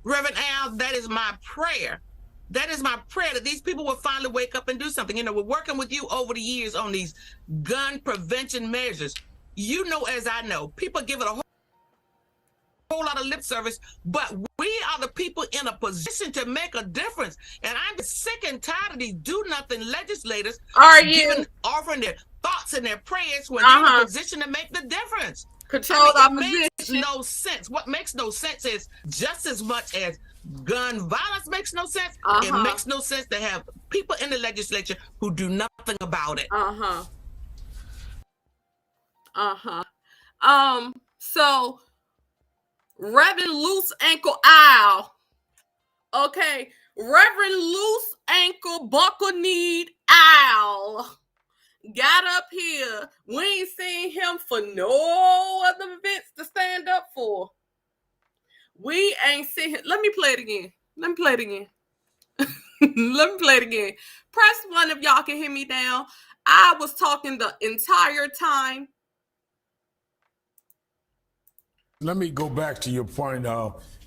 Reverend Al, that is my prayer. That is my prayer, that these people will finally wake up and do something. You know, we're working with you over the years on these gun prevention measures. You know, as I know, people give it a whole lot of lip service, but we are the people in a position to make a difference. And I'm sick and tired of these do-nothing legislators offering their thoughts and their prayers when they're in a position to make the difference. Control opposition. It makes no sense. What makes no sense is just as much as gun violence makes no sense, it makes no sense to have people in the legislature who do nothing about it. So Reverend Loose Ankle Owl, okay, Reverend Loose Ankle Buckle Need Owl got up here. We ain't seen him for no other events to stand up for. We ain't seen him. Let me play it again. Let me play it again. Press 1 if y'all can hear me down. I was talking the entire time. Let me go back to your point,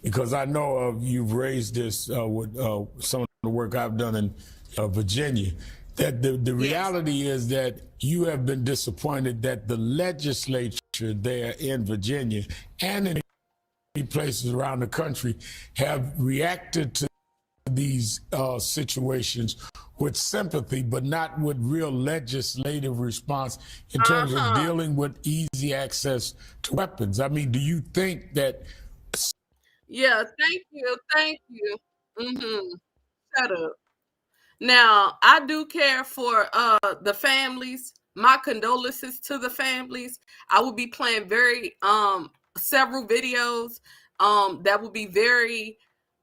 because I know you've raised this with some of the work I've done in Virginia, that the reality is that you have been disappointed that the legislature there in Virginia and in many places around the country have reacted to these situations with sympathy, but not with real legislative response in terms of dealing with easy access to weapons. I mean, do you think that? Yeah, thank you. Shut up. Now, I do care for the families. My condolences to the families. I will be playing several videos that will be very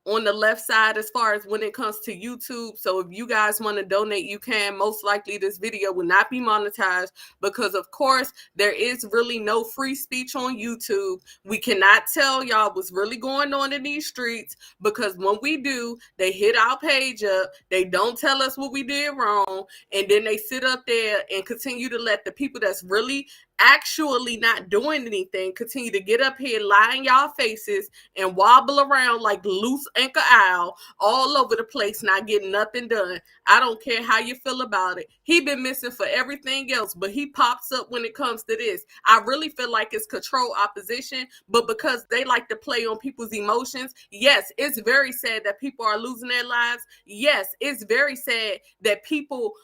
on the left side as far as when it comes to YouTube. So if you guys want to donate, you can. Most likely this video will not be monetized because, of course, there is really no free speech on YouTube. We cannot tell y'all what's really going on in these streets because when we do, they hit our page up. They don't tell us what we did wrong. And then they sit up there and continue to let the people that's really actually not doing anything continue to get up here, lie in y'all faces, and wobble around like loose anchor owl all over the place, not getting nothing done. I don't care how you feel about it. He been missing for everything else, but he pops up when it comes to this. I really feel like it's control opposition, but because they like to play on people's emotions, yes, it's very sad that people are losing their lives. Yes, it's very sad that people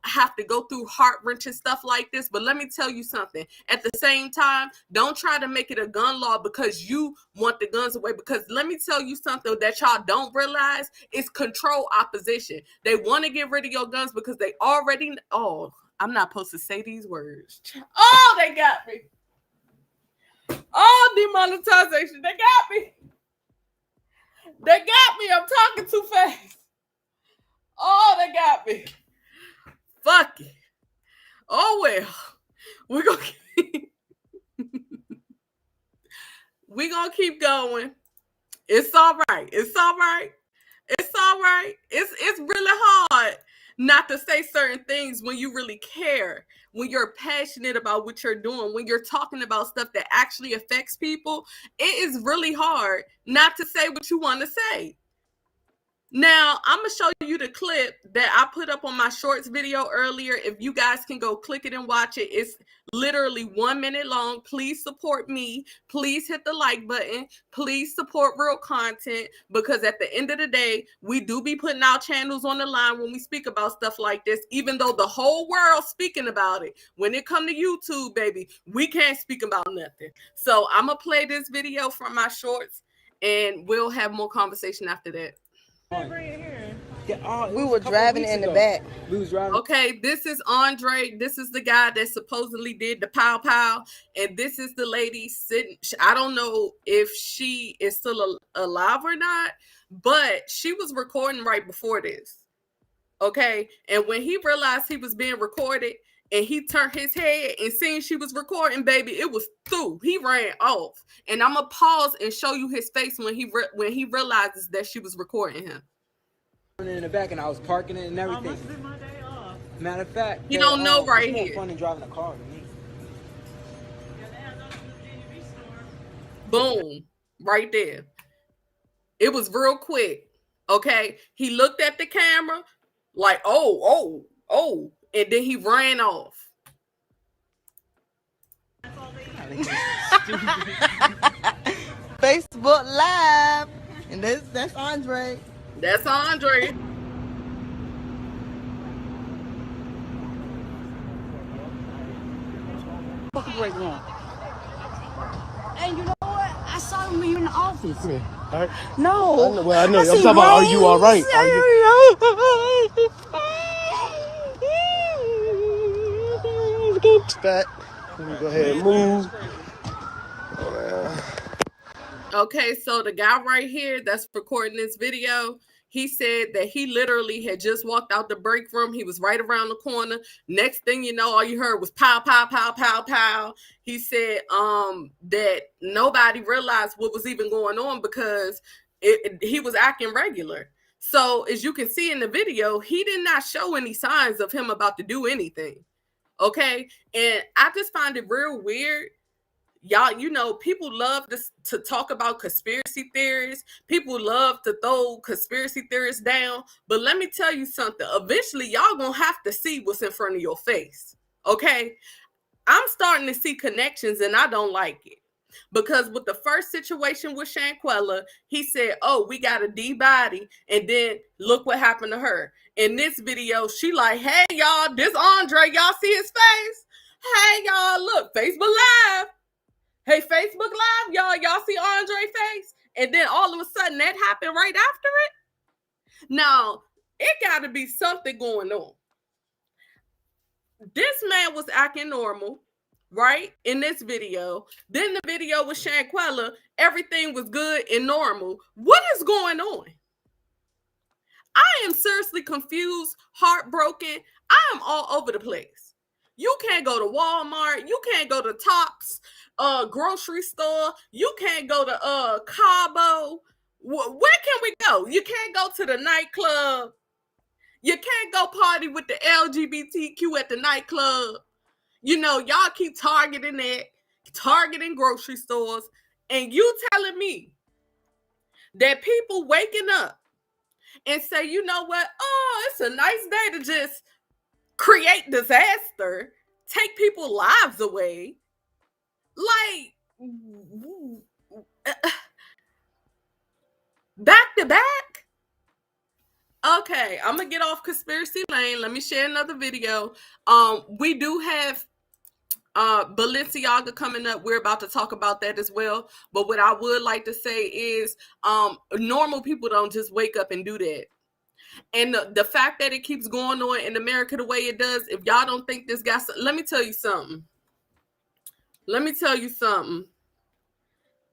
have to go through heart-wrenching stuff like this. But let me tell you something. At the same time, don't try to make it a gun law because you want the guns away. Because let me tell you something that y'all don't realize is control opposition. They want to get rid of your guns because they already... Oh, I'm not supposed to say these words. Oh, they got me. Oh, demonetization. They got me. They got me. I'm talking too fast. Oh, they got me. Fuck it. Oh, well. We're going to keep going. It's all right. It's all right. It's all right. It's really hard not to say certain things when you really care, when you're passionate about what you're doing, when you're talking about stuff that actually affects people. It is really hard not to say what you want to say. Now, I'm going to show you the clip that I put up on my shorts video earlier. If you guys can go click it and watch it. It's literally 1 minute long. Please support me. Please hit the like button. Please support real content because at the end of the day, we do be putting our channels on the line when we speak about stuff like this, even though the whole world's speaking about it. When it comes to YouTube, baby, we can't speak about nothing. So I'm going to play this video from my shorts and we'll have more conversation after that. We were driving in the back. Okay, this is Andre. This is the guy that supposedly did the pow pow. And this is the lady sitting. I don't know if she is still alive or not, but she was recording right before this. Okay, and when he realized he was being recorded and he turned his head and seen she was recording, baby, it was through. He ran off. And I'm going to pause and show you his face when he realizes that she was recording him. In the back and I was parking it and everything. Must have been my day off. Matter of fact, you don't know right here. Fun in driving a car to me. Boom, right there. It was real quick. Okay. He looked at the camera like, oh, and then he ran off. Facebook Live. And that's Andre. That's Andre. Right wrong. And you know what? I saw him in the office. Come here. All right. No. I know, well, I know. I'm talking about, are you all right? Are you... Back. Let me go ahead and move. Oh, man. Okay, so the guy right here that's recording this video, he said that he literally had just walked out the break room. He was right around the corner. Next thing you know, all you heard was pow, pow, pow, pow, pow. He said that nobody realized what was even going on because he was acting regular. So as you can see in the video, he did not show any signs of him about to do anything. Okay, and I just find it real weird. Y'all, you know, people love to talk about conspiracy theories. People love to throw conspiracy theories down. But let me tell you something. Eventually, y'all gonna have to see what's in front of your face. Okay? I'm starting to see connections and I don't like it. Because with the first situation with Shanquella, he said, oh, we got a D body. And then look what happened to her. In this video, she like, hey, y'all, this Andre. Y'all see his face? Hey, y'all, look, Facebook Live. Hey, Facebook Live, y'all see Andre face? And then all of a sudden that happened right after it? Now, it got to be something going on. This man was acting normal, right? In this video. Then the video with Shanquella, everything was good and normal. What is going on? I am seriously confused, heartbroken. I am all over the place. You can't go to Wal-Mart. You can't go to Tops. Grocery store. You can't go to Cabo. Where can we go? You can't go to the nightclub. You can't go party with the LGBTQ at the nightclub. You know, y'all keep targeting it, targeting grocery stores, and you telling me that people waking up and say, you know what? Oh, it's a nice day to just create disaster, take people's lives away. Like, back to back? Okay, I'm gonna get off conspiracy lane. Let me share another video. We do have Balenciaga coming up. We're about to talk about that as well. But what I would like to say is normal people don't just wake up and do that. And the fact that it keeps going on in America the way it does, if y'all don't think this guy, let me tell you something.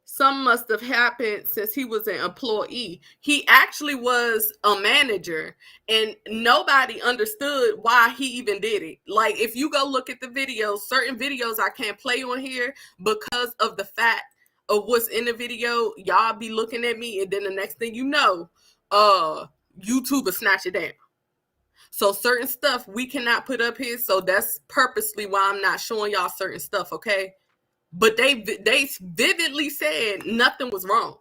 Something must have happened since he was an employee. He actually was a manager and nobody understood why he even did it. Like, if you go look at the videos, certain videos I can't play on here because of the fact of what's in the video. Y'all be looking at me and then the next thing you know, YouTube will snatch it down. So certain stuff we cannot put up here. So that's purposely why I'm not showing y'all certain stuff, okay? But they vividly said nothing was wrong.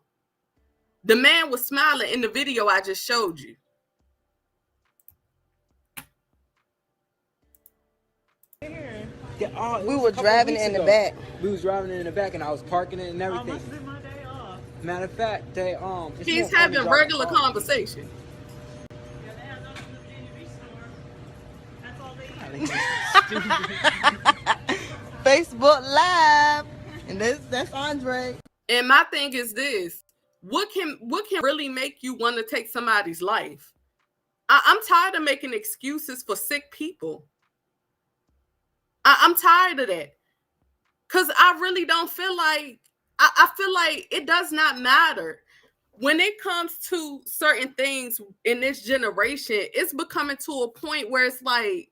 The man was smiling in the video I just showed you. We were driving in the back. We was driving in the back and I was parking it and everything. Matter of fact, he's having regular conversation. Facebook Live. And that's Andre. And my thing is this. What can really make you want to take somebody's life? I'm tired of making excuses for sick people. I'm tired of that. Because I really don't feel like, I feel like it does not matter. When it comes to certain things in this generation, it's becoming to a point where it's like,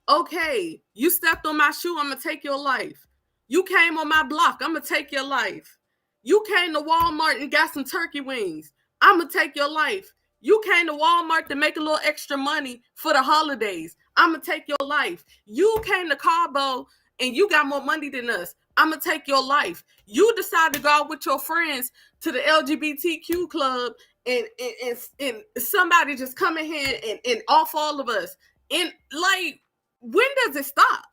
okay, you stepped on my shoe, I'm going to take your life. You came on my block, I'm going to take your life. You came to Walmart and got some turkey wings, I'm going to take your life. You came to Walmart to make a little extra money for the holidays, I'm going to take your life. You came to Cabo and you got more money than us, I'm going to take your life. You decided to go out with your friends to the LGBTQ club and somebody just come in here and off all of us. And like, when does it stop?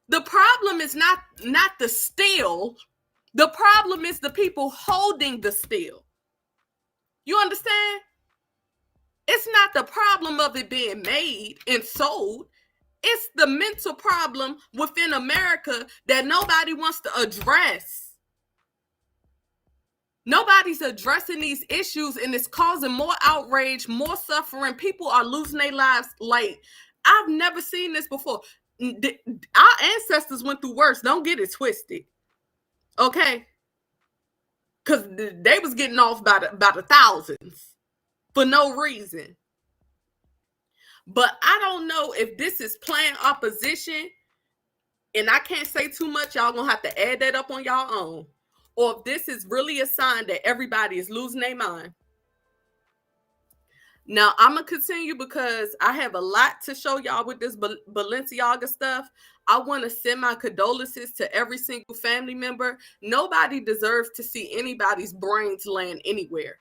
The problem is not the steal. The problem is the people holding the steal. You understand? It's not the problem of it being made and sold. It's the mental problem within America that nobody wants to address. Nobody's addressing these issues, and it's causing more outrage, more suffering. People are losing their lives. Like, I've never seen this before. Our ancestors went through worse. Don't get it twisted. Okay? Because they was getting off by the thousands for no reason. But I don't know if this is playing opposition, and I can't say too much. Y'all gonna have to add that up on y'all own. Or if this is really a sign that everybody is losing their mind. Now, I'm going to continue because I have a lot to show y'all with this Balenciaga stuff. I want to send my condolences to every single family member. Nobody deserves to see anybody's brains land anywhere.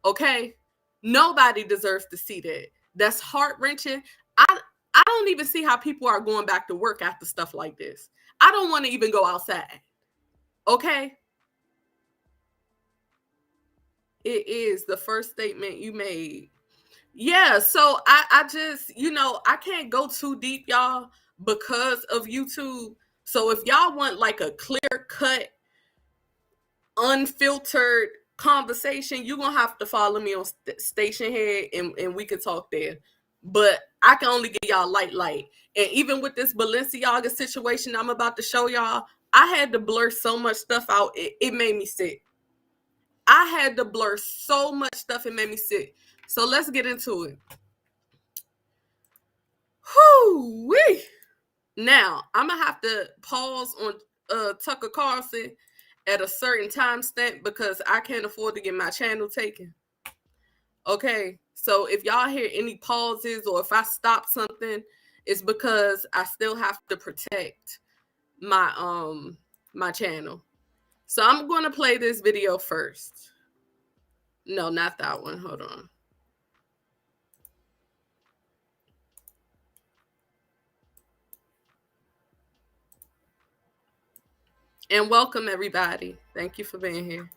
Okay? Nobody deserves to see that. That's heart-wrenching. I don't even see how people are going back to work after stuff like this. I don't want to even go outside. Okay? It is the first statement you made. Yeah, so I just, I can't go too deep, y'all, because of YouTube. So if y'all want like a clear-cut, unfiltered conversation, you're going to have to follow me on Station Head, and we can talk there. But I can only give y'all light. And even with this Balenciaga situation I'm about to show y'all, I had to blur so much stuff out. It made me sick. I had to blur so much stuff, it made me sick. So let's get into it. Whoo-wee. Now, I'm going to have to pause on Tucker Carlson at a certain time stamp because I can't afford to get my channel taken. Okay, so if y'all hear any pauses or if I stop something, it's because I still have to protect my my channel. So I'm going to play this video first. No, not that one. Hold on. And welcome, everybody. Thank you for being here.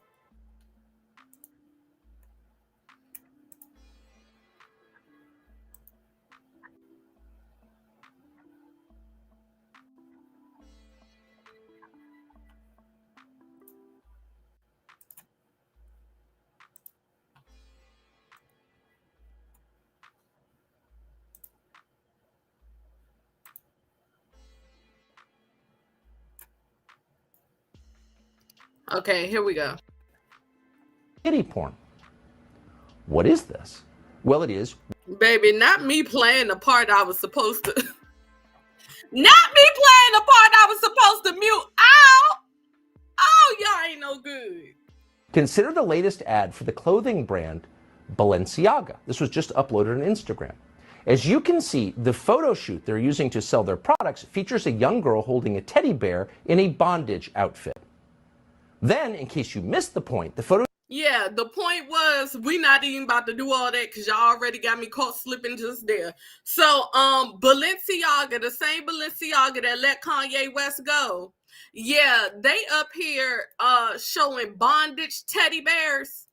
Okay, here we go. Kitty porn. What is this? Well, it is. Baby, not me playing the part I was supposed to. Not me playing the part I was supposed to mute. Ow! Oh, y'all ain't no good. Consider the latest ad for the clothing brand Balenciaga. This was just uploaded on Instagram. As you can see, the photo shoot they're using to sell their products features a young girl holding a teddy bear in a bondage outfit. Then, in case you missed the point, the photo... Yeah, the point was we not even about to do all that because y'all already got me caught slipping just there. So, Balenciaga, the same Balenciaga that let Kanye West go. Yeah, they up here showing bondage teddy bears.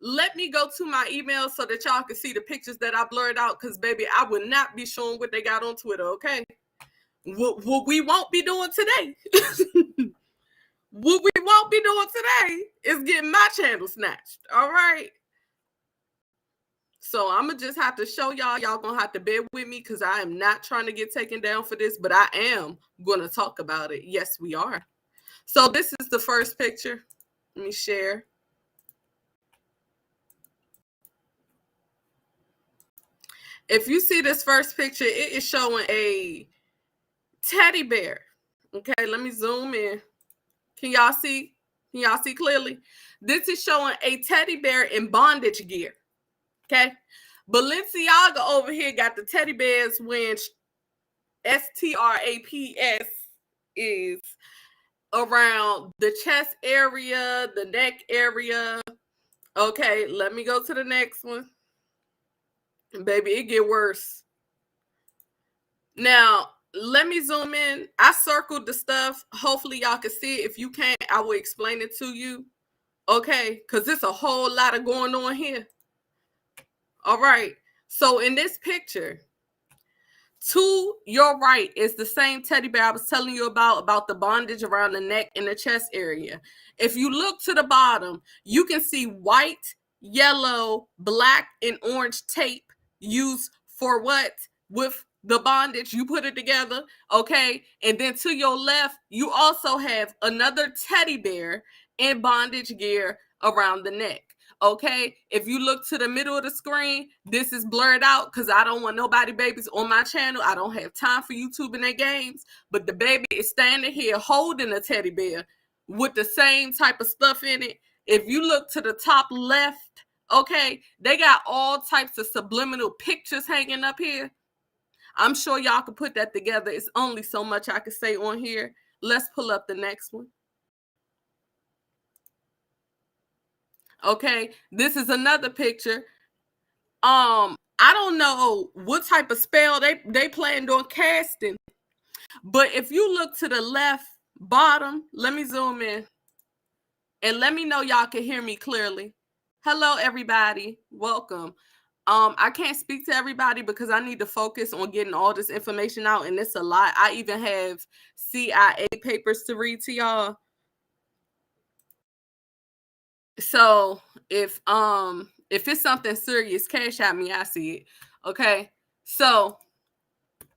Let me go to my email so that y'all can see the pictures that I blurred out because, baby, I would not be showing what they got on Twitter, okay? What we won't be doing today. What we won't be doing today is getting my channel snatched, all right? So I'm going to just have to show y'all. Y'all going to have to bear with me because I am not trying to get taken down for this, but I am going to talk about it. Yes, we are. So this is the first picture. Let me share. If you see this first picture, it is showing a teddy bear. Okay, let me zoom in. Can y'all see? Can y'all see clearly? This is showing a teddy bear in bondage gear. Okay. Balenciaga over here got the teddy bears when STRAPS is around the chest area, the neck area. Okay, let me go to the next one. Baby, it get worse. Now, let me zoom in. I circled the stuff. Hopefully y'all can see it. If you can't, I will explain it to you. Okay, because there's a whole lot of going on here. All right. So in this picture, to your right is the same teddy bear I was telling you about the bondage around the neck and the chest area. If you look to the bottom, you can see white, yellow, black, and orange tape used for what? With the bondage, you put it together, okay? And then to your left, you also have another teddy bear in bondage gear around the neck. Okay, if you look to the middle of the screen, this is blurred out because I don't want nobody babies on my channel. I don't have time for YouTube and their games. But the baby is standing here holding a teddy bear with the same type of stuff in it. If you look to the top left, okay, they got all types of subliminal pictures hanging up here. I'm sure y'all can put that together. It's only so much I can say on here. Let's pull up the next one. Okay, this is another picture. I don't know what type of spell they planned on casting, but if you look to the left bottom, let me zoom in and let me know y'all can hear me clearly. Hello, everybody. Welcome. I can't speak to everybody because I need to focus on getting all this information out, and it's a lot. I even have CIA papers to read to y'all. So if it's something serious, cash at me, I see it. Okay. So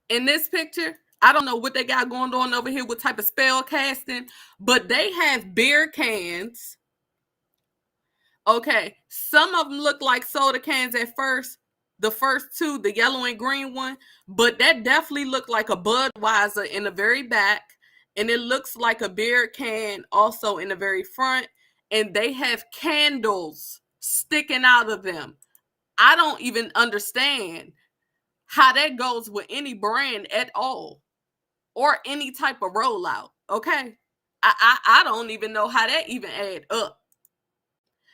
in this picture, I don't know what they got going on over here, what type of spell casting, but they have beer cans. Okay. Some of them look like soda cans at first. The first two, the yellow and green one, but that definitely looked like a Budweiser in the very back. And it looks like a beer can also in the very front. And they have candles sticking out of them. I don't even understand how that goes with any brand at all or any type of rollout. Okay. I don't even know how that even add up.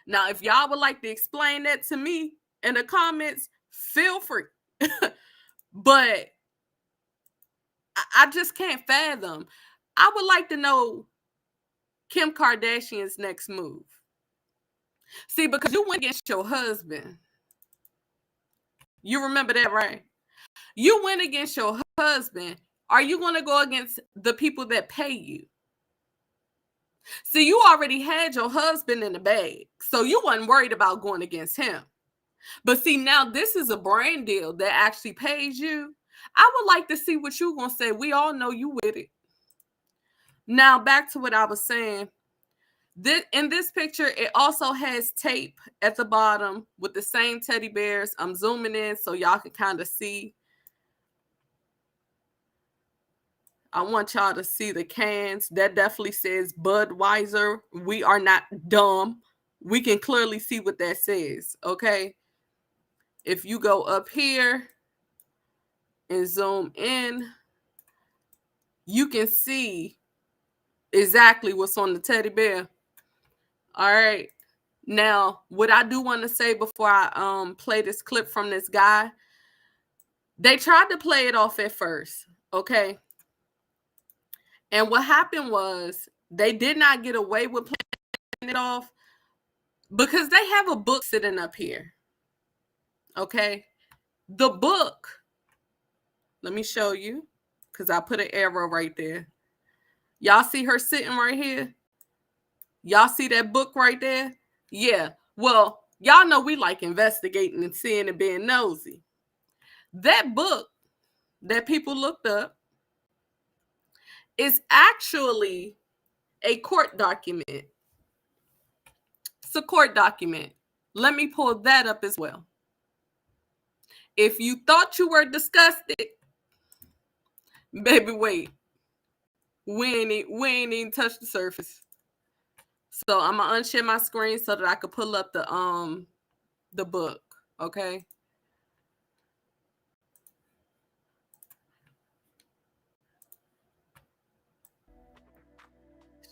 Now, if y'all would like to explain that to me in the comments, feel free. But I just can't fathom. I would like to know Kim Kardashian's next move. See, because you went against your husband. You remember that, right? You went against your husband. Are you going to go against the people that pay you? See, you already had your husband in the bag, so you wasn't worried about going against him. But see, now this is a brand deal that actually pays you. I would like to see what you're going to say. We all know you with it. Now, back to what I was saying. In this picture, it also has tape at the bottom with the same teddy bears. I'm zooming in so y'all can kind of see. I want y'all to see the cans. That definitely says Budweiser. We are not dumb. We can clearly see what that says, okay? If you go up here and zoom in, you can see exactly what's on the teddy bear. All right. Now, what I do want to say before I play this clip from this guy, they tried to play it off at first, okay? And what happened was they did not get away with playing it off because they have a book sitting up here, okay? The book, let me show you because I put an arrow right there. Y'all see her sitting right here? Y'all see that book right there? Yeah. Well, y'all know we like investigating and seeing and being nosy. That book that people looked up is actually a court document. It's a court document. Let me pull that up as well. If you thought you were disgusted, baby, wait. We ain't even touched the surface. So I'm gonna unshare my screen so that I could pull up the book. Okay.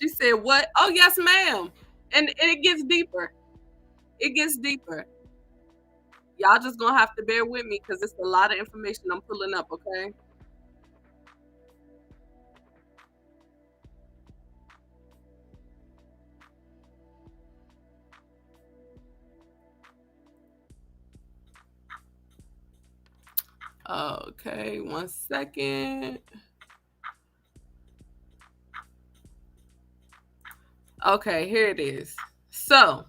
She said, what? Oh, yes, ma'am. And it gets deeper. it gets deeper. Y'all just gonna have to bear with me because it's a lot of information I'm pulling up, okay? Okay, 1 second. Okay, here it is. So,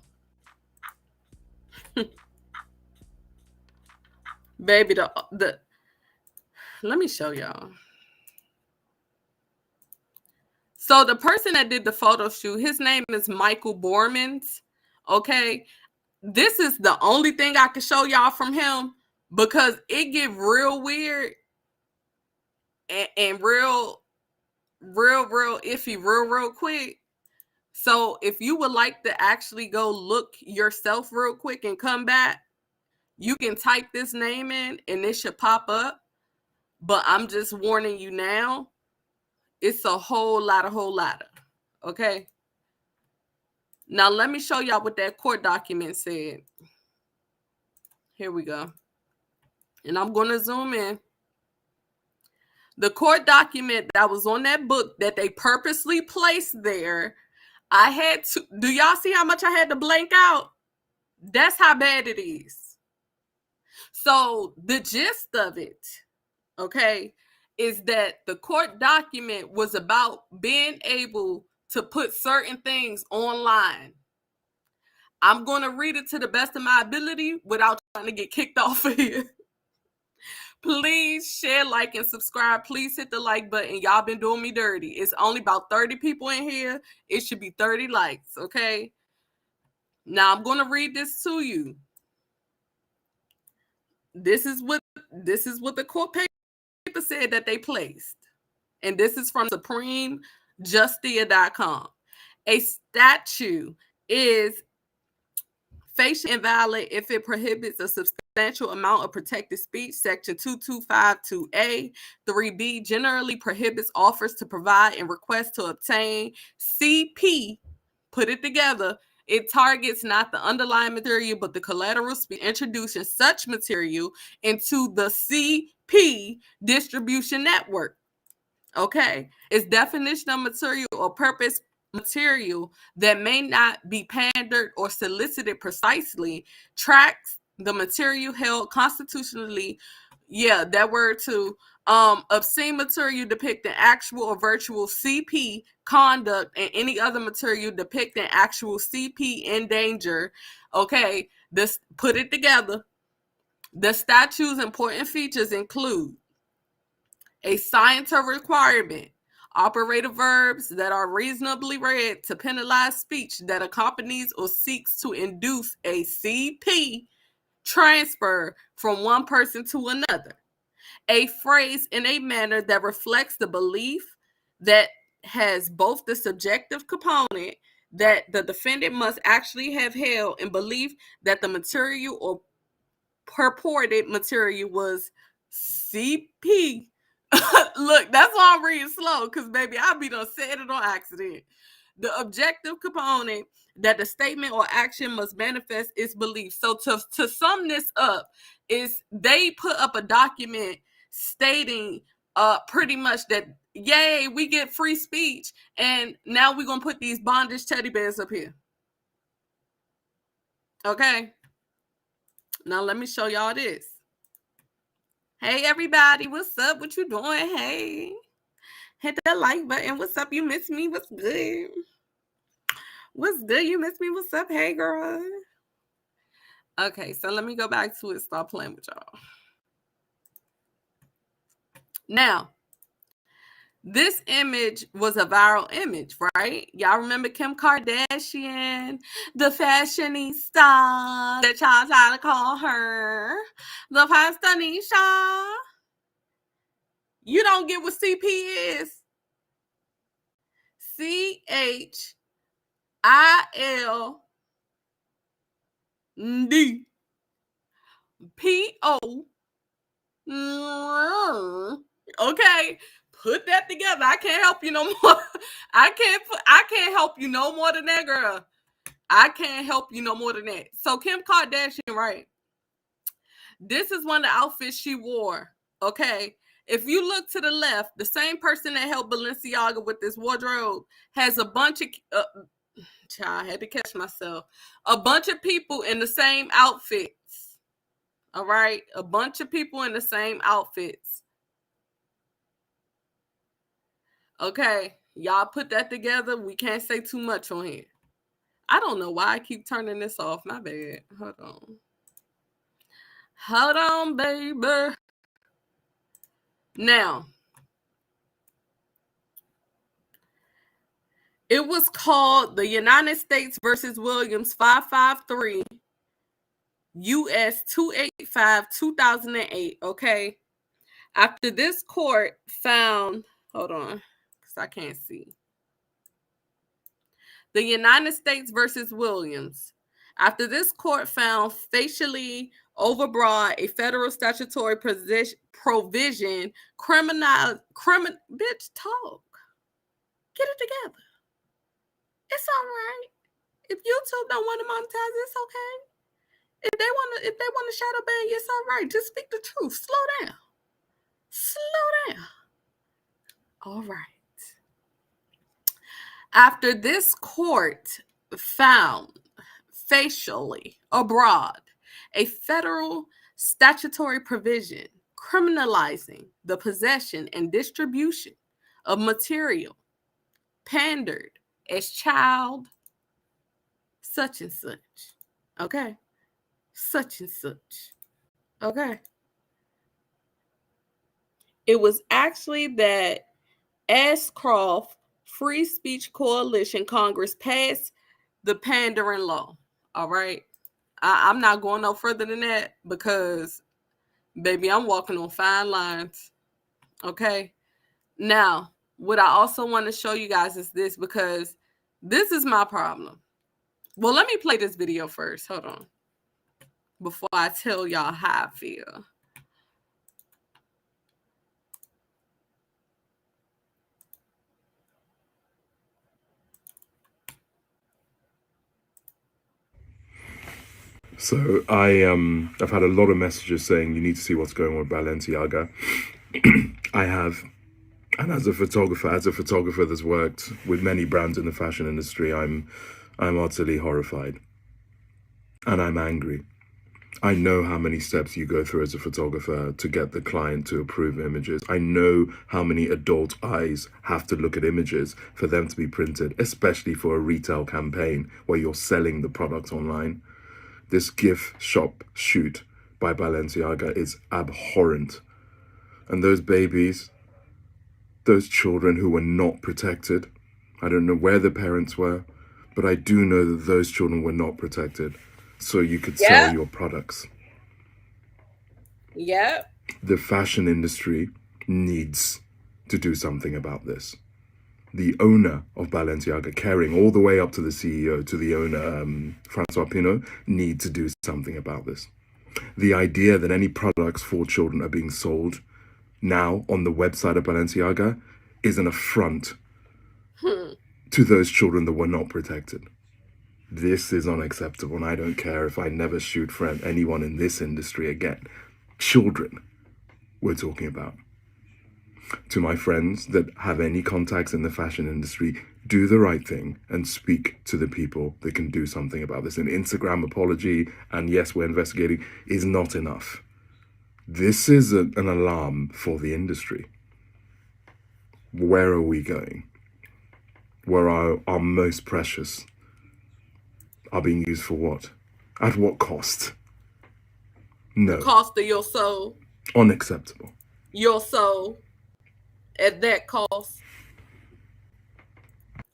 baby, the let me show y'all. So the person that did the photo shoot, his name is Michael Bormans. Okay, this is the only thing I can show y'all from him because it get real weird and real iffy real quick. So if you would like to actually go look yourself real quick and come back, you can type this name in and it should pop up. But I'm just warning you now, it's a whole lot. Okay. Now let me show y'all what that court document said. Here we go. And I'm going to zoom in. The court document that was on that book that they purposely placed there, I had to, do y'all see how much I had to blank out? That's how bad it is. So the gist of it, okay, is that the court document was about being able to put certain things online. I'm going to read it to the best of my ability without trying to get kicked off of here. Please share, like, and subscribe. Please hit the like button. Y'all been doing me dirty. It's only about 30 people in here. It should be 30 likes, okay? Now I'm going to read this to you. This is what the court paper said that they placed. And this is from supremejustia.com. A statute is facially invalid if it prohibits a substantial amount of protected speech. Section 2252A. 3B generally prohibits offers to provide and requests to obtain CP. Put it together. It targets not the underlying material, but the collateral speech, introducing such material into the CP distribution network. Okay. Its definition of material or purpose material that may not be pandered or solicited precisely tracks the material held constitutionally. Yeah, that word too. Obscene material depicting actual or virtual CP conduct and any other material depicting actual CP in danger. Okay, this put it together. The statute's important features include a scientific requirement, operative verbs that are reasonably read to penalize speech that accompanies or seeks to induce a CP transfer from one person to another. A phrase in a manner that reflects the belief that has both the subjective component that the defendant must actually have held and belief that the material or purported material was CP. Look, that's why I'm reading slow, because baby, I be done said it on accident. The objective component that the statement or action must manifest its belief. So to sum this up, is they put up a document stating pretty much that, yay, we get free speech, and now we're gonna put these bondage teddy bears up here. Okay. Now let me show y'all this. Hey everybody, what's up? What you doing? Hey, hit that like button. What's up? You miss me? What's good? What's good? You miss me? What's up? Hey girl. Okay, so let me go back to it. Stop playing with y'all. Now, this image was a viral image, right? Y'all remember Kim Kardashian, the fashionista that y'all try to call her, the fashionista. You don't get what CP is. CHILDPO. Okay, put that together. I can't help you no more. I can't help you no more than that, girl. I can't help you no more than that. So Kim Kardashian, right? This is one of the outfits she wore. Okay. If you look to the left, the same person that helped Balenciaga with this wardrobe has a bunch of I had to catch myself. A bunch of people in the same outfits. All right. A bunch of people in the same outfits. Okay. Y'all put that together. We can't say too much on here. I don't know why I keep turning this off. My bad. Hold on. Hold on, baby. Now, it was called the United States versus Williams 553 US 285 2008. Okay. After this court found, hold on, because I can't see. The United States versus Williams. After this court found facially overbroad a federal statutory provision bitch, talk. Get it together. It's all right. If YouTube don't want to monetize, it's okay. If they want to shadow ban you, it's all right. Just speak the truth. Slow down. Slow down. All right. After this court found facially abroad a federal statutory provision criminalizing the possession and distribution of material pandered as child such and such. Okay. Such and such. Okay. It was actually that Ashcroft Free Speech Coalition Congress passed the pandering law. All right. I'm not going no further than that because, baby, I'm walking on fine lines. Okay. Now, what I also want to show you guys is this, because this is my problem. Well, let me play this video first. Hold on. Before I tell y'all how I feel. So I've had a lot of messages saying you need to see what's going on with Balenciaga. I have, and as a photographer that's worked with many brands in the fashion industry, I'm utterly horrified, and I'm angry. I know how many steps you go through as a photographer to get the client to approve images. I know how many adult eyes have to look at images for them to be printed, especially for a retail campaign where you're selling the product online. This gift shop shoot by Balenciaga is abhorrent. And those babies, those children who were not protected, I don't know where the parents were, but I do know that those children were not protected. So you could sell your products. Yep. The fashion industry needs to do something about this. The owner of Balenciaga, caring all the way up to the CEO, to the owner, Francois Pinault, need to do something about this. The idea that any products for children are being sold now on the website of Balenciaga is an affront to those children that were not protected. This is unacceptable, and I don't care if I never shoot for anyone in this industry again. Children we're talking about. To my friends that have any contacts in the fashion industry, do the right thing and speak to the people that can do something about this. An Instagram apology, and yes, we're investigating, is not enough. This is an alarm for the industry. Where are we going? Where our most precious are being used for what? At what cost? No. The cost of your soul. Unacceptable. Your soul. At that cost.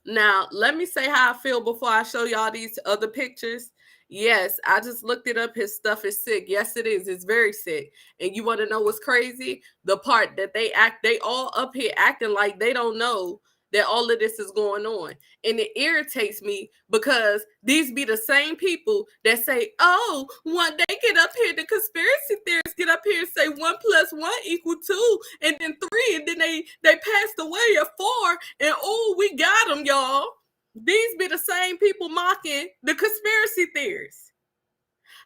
Now, let me say how I feel before I show y'all these other pictures. Yes, I just looked it up. His stuff is sick. Yes, it is. It's very sick. And you want to know what's crazy? The part that they all up here acting like they don't know that all of this is going on. And it irritates me because these be the same people that say, oh, when they get up here, the conspiracy theorists get up here and say 1 + 1 = 2, and then 3, and then they passed away at 4, and oh, we got them, y'all. These be the same people mocking the conspiracy theories.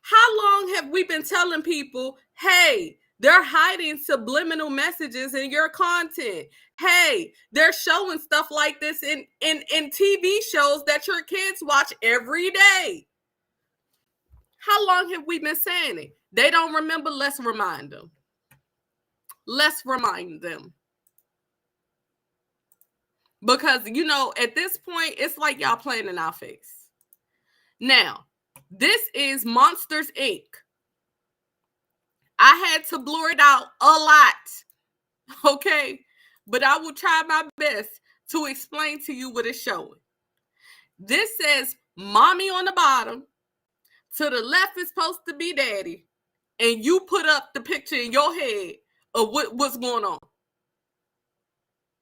How long have we been telling people, hey, they're hiding subliminal messages in your content? Hey, they're showing stuff like this in TV shows that your kids watch every day. How long have we been saying it? They don't remember. Let's remind them. Let's remind them. Because, you know, at this point, it's like y'all playing in our face. Now, this is Monsters, Inc. I had to blur it out a lot, okay? But I will try my best to explain to you what it's showing. This says mommy on the bottom. To the left is supposed to be daddy. And you put up the picture in your head of what's going on.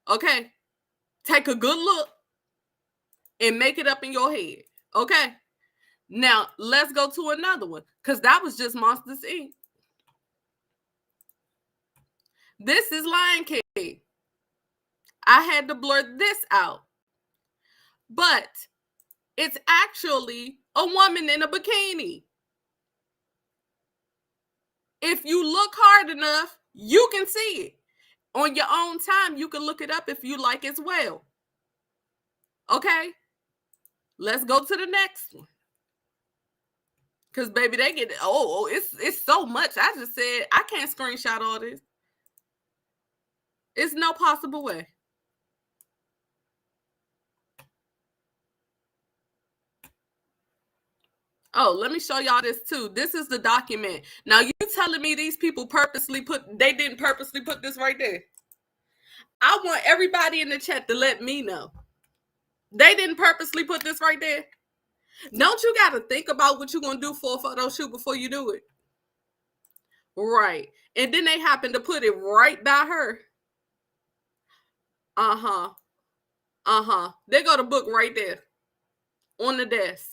Okay? Take a good look and make it up in your head. Okay? Now, let's go to another one. Because that was just Monsters, Inc. This is Lion King. I had to blur this out. But it's actually a woman in a bikini. If you look hard enough, you can see it. On your own time, you can look it up if you like as well. Okay? Let's go to the next one. Because, baby, they get, it's so much. I just said, I can't screenshot all this. It's no possible way. Oh, let me show y'all this too. This is the document. Now, you telling me these people they didn't purposely put this right there. I want everybody in the chat to let me know. They didn't purposely put this right there. Don't you got to think about what you're going to do for a photo shoot before you do it? Right. And then they happen to put it right by her. They got a book right there on the desk.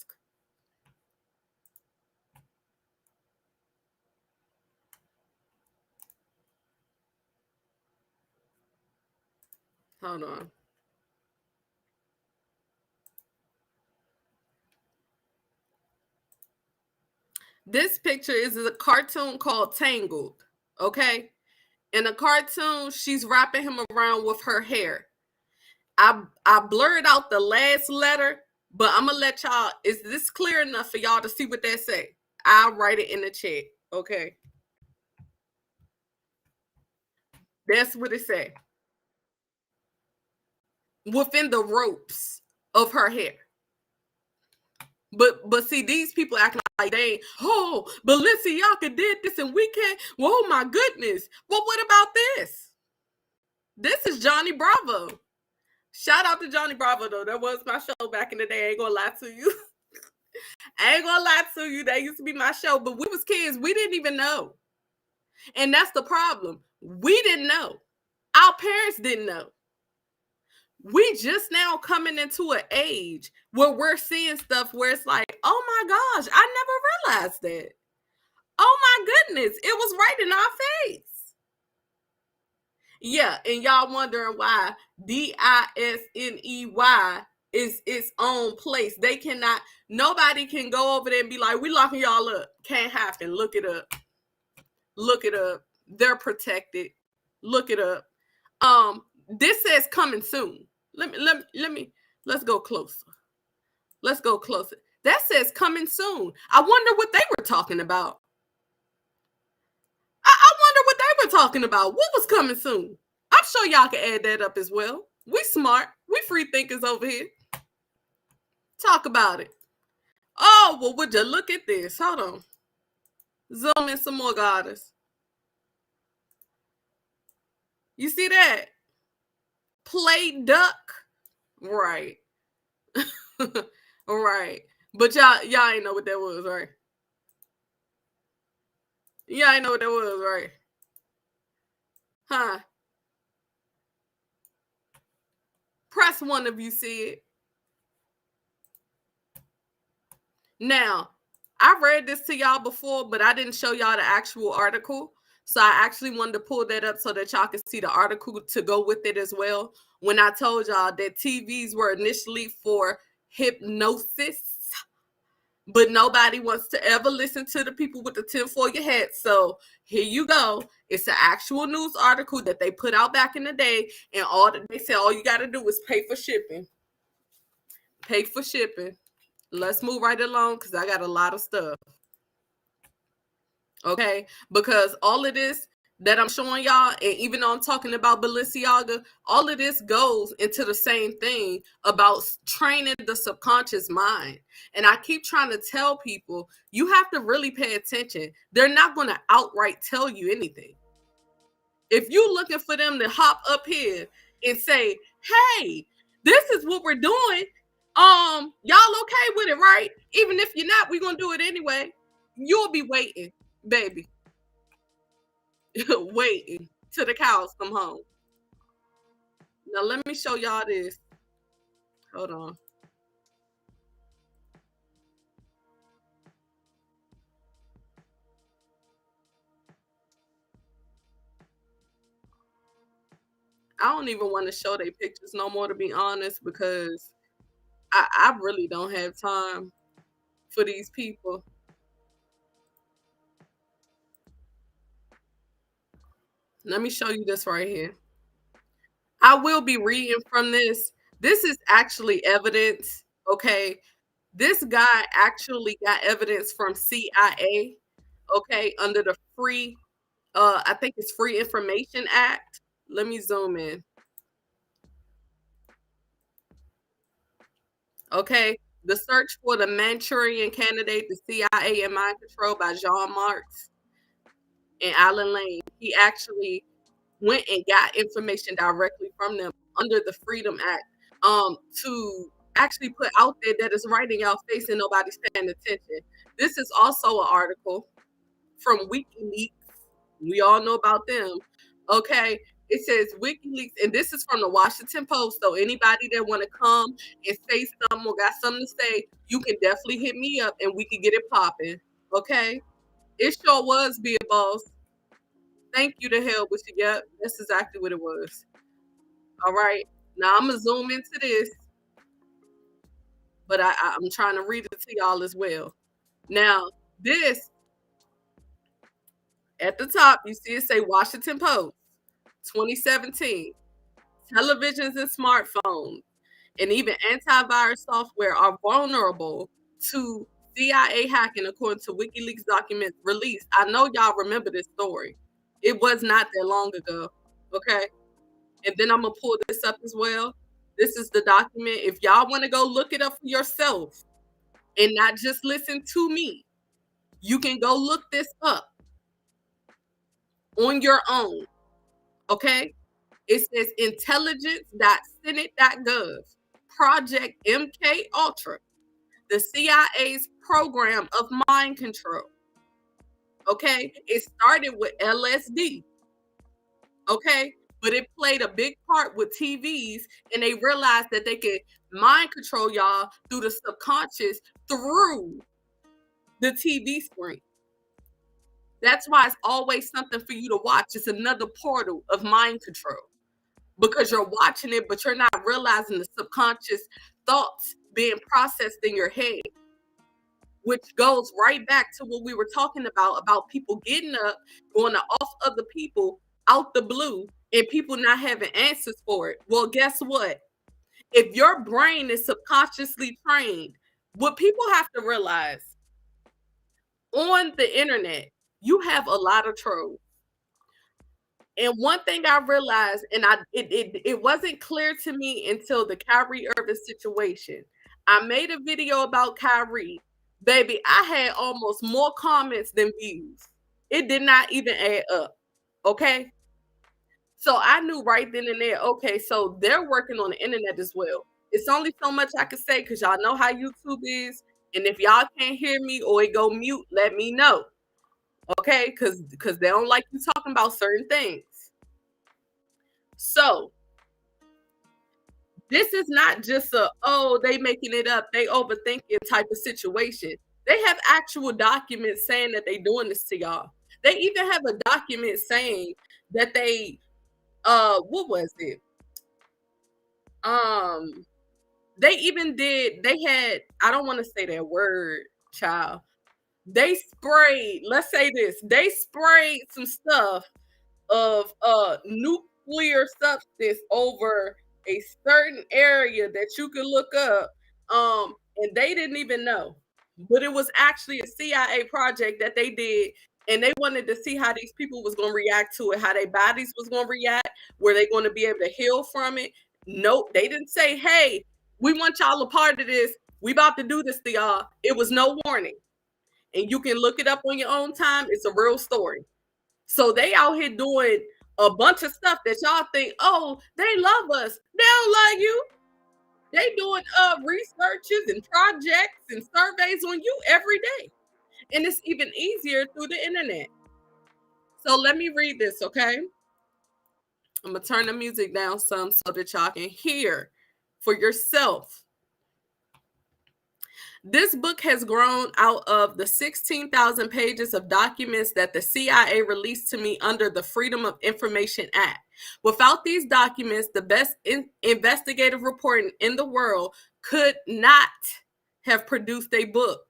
Hold on. This picture is a cartoon called Tangled, okay? In a cartoon, she's wrapping him around with her hair. I blurred out the last letter, but I'm going to let y'all, is this clear enough for y'all to see what that say? I'll write it in the chat, okay? That's what it say. Within the ropes of her hair. But see, these people acting like they ain't, Balenciaga did this and we can't. Well, oh my goodness. Well, what about this? This is Johnny Bravo. Shout out to Johnny Bravo, though. That was my show back in the day. I ain't gonna lie to you. I ain't gonna lie to you. That used to be my show. But we was kids. We didn't even know. And that's the problem. We didn't know. Our parents didn't know. We just now coming into an age where we're seeing stuff where it's like, oh my gosh, I never realized that. Oh my goodness, it was right in our face. Yeah, and y'all wondering why DISNEY is its own place. They cannot, nobody can go over there and be like, we locking y'all up. Can't happen. Look it up. Look it up. They're protected. Look it up. This says coming soon. Let's go closer. Let's go closer. That says coming soon. I wonder what they were talking about. I wonder what they were talking about. What was coming soon? I'm sure y'all can add that up as well. We smart. We free thinkers over here. Talk about it. Oh, well, would you look at this? Hold on. Zoom in some more, goddess. You see that? Play duck. Right. Right. But y'all ain't know what that was, right? Y'all ain't know what that was, right? Huh? Press one if you see it. Now, I read this to y'all before, but I didn't show y'all the actual article. So I actually wanted to pull that up so that y'all can see the article to go with it as well. When I told y'all that TVs were initially for hypnosis, but nobody wants to ever listen to the people with the tinfoil hat. So here you go. It's an actual news article that they put out back in the day, and they said all you got to do is pay for shipping. Pay for shipping. Let's move right along because I got a lot of stuff. Okay, because all of this that I'm showing y'all, and even though I'm talking about Balenciaga, all of this goes into the same thing about training the subconscious mind. And I keep trying to tell people, you have to really pay attention. They're not going to outright tell you anything. If you're looking for them to hop up here and say, hey, this is what we're doing, y'all okay with it, right? Even if you're not, we're going to do it anyway. You'll be waiting, baby. Waiting till the cows come home. Now let me show y'all this. Hold on. I don't even want to show their pictures no more, to be honest, because I really don't have time for these people. Let me show you this right here. I will be reading from this. This is actually evidence, okay? This guy actually got evidence from CIA, okay, under the free, I think it's Free Information Act. Let me zoom in. Okay, the search for the Manchurian candidate, the CIA and mind control by Jean Marx and Alan Lane. He actually went and got information directly from them under the Freedom Act to actually put out there that is right in y'all face and nobody's paying attention. This is also an article from WikiLeaks. We all know about them. Okay, it says WikiLeaks, and this is from the Washington Post. So anybody that want to come and say something or got something to say, you can definitely hit me up and we can get it popping. Okay, it sure was, be a boss. Thank you to hell with you. Yep, that's exactly what it was. All right, now I'm gonna zoom into this, but I'm trying to read it to y'all as well. Now, this at the top, you see it say Washington Post, 2017. Televisions and smartphones and even antivirus software are vulnerable to CIA hacking, according to WikiLeaks documents released. I know y'all remember this story. It was not that long ago, okay? And then I'm going to pull this up as well. This is the document. If y'all want to go look it up for yourself and not just listen to me, you can go look this up on your own, okay? It says intelligence.senate.gov, Project MK Ultra, the CIA's program of mind control. Okay, it started with LSD. Okay, but it played a big part with TVs, and they realized that they could mind control y'all through the subconscious through the TV screen. That's why it's always something for you to watch. It's another portal of mind control. Because you're watching it, but you're not realizing the subconscious thoughts being processed in your head, which goes right back to what we were talking about people getting up, going off other people out the blue, and people not having answers for it. Well, guess what? If your brain is subconsciously trained, what people have to realize, on the internet, you have a lot of trolls. And one thing I realized, and it wasn't clear to me until the Kyrie Irving situation. I made a video about Kyrie. Baby, I had almost more comments than views. It did not even add up. Okay? So I knew right then and there, okay, so they're working on the internet as well. It's only so much I can say because y'all know how YouTube is. And if y'all can't hear me or it go mute, let me know. Okay, because they don't like you talking about certain things. So this is not just they making it up, they overthinking type of situation. They have actual documents saying that they doing this to y'all. They even have a document saying that they what was it? They even did, they had, I don't want to say that word, child. They sprayed, let's say this, they sprayed some stuff of nuclear substance over a certain area that you could look up. And they didn't even know. But it was actually a CIA project that they did, and they wanted to see how these people was going to react to it, how their bodies was going to react, were they going to be able to heal from it? Nope, they didn't say, hey, we want y'all a part of this. We about to do this to y'all. It was no warning. And you can look it up on your own time. It's a real story. So they out here doing a bunch of stuff that y'all think, oh, they love us. They don't love you. They doing researches and projects and surveys on you every day. And it's even easier through the internet. So let me read this, okay? I'm going to turn the music down some so that y'all can hear for yourself. This book has grown out of the 16,000 pages of documents that the CIA released to me under the Freedom of Information Act. Without these documents, the best investigative reporting in the world could not have produced a book.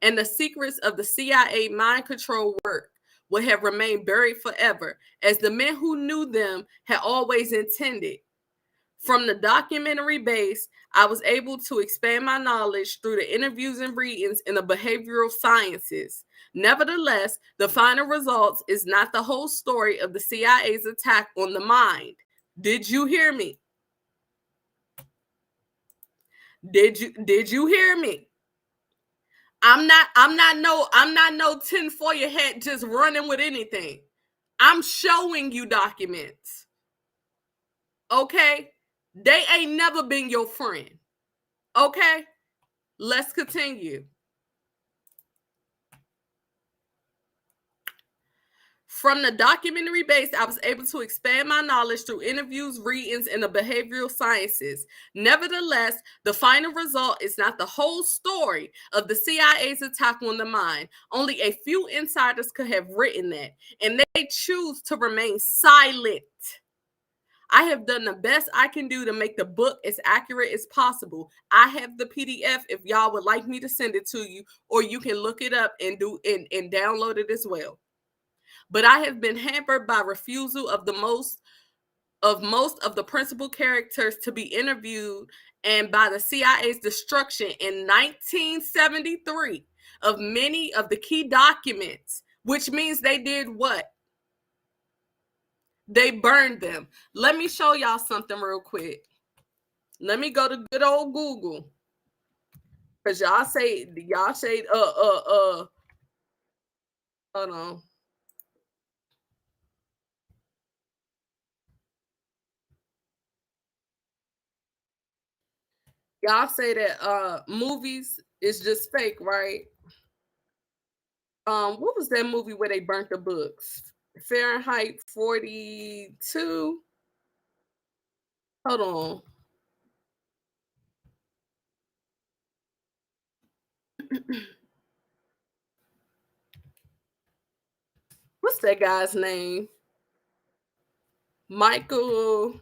And the secrets of the CIA mind control work would have remained buried forever, as the men who knew them had always intended. From the documentary base, I was able to expand my knowledge through the interviews and readings in the behavioral sciences. Nevertheless, the final results is not the whole story of the CIA's attack on the mind. Did you hear me? Did you hear me? I'm not no tinfoil hat just running with anything. I'm showing you documents. Okay? They ain't never been your friend. Okay? Let's continue. From the documentary base, I was able to expand my knowledge through interviews, readings, and the behavioral sciences. Nevertheless, the final result is not the whole story of the CIA's attack on the mind. Only a few insiders could have written that, and they choose to remain silent. I have done the best I can do to make the book as accurate as possible. I have the PDF if y'all would like me to send it to you, or you can look it up and download it as well. But I have been hampered by refusal of most of the principal characters to be interviewed, and by the CIA's destruction in 1973 of many of the key documents, which means they did what? They burned them. Let me show y'all something real quick. Let me go to good old Google. Because y'all say, hold on. Y'all say that movies is just fake, right? What was that movie where they burnt the books? Fahrenheit 42. Hold on. What's that guy's name? Michael.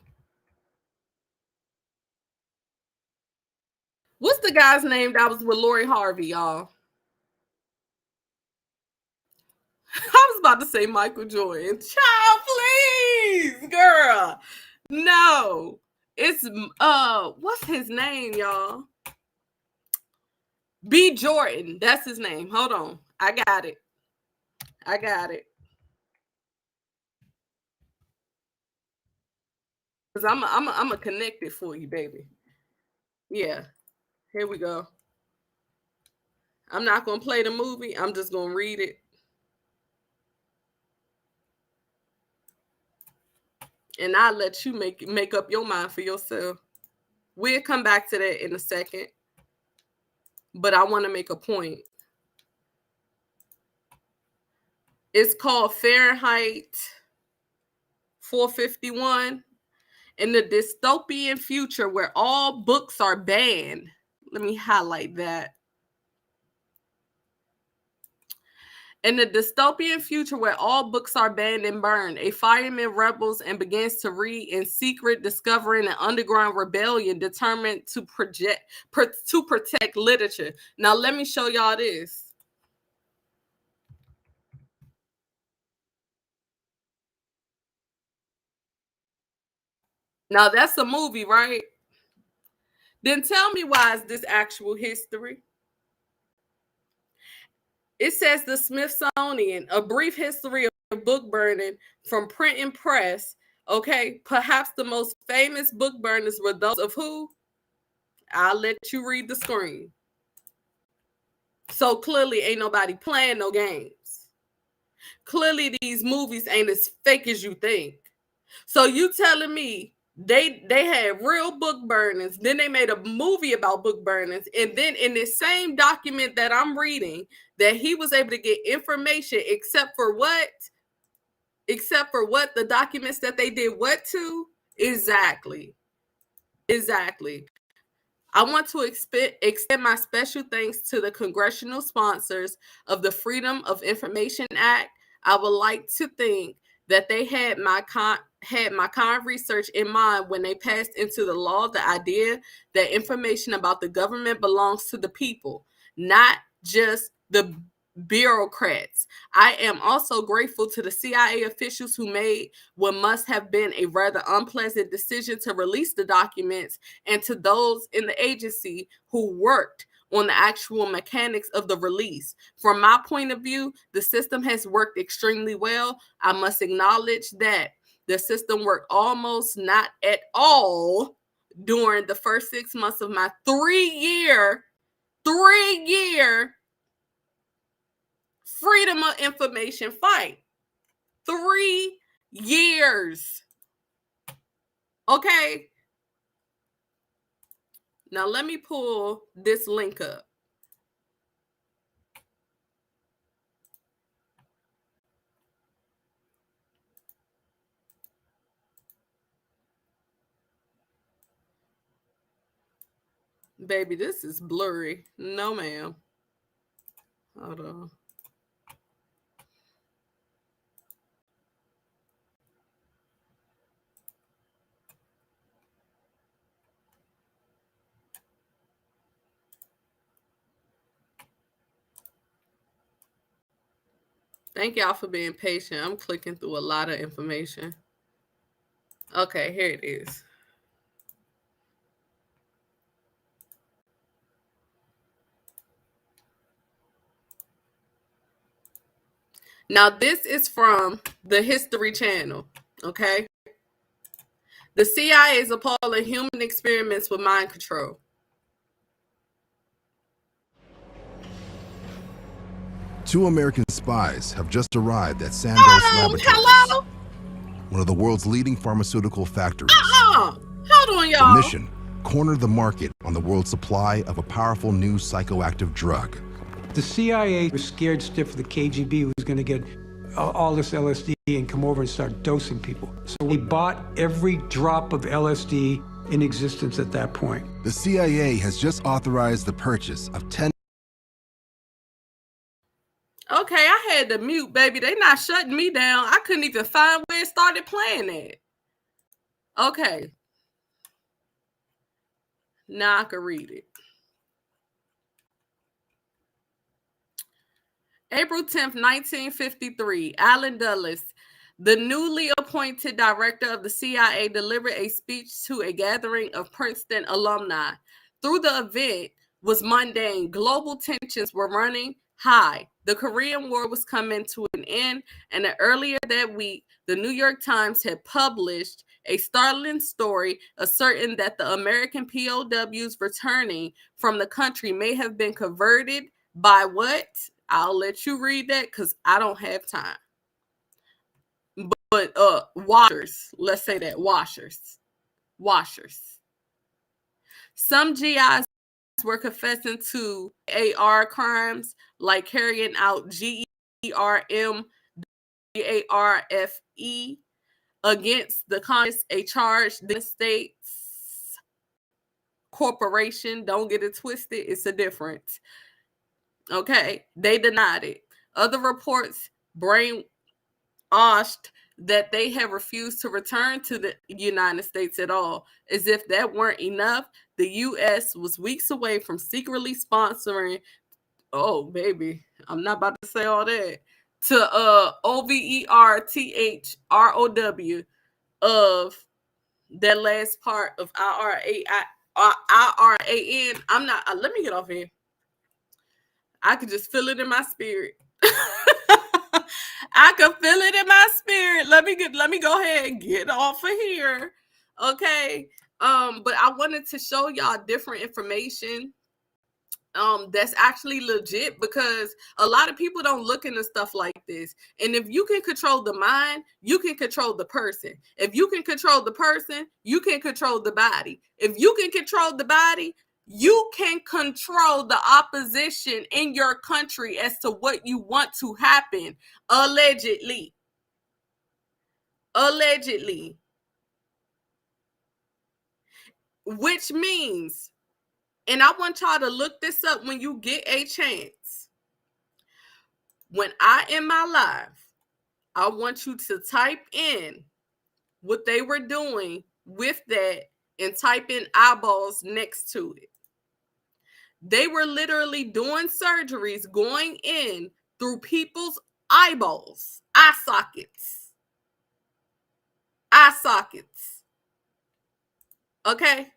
What's the guy's name that was with Lori Harvey, y'all? I was about to say Michael Jordan. Child, please, girl. No. It's what's his name, y'all? B. Jordan. That's his name. Hold on. I got it. Cause I'm a connect it for you, baby. Yeah. Here we go. I'm not gonna play the movie. I'm just gonna read it. And I'll let you make up your mind for yourself. We'll come back to that in a second. But I want to make a point. It's called Fahrenheit 451. In the dystopian future where all books are banned. Let me highlight that. In the dystopian future where all books are banned and burned, a fireman rebels and begins to read in secret, discovering an underground rebellion determined to protect literature. Now let me show y'all this. Now that's a movie, right? Then tell me, why is this actual history? It says the Smithsonian, a brief history of book burning from print and press. Okay, perhaps the most famous book burners were those of who? I'll let you read the screen. So clearly ain't nobody playing no games. Clearly these movies ain't as fake as you think. So you telling me they had real book burnings, then they made a movie about book burnings, and then in this same document that I'm reading, that he was able to get information except for what? Except for what? The documents that they did what to? Exactly. I want to extend my special thanks to the congressional sponsors of the Freedom of Information Act. I would like to think that they had my kind research in mind when they passed into the law the idea that information about the government belongs to the people, not just the bureaucrats. I am also grateful to the CIA officials who made what must have been a rather unpleasant decision to release the documents, and to those in the agency who worked on the actual mechanics of the release. From my point of view, the system has worked extremely well. I must acknowledge that the system worked almost not at all during the first 6 months of my 3-year freedom of information fight. 3 years. Okay. Now let me pull this link up. Baby, this is blurry. No, ma'am. Hold on. Thank y'all for being patient. I'm clicking through a lot of information. Okay, here it is. Now, this is from the History Channel, okay? The CIA is appalling human experiments with mind control. Two American spies have just arrived at Sandoz Laboratories, Hello? one of the world's leading pharmaceutical factories. Hold on, y'all. The mission: corner the market on the world's supply of a powerful new psychoactive drug. The CIA was scared stiff the KGB was going to get all this LSD and come over and start dosing people. So we bought every drop of LSD in existence at that point. The CIA has just authorized the purchase of 10. Okay, I had to mute, baby. They not shutting me down. I couldn't even find where it started playing at. Okay. Now I can read it. April 10th, 1953, Allen Dulles, the newly appointed director of the CIA, delivered a speech to a gathering of Princeton alumni. Through the event was mundane. Global tensions were running high. The Korean War was coming to an end, and earlier that week, the New York Times had published a startling story asserting that the American POWs returning from the country may have been converted by what? I'll let you read that because I don't have time. But washers, let's say that, washers. Some GIs were confessing to AR crimes like carrying out GERM DARFE against the Congress, a charge the state's corporation. Don't get it twisted. It's a difference. Okay, they denied it. Other reports brainwashed that they have refused to return to the United States at all. As if that weren't enough, the U.S. was weeks away from secretly sponsoring, oh, baby, I'm not about to say all that, to OVERTHROW of that last part of IRAN. I'm not, let me get off here. I could just feel it in my spirit. I can feel it in my spirit. Let me go ahead and get off of here. Okay. But I wanted to show y'all different information that's actually legit, because a lot of people don't look into stuff like this. And if you can control the mind, you can control the person. If you can control the person, you can control the body. If you can control the body, you can control the opposition in your country as to what you want to happen. Allegedly. Which means, and I want y'all to look this up when you get a chance. When I end my live, I want you to type in what they were doing with that and type in eyeballs next to it. They were literally doing surgeries, going in through people's eyeballs, eye sockets. Okay?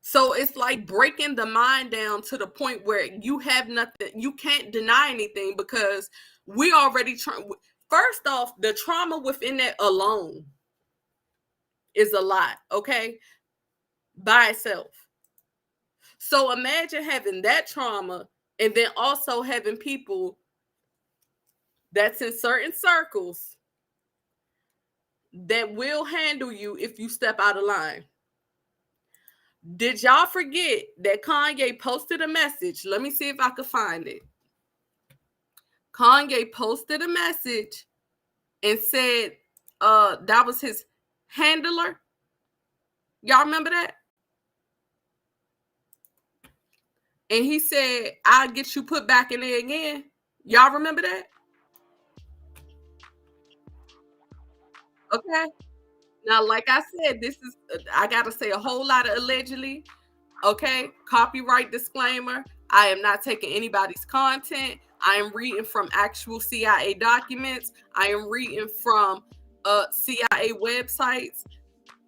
So it's like breaking the mind down to the point where you have nothing, you can't deny anything, because we already first off, the trauma within that alone is a lot, okay? By itself. So imagine having that trauma and then also having people that's in certain circles that will handle you if you step out of line. Did y'all forget that Kanye posted a message? Let me see if I can find it. Kanye posted a message and said that was his handler. Y'all remember that? And he said, I'll get you put back in there again. Y'all remember that? Okay. Now, like I said, this is, I got to say a whole lot of allegedly. Okay. Copyright disclaimer. I am not taking anybody's content. I am reading from actual CIA documents. I am reading from CIA websites,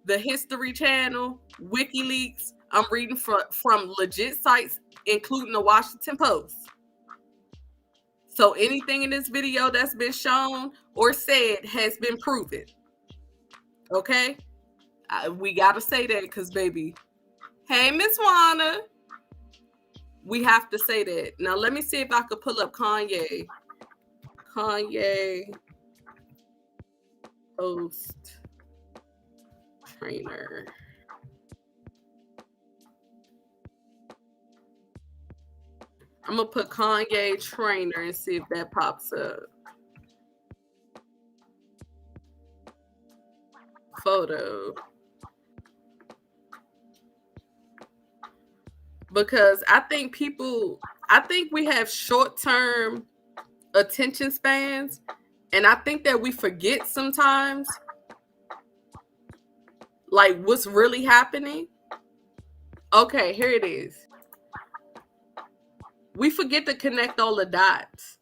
the History Channel, WikiLeaks. I'm reading from legit sites, including the Washington Post. So anything in this video that's been shown or said has been proven. Okay? We got to say that because, baby, hey, Miss Wanna, we have to say that. Now, let me see if I could pull up Kanye Post trainer. I'm going to put Kanye trainer and see if that pops up. Photo. Because I think we have short-term attention spans, and I think that we forget sometimes like what's really happening. Okay, here it is. We forget to connect all the dots,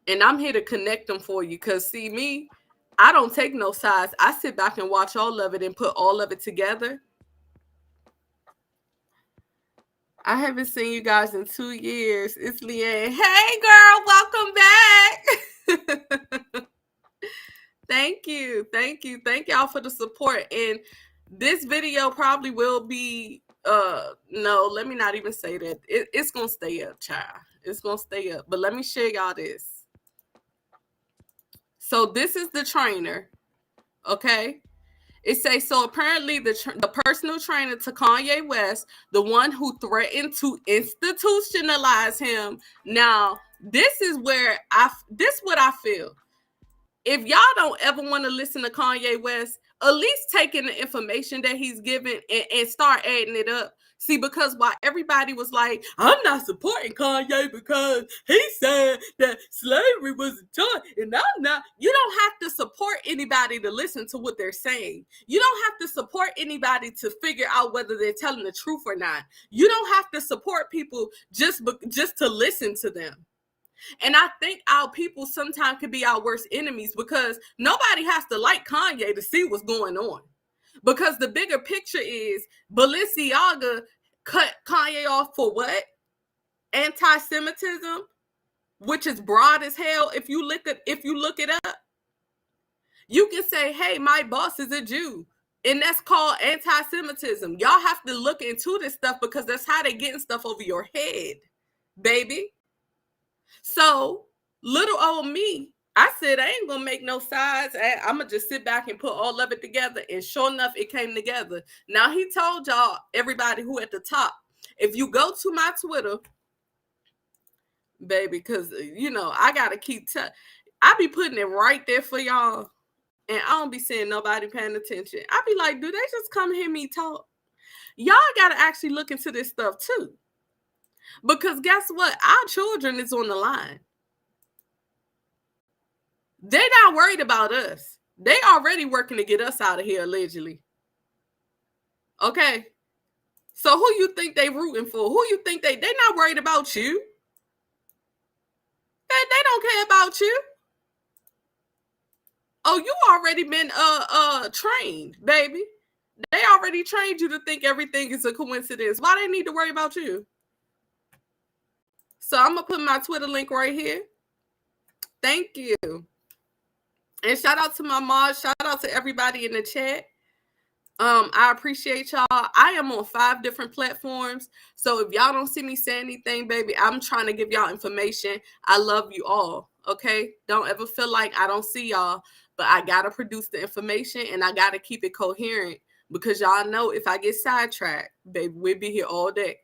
and I'm here to connect them for you, because see me, I don't take no sides. I sit back and watch all of it and put all of it together. I haven't seen you guys in 2 years. It's Leanne. Hey, girl, welcome back. Thank you. Thank y'all for the support. And this video probably will be, no, let me not even say that. It's going to stay up, child. It's going to stay up. But let me share y'all this. So this is the trainer, okay? It says, so apparently the personal trainer to Kanye West, the one who threatened to institutionalize him. Now, this is what I feel. If y'all don't ever want to listen to Kanye West, at least take in the information that he's given and start adding it up. See, because while everybody was like, I'm not supporting Kanye because he said that slavery was a choice, and I'm not. You don't have to support anybody to listen to what they're saying. You don't have to support anybody to figure out whether they're telling the truth or not. You don't have to support people just to listen to them. And I think our people sometimes can be our worst enemies because nobody has to like Kanye to see what's going on. Because the bigger picture is Balenciaga cut Kanye off for what? Anti-Semitism, which is broad as hell. If you look it up, you can say, hey, my boss is a Jew. And that's called anti-Semitism. Y'all have to look into this stuff because that's how they getting stuff over your head, baby. So little old me, I said, I ain't gonna make no sides. I'm gonna just sit back and put all of it together. And sure enough, it came together. Now he told y'all, everybody who at the top, if you go to my Twitter, baby, because I gotta keep I be putting it right there for y'all. And I don't be seeing nobody paying attention. I be like, do they just come hear me talk? Y'all gotta actually look into this stuff too. Because guess what? Our children is on the line. They're not worried about us. They already working to get us out of here, allegedly. Okay? So who you think they rooting for? Who you think they're not worried about you? They don't care about you. Oh, you already been trained, baby. They already trained you to think everything is a coincidence. Why they need to worry about you? So I'm gonna put my Twitter link right here. Thank you. And shout out to my mom. Shout out to everybody in the chat. I appreciate y'all. I am on 5 different platforms. So if y'all don't see me say anything, baby, I'm trying to give y'all information. I love you all. Okay? Don't ever feel like I don't see y'all. But I gotta produce the information and I gotta keep it coherent. Because y'all know if I get sidetracked, baby, we'll be here all day.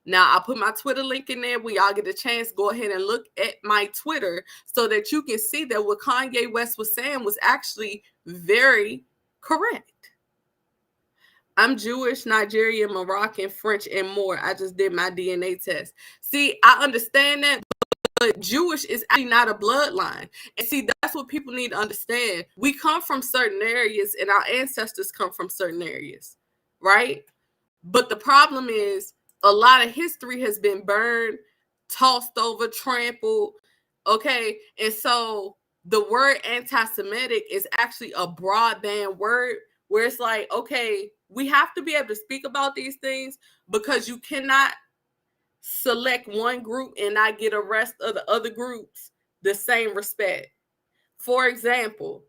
Now, I put my Twitter link in there. When y'all get a chance, go ahead and look at my Twitter so that you can see that what Kanye West was saying was actually very correct. I'm Jewish, Nigerian, Moroccan, French, and more. I just did my DNA test. See, I understand that, but Jewish is actually not a bloodline. And see, that's what people need to understand. We come from certain areas, and our ancestors come from certain areas, right? But the problem is, a lot of history has been burned, tossed over, trampled, okay? And so the word anti-Semitic is actually a broadband word where it's like, okay, we have to be able to speak about these things because you cannot select one group and not get a rest of the other groups the same respect. For example,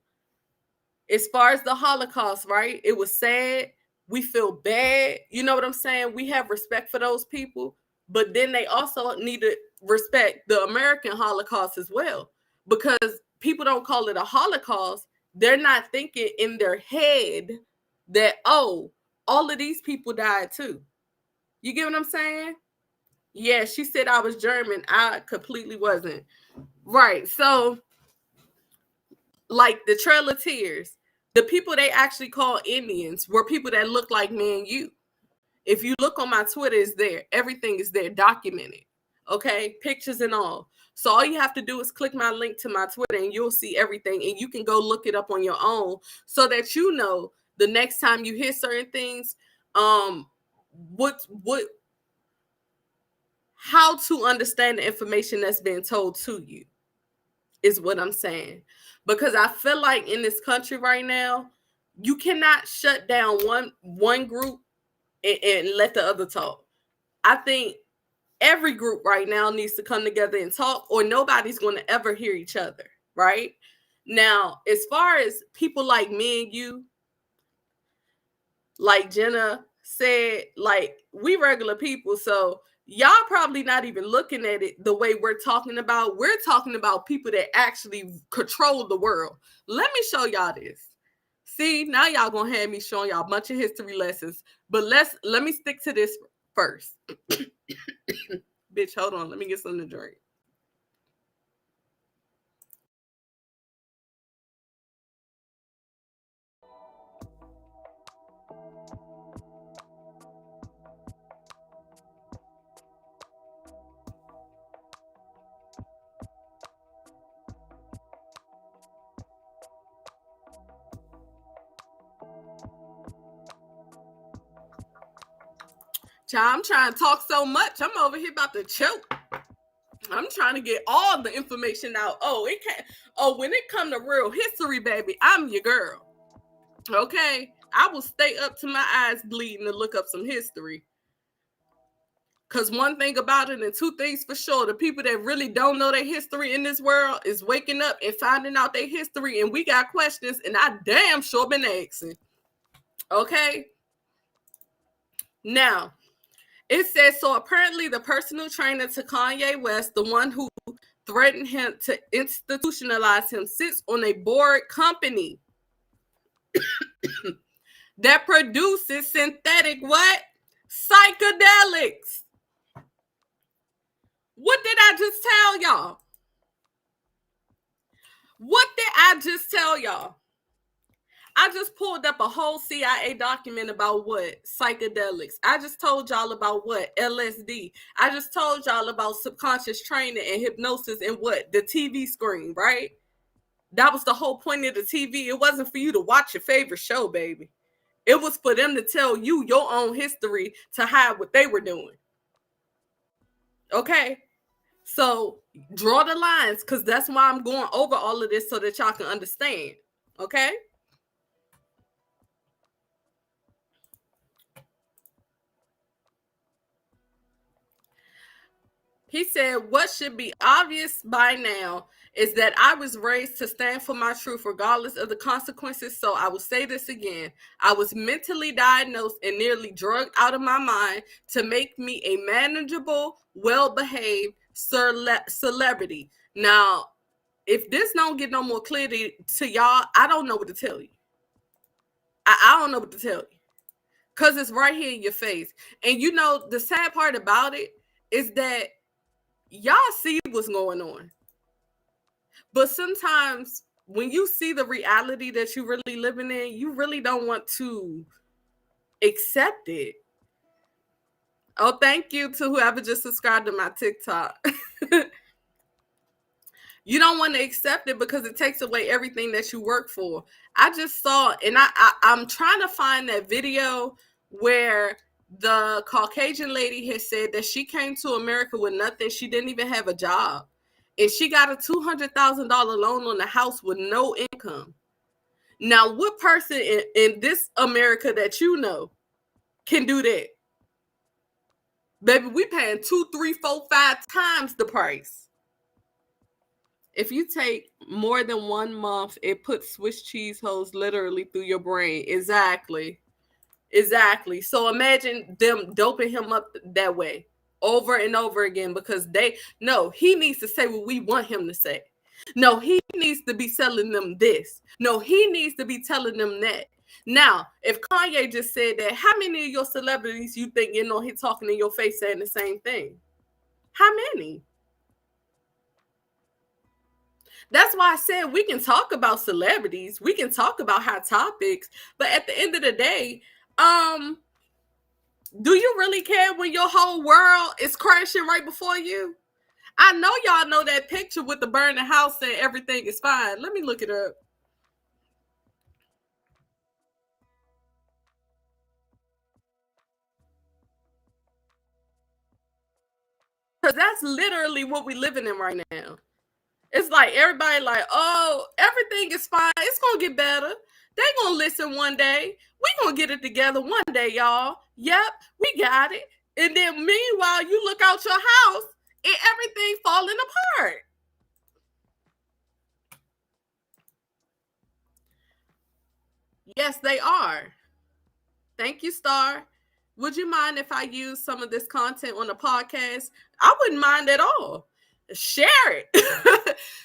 as far as the Holocaust, right? It was sad. We feel bad. You know what I'm saying? We have respect for those people, but then they also need to respect the American Holocaust as well, because people don't call it a Holocaust. They're not thinking in their head that, oh, all of these people died too. You get what I'm saying? Yeah, she said I was German. I completely wasn't. Right. So, like the Trail of Tears, the people they actually call Indians were people that look like me and you. If you look on my Twitter, it's there. Everything is there, documented. Okay, pictures and all. So all you have to do is click my link to my Twitter and you'll see everything. And you can go look it up on your own so that you know the next time you hear certain things, how to understand the information that's being told to you is what I'm saying. Because I feel like in this country right now, you cannot shut down one group and let the other talk. I think every group right now needs to come together and talk, or nobody's going to ever hear each other, right? Now, as far as people like me and you, like Jenna said, like, we regular people, so y'all probably not even looking at it the way we're talking about. We're talking about people that actually control the world. Let me show y'all this. See, now y'all gonna have me showing y'all a bunch of history lessons, but let me stick to this first. Bitch, hold on. Let me get something to drink. Child, I'm trying to talk so much. I'm over here about to choke. I'm trying to get all the information out. Oh, it can't. Oh, when it come to real history, baby, I'm your girl. Okay? I will stay up to my eyes bleeding to look up some history. Because one thing about it and two things for sure, the people that really don't know their history in this world is waking up and finding out their history, and we got questions, and I damn sure been asking. Okay? Now, it says, so apparently the personal trainer to Kanye West, the one who threatened him to institutionalize him, sits on a board company that produces synthetic what? Psychedelics. What did I just tell y'all? What did I just tell y'all? I just pulled up a whole CIA document about what? Psychedelics. I just told y'all about what? LSD. I just told y'all about subconscious training and hypnosis and what? The TV screen, right? That was the whole point of the TV. It wasn't for you to watch your favorite show, baby. It was for them to tell you your own history to hide what they were doing. Okay? So draw the lines, because that's why I'm going over all of this so that y'all can understand. Okay? He said, what should be obvious by now is that I was raised to stand for my truth regardless of the consequences. So I will say this again. I was mentally diagnosed and nearly drugged out of my mind to make me a manageable, well-behaved celebrity. Now, if this don't get no more clarity to y'all, I don't know what to tell you. I don't know what to tell you. Because it's right here in your face. And you know, the sad part about it is that y'all see what's going on. But sometimes when you see the reality that you're really living in, you really don't want to accept it. Oh, thank you to whoever just subscribed to my TikTok. You don't want to accept it because it takes away everything that you work for. I just saw, and I'm trying to find that video where the Caucasian lady has said that she came to America with nothing. She didn't even have a job. And she got a $200,000 loan on the house with no income. Now, what person in this America that you know can do that? Baby, we paying 2, 3, 4, 5 times the price. If you take more than 1 month, it puts Swiss cheese holes literally through your brain. Exactly. So imagine them doping him up that way over and over again because he needs to say what we want him to say. No, he needs to be selling them this. No, he needs to be telling them that. Now, if Kanye just said that, how many of your celebrities you think he's talking in your face saying the same thing? How many? That's why I said we can talk about celebrities. We can talk about hot topics. But at the end of the day, do you really care when your whole world is crashing right before you? I know y'all know that picture with the burning house and everything is fine. Let me look it up. Because that's literally what we're living in right now. It's like everybody like, oh, everything is fine. It's going to get better. They going to listen one day. We going to get it together one day, y'all. Yep, we got it. And then meanwhile, you look out your house and everything falling apart. Yes, they are. Thank you, Star. Would you mind if I use some of this content on the podcast? I wouldn't mind at all. Share it.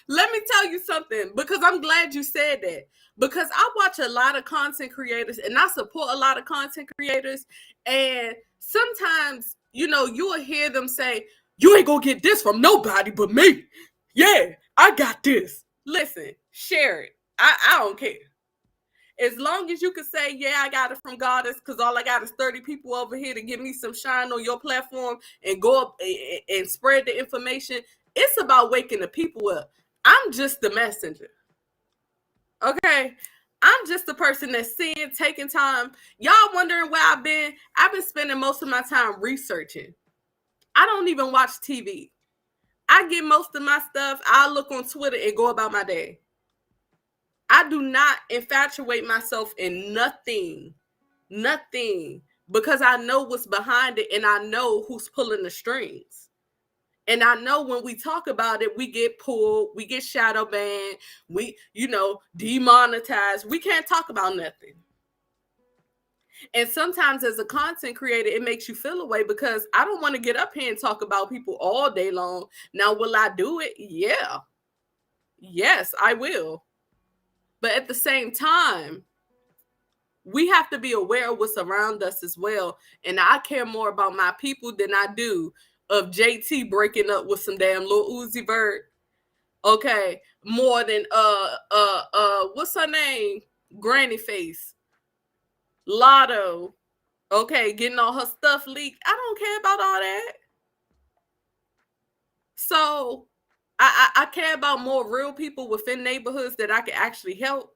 Let me tell you something, because I'm glad you said that. Because I watch a lot of content creators and I support a lot of content creators. And sometimes, you'll hear them say, you ain't gonna get this from nobody but me. Yeah, I got this. Listen, share it. I don't care. As long as you can say, yeah, I got it from Goddess, because all I got is 30 people over here to give me some shine on your platform and go up and spread the information. It's about waking the people up. I'm just the messenger. Okay? I'm just the person that's seeing, taking time. Y'all wondering where I've been? I've been spending most of my time researching. I don't even watch TV. I get most of my stuff. I look on Twitter and go about my day. I do not infatuate myself in nothing, because I know what's behind it and I know who's pulling the strings. And I know when we talk about it, we get pulled, we get shadow banned, we, demonetized. We can't talk about nothing. And sometimes as a content creator, it makes you feel away because I don't want to get up here and talk about people all day long. Now, will I do it? Yeah. Yes, I will. But at the same time, we have to be aware of what's around us as well. And I care more about my people than I do of JT breaking up with some damn Lil Uzi Vert. Okay, more than what's her name? Granny Face. Lotto. Okay, getting all her stuff leaked. I don't care about all that. So I care about more real people within neighborhoods that I can actually help.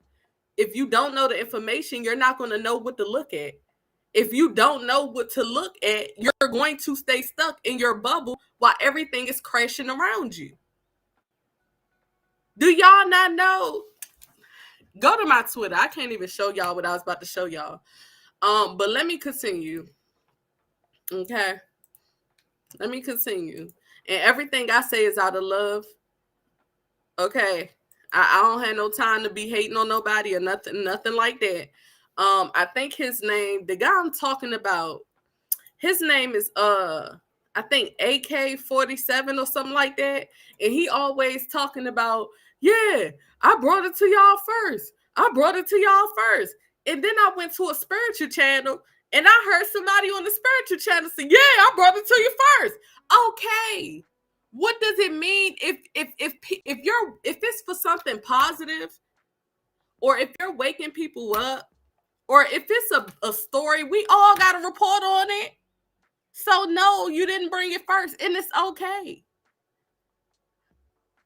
If you don't know the information, you're not going to know what to look at. If you don't know what to look at, you're going to stay stuck in your bubble while everything is crashing around you. Do y'all not know? Go to my Twitter. I can't even show y'all what I was about to show y'all. But let me continue. Okay. Let me continue. And everything I say is out of love. Okay. I don't have no time to be hating on nobody or nothing like that. I think his name, the guy I'm talking about, his name is I think AK-47 or something like that. And he always talking about, yeah, I brought it to y'all first. And then I went to a spiritual channel and I heard somebody on the spiritual channel say, yeah, I brought it to you first. Okay. What does it mean if it's for something positive, or if you're waking people up, or if it's a story, we all got to report on it. So no, you didn't bring it first, and it's okay.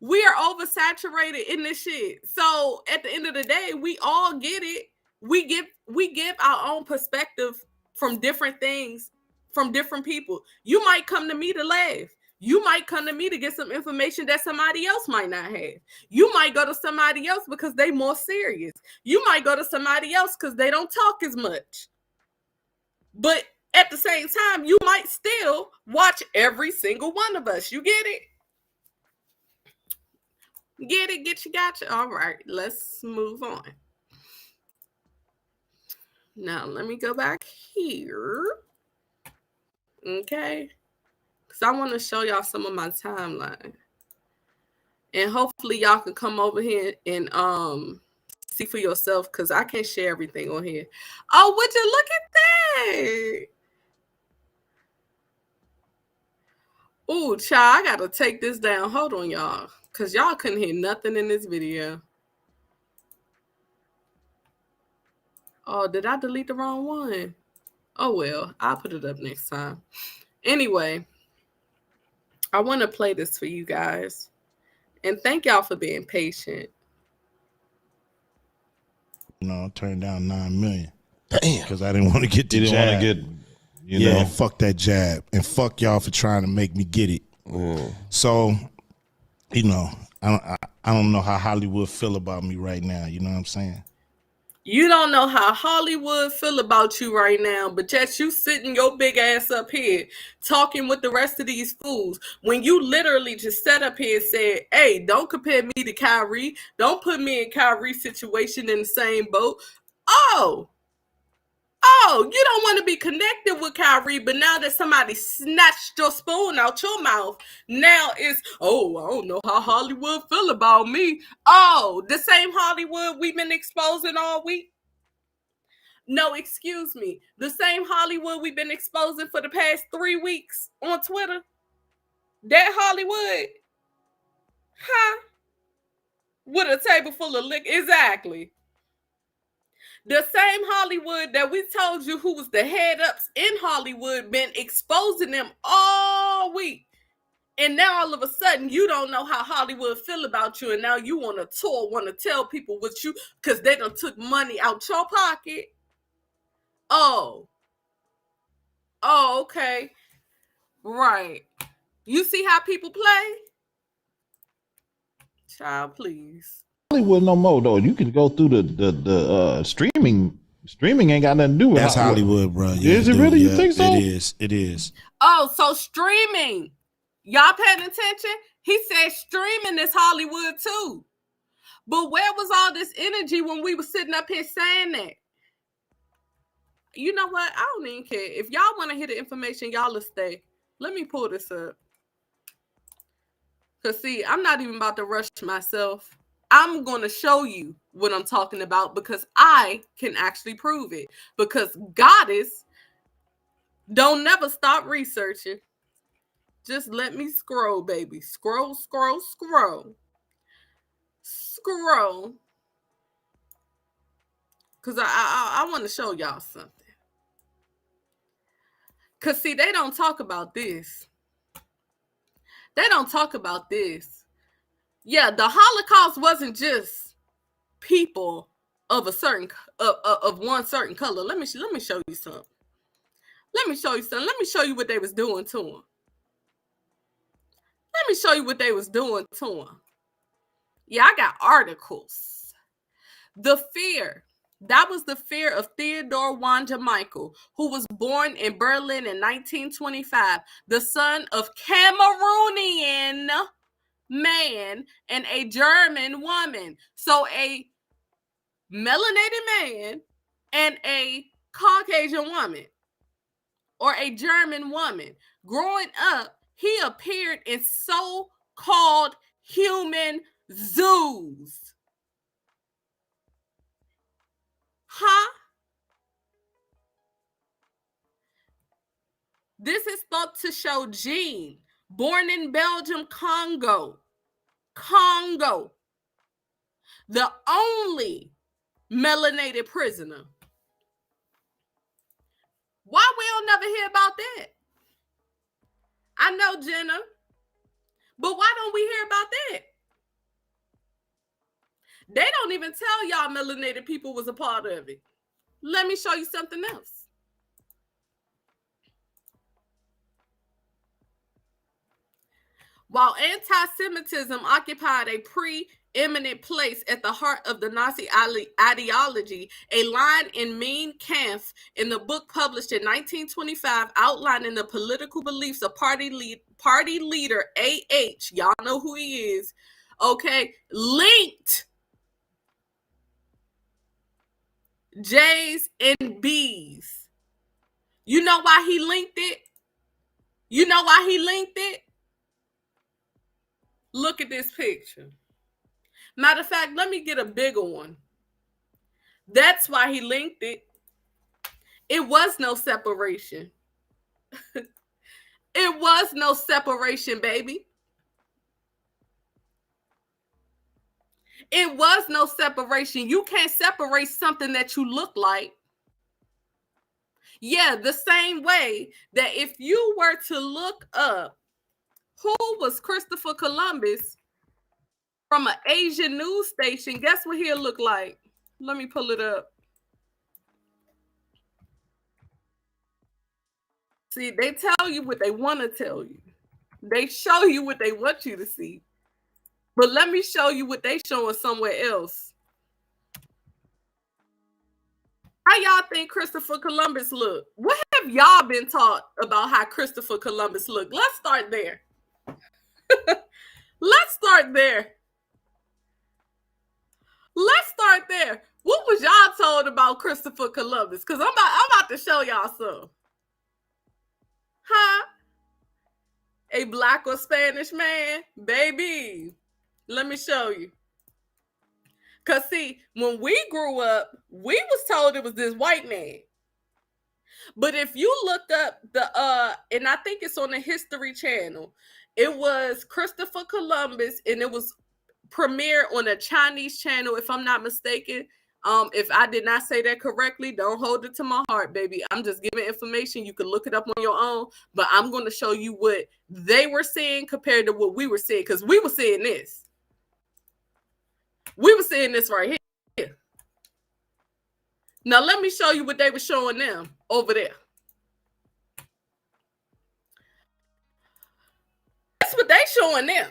We are oversaturated in this shit. So at the end of the day, we all get it. We give our own perspective from different things, from different people. You might come to me to laugh. You might come to me to get some information that somebody else might not have. You might go to somebody else because they more serious. You might go to somebody else because they don't talk as much. But at the same time, you might still watch every single one of us. You get it? Get it? Get you, gotcha. All right, let's move on. Now, let me go back here. Okay. Because I want to show y'all some of my timeline. And hopefully y'all can come over here and see for yourself, because I can't share everything on here. Oh, would you look at that? Ooh, child, I got to take this down. Hold on, y'all. Because y'all couldn't hear nothing in this video. Oh, did I delete the wrong one? Oh, well, I'll put it up next time. Anyway, I want to play this for you guys. And thank y'all for being patient. Turned down 9 million. Damn. Because I didn't want to get the You jab. didn't want to get, Yeah, fuck that jab. And fuck y'all for trying to make me get it. So, I don't know how Hollywood feel about me right now. You know what I'm saying? You don't know how Hollywood feel about you right now, but yet you sitting your big ass up here talking with the rest of these fools when you literally just sat up here and said, hey, don't compare me to Kyrie. Don't put me in Kyrie's situation in the same boat. Oh, you don't want to be connected with Kyrie, but now that somebody snatched your spoon out your mouth, now it's, I don't know how Hollywood feel about me. Oh, the same Hollywood we've been exposing all week? No, excuse me. The same Hollywood we've been exposing for the past 3 weeks on Twitter? That Hollywood? Huh? With a table full of liquor? Exactly. The same Hollywood that we told you who was the head ups in Hollywood been exposing them all week. And now all of a sudden you don't know how Hollywood feel about you, and now you want to tour, want to tell people what you, because they done took money out your pocket. Oh, okay, right. You see how people play? Child, please. Hollywood no more though. You can go through the streaming. Streaming ain't got nothing to do with That's Hollywood, bro. Yeah, is it really? Yeah, you think so? It is. Oh, so streaming. Y'all paying attention? He said streaming is Hollywood too. But where was all this energy when we were sitting up here saying that? You know what? I don't even care. If y'all want to hear the information, y'all will stay. Let me pull this up. Because see, I'm not even about to rush myself. I'm going to show you what I'm talking about because I can actually prove it. Because Goddess don't never stop researching. Just let me scroll, baby. Scroll. Because I want to show y'all something. Because, see, they don't talk about this. They don't talk about this. Yeah, the Holocaust wasn't just people of a certain of one certain color. Let me show you something. Let me show you what they was doing to them. Let me show you what they was doing to them. Yeah, I got articles. The fear. That was the fear of Theodore Wanda Michael, who was born in Berlin in 1925, the son of Cameroonian man and a German woman. So a melanated man and a Caucasian woman or a German woman. Growing up, he appeared in so-called human zoos. Huh? This is thought to show Jean, born in Belgium, Congo, the only melanated prisoner. Why we don't never hear about that? I know, Jenna, but why don't we hear about that? They don't even tell y'all melanated people was a part of it. Let me show you something else. While anti-Semitism occupied a preeminent place at the heart of the Nazi ideology, a line in Mein Kampf in the book published in 1925 outlining the political beliefs of party leader A.H., y'all know who he is, okay, linked J's and B's. You know why he linked it? You know why he linked it? Look at this picture. Matter of fact, let me get a bigger one. That's why he linked it. It was no separation. It was no separation, baby. It was no separation. You can't separate something that you look like. Yeah, the same way that if you were to look up who was Christopher Columbus from an Asian news station, guess what he'll look like? Let me pull it up. See, they tell you what they want to tell you. They show you what they want you to see. But let me show you what they showing somewhere else. How y'all think Christopher Columbus looked? What have y'all been taught about how Christopher Columbus looked? Let's start there. Let's start there. Let's start there. What was y'all told about Christopher Columbus? Because I'm about to show y'all some. Huh? A black or Spanish man? Baby, let me show you. Because, see, when we grew up, we was told it was this white man. But if you look up and I think it's on the History Channel, it was Christopher Columbus, and it was premiered on a Chinese channel, if I'm not mistaken. If I did not say that correctly, don't hold it to my heart, baby. I'm just giving information. You can look it up on your own, but I'm going to show you what they were saying compared to what we were saying, because we were saying this. We were saying this right here. Now, let me show you what they were showing them over there. That's what they showing them.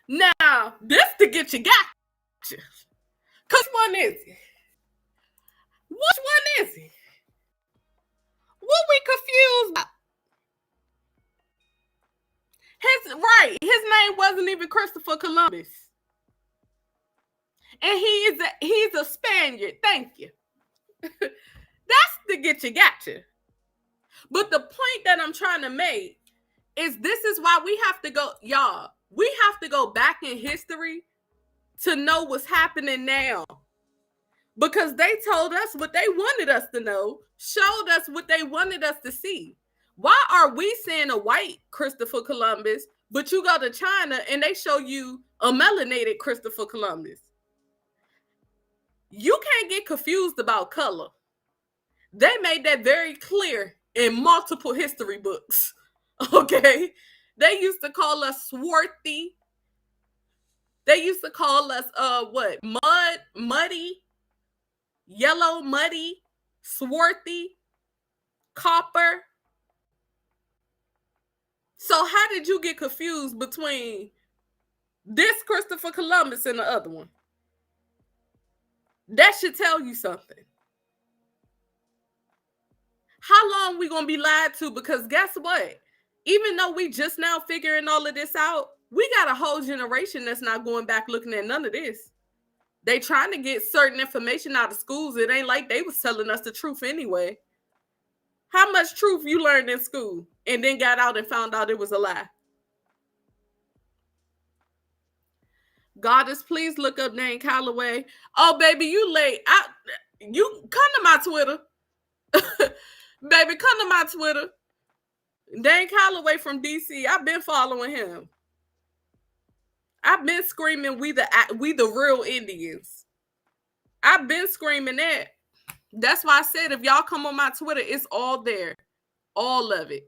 Now, this to get you gotcha. Which one is it? Which one is it? What we confused about? His name wasn't even Christopher Columbus. And he's a Spaniard. Thank you. That's to get you gotcha. But the point that I'm trying to make is this is why we have to go, y'all, we have to go back in history to know what's happening now. Because they told us what they wanted us to know, showed us what they wanted us to see. Why are we seeing a white Christopher Columbus, but you go to China and they show you a melanated Christopher Columbus? You can't get confused about color. They made that very clear in multiple history books. Okay? They used to call us swarthy. They used to call us muddy, yellow, muddy, swarthy, copper. So how did you get confused between this Christopher Columbus and the other one? That should tell you something. How long we gonna be lied to? Because guess what? Even though we just now figuring all of this out, we got a whole generation that's not going back looking at none of this. They trying to get certain information out of schools. It ain't like they was telling us the truth anyway. How much truth you learned in school and then got out and found out it was a lie? Goddess, please look up Dane Calloway. Oh, baby, you late. You come to my Twitter. Baby, come to my Twitter. Dane Calloway from DC. I've been following him. I've been screaming, we the real Indians. I've been screaming that. That's why I said if y'all come on my Twitter, it's all there. All of it.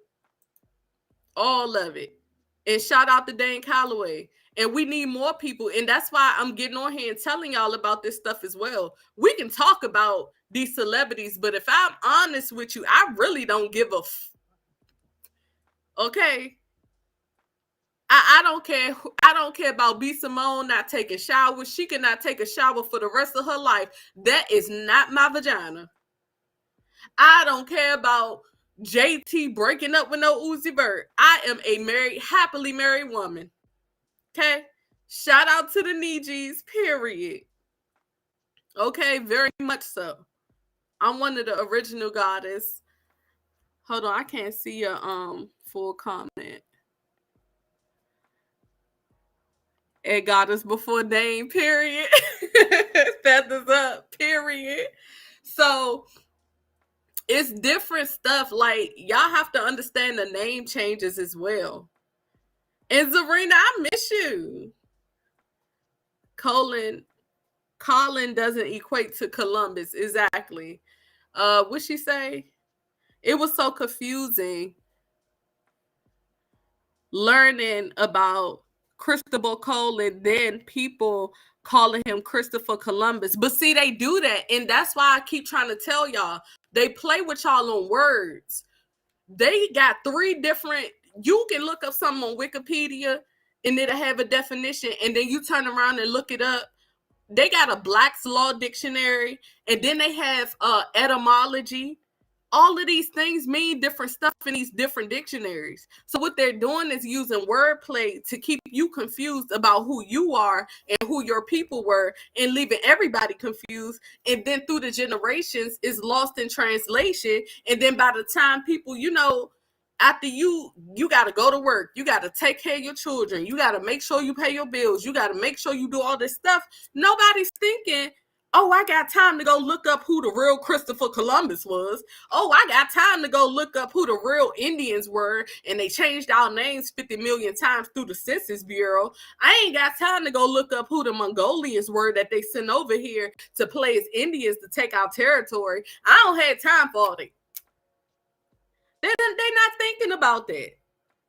All of it. And shout out to Dane Calloway. And we need more people. And that's why I'm getting on here and telling y'all about this stuff as well. We can talk about these celebrities, but if I'm honest with you, I really don't give a okay? I don't care. I don't care about B. Simone not taking showers. She cannot take a shower for the rest of her life. That is not my vagina. I don't care about JT breaking up with no Uzi Vert. I am a happily married woman. Okay? Shout out to the Nijis, period. Okay, very much so. I'm one of the original goddess. Hold on, I can't see your full comment. And goddess before Dane, period. Feathers up, period. So it's different stuff. Like, y'all have to understand the name changes as well. And Zarina, I miss you. Colin doesn't equate to Columbus. Exactly. What'd she say? It was so confusing learning about Christopher Cole and then people calling him Christopher Columbus. But see, they do that. And that's why I keep trying to tell y'all, they play with y'all on words. They got 3 different, you can look up something on Wikipedia and it'll have a definition. And then you turn around and look it up. They got a Black's Law Dictionary. And then they have etymology. All of these things mean different stuff in these different dictionaries. So what they're doing is using wordplay to keep you confused about who you are and who your people were and leaving everybody confused. And then through the generations, it's lost in translation. And then by the time people, after you got to go to work, you got to take care of your children, you got to make sure you pay your bills, you got to make sure you do all this stuff. Nobody's thinking Oh, I got time to go look up who the real Christopher Columbus was. Oh, I got time to go look up who the real Indians were, and they changed our names 50 million times through the Census Bureau. I ain't got time to go look up who the Mongolians were that they sent over here to play as Indians to take our territory. I don't have time for all that. They're not thinking about that.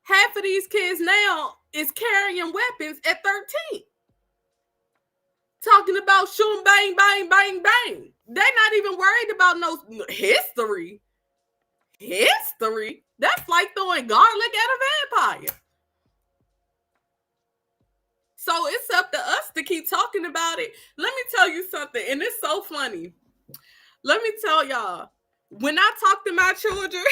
Half of these kids now is carrying weapons at 13. Talking about shooting, bang, bang, bang, bang. They're not even worried about no history. History? That's like throwing garlic at a vampire. So it's up to us to keep talking about it. Let me tell you something, and it's so funny. Let me tell y'all, when I talk to my children,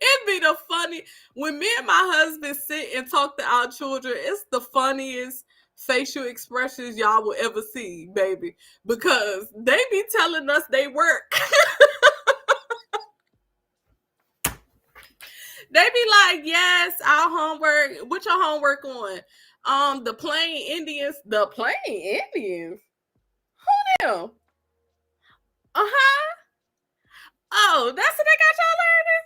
it'd be the funny when me and my husband sit and talk to our children. It's the funniest facial expressions y'all will ever see, baby, because they be telling us they work. They be like, yes, our homework. What your homework on? The Plain Indians. The Plain Indians? Who them? Oh, that's what they got y'all learning?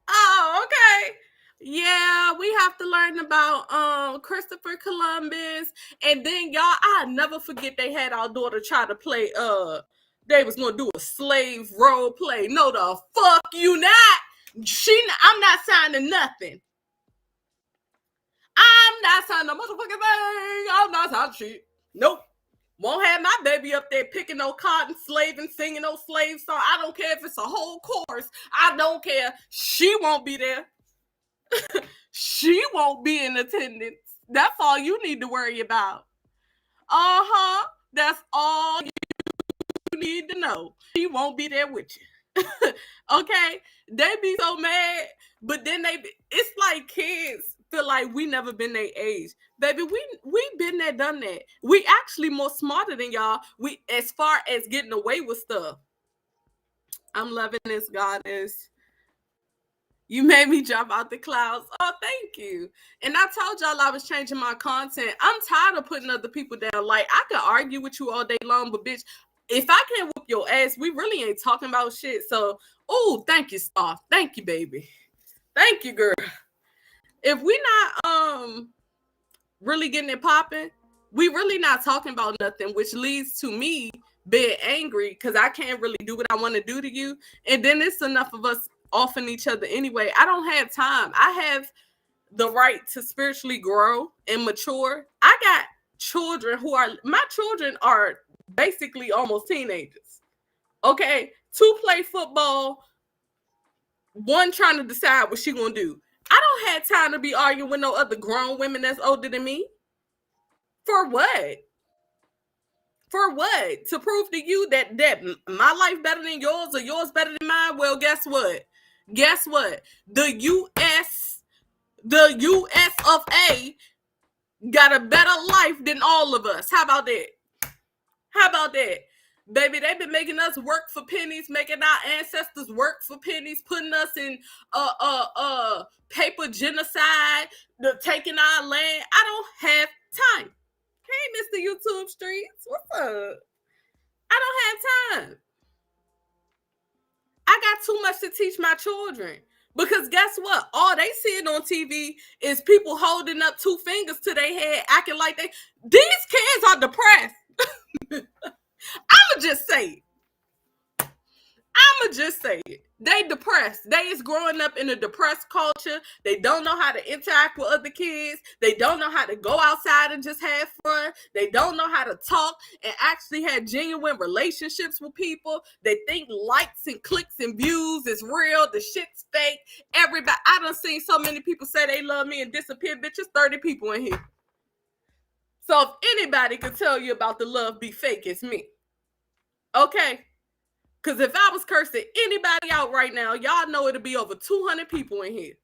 Oh, okay. Yeah, we have to learn about Christopher Columbus. And then y'all, I'll never forget they had our daughter try to play they was gonna do a slave role play. No, the fuck you not. I'm not signing nothing. I'm not signing a motherfucking thing. I'm not signing shit. Nope. Won't have my baby up there picking no cotton, slaving, singing no slave song. I don't care if it's a whole course. I don't care. She won't be there. She won't be in attendance. That's all you need to worry about. That's all you need to know. She won't be there with you. Okay? They be so mad, but then it's like kids feel like we never been their age. Baby, we been there, done that. We actually more smarter than y'all. We as far as getting away with stuff. I'm loving this, goddess. You made me jump out the clouds. Oh, thank you. And I told y'all I was changing my content. I'm tired of putting other people down. Like, I could argue with you all day long, but bitch, if I can't whoop your ass, we really ain't talking about shit. So, oh, thank you, Star. Thank you, baby. Thank you, girl. If we not really getting it popping, we really not talking about nothing, which leads to me being angry because I can't really do what I want to do to you. And then it's enough of us offing each other anyway. I don't have time. I have the right to spiritually grow and mature. I got children my children are basically almost teenagers. Okay? 2 play football, 1 trying to decide what she gonna do. I don't have time to be arguing with no other grown women that's older than me. For what? For what? To prove to you that my life better than yours or yours better than mine? Well, guess what? Guess what? The US of A got a better life than all of us. How about that? How about that? Baby, they've been making us work for pennies, making our ancestors work for pennies, putting us in paper genocide, taking our land. I don't have time. Hey, Mr. YouTube Streets, what's up? I don't have time. I got too much to teach my children. Because guess what? All they seeing on TV is people holding up 2 fingers to their head, acting like these kids are depressed. I'ma just say it. They depressed. They is growing up in a depressed culture. They don't know how to interact with other kids. They don't know how to go outside and just have fun. They don't know how to talk and actually have genuine relationships with people. They think likes and clicks and views is real. The shit's fake. Everybody, I done seen so many people say they love me and disappear. Bitches, 30 people in here. So if anybody could tell you about the love be fake, it's me. Okay? Because if I was cursing anybody out right now, y'all know it'll be over 200 people in here.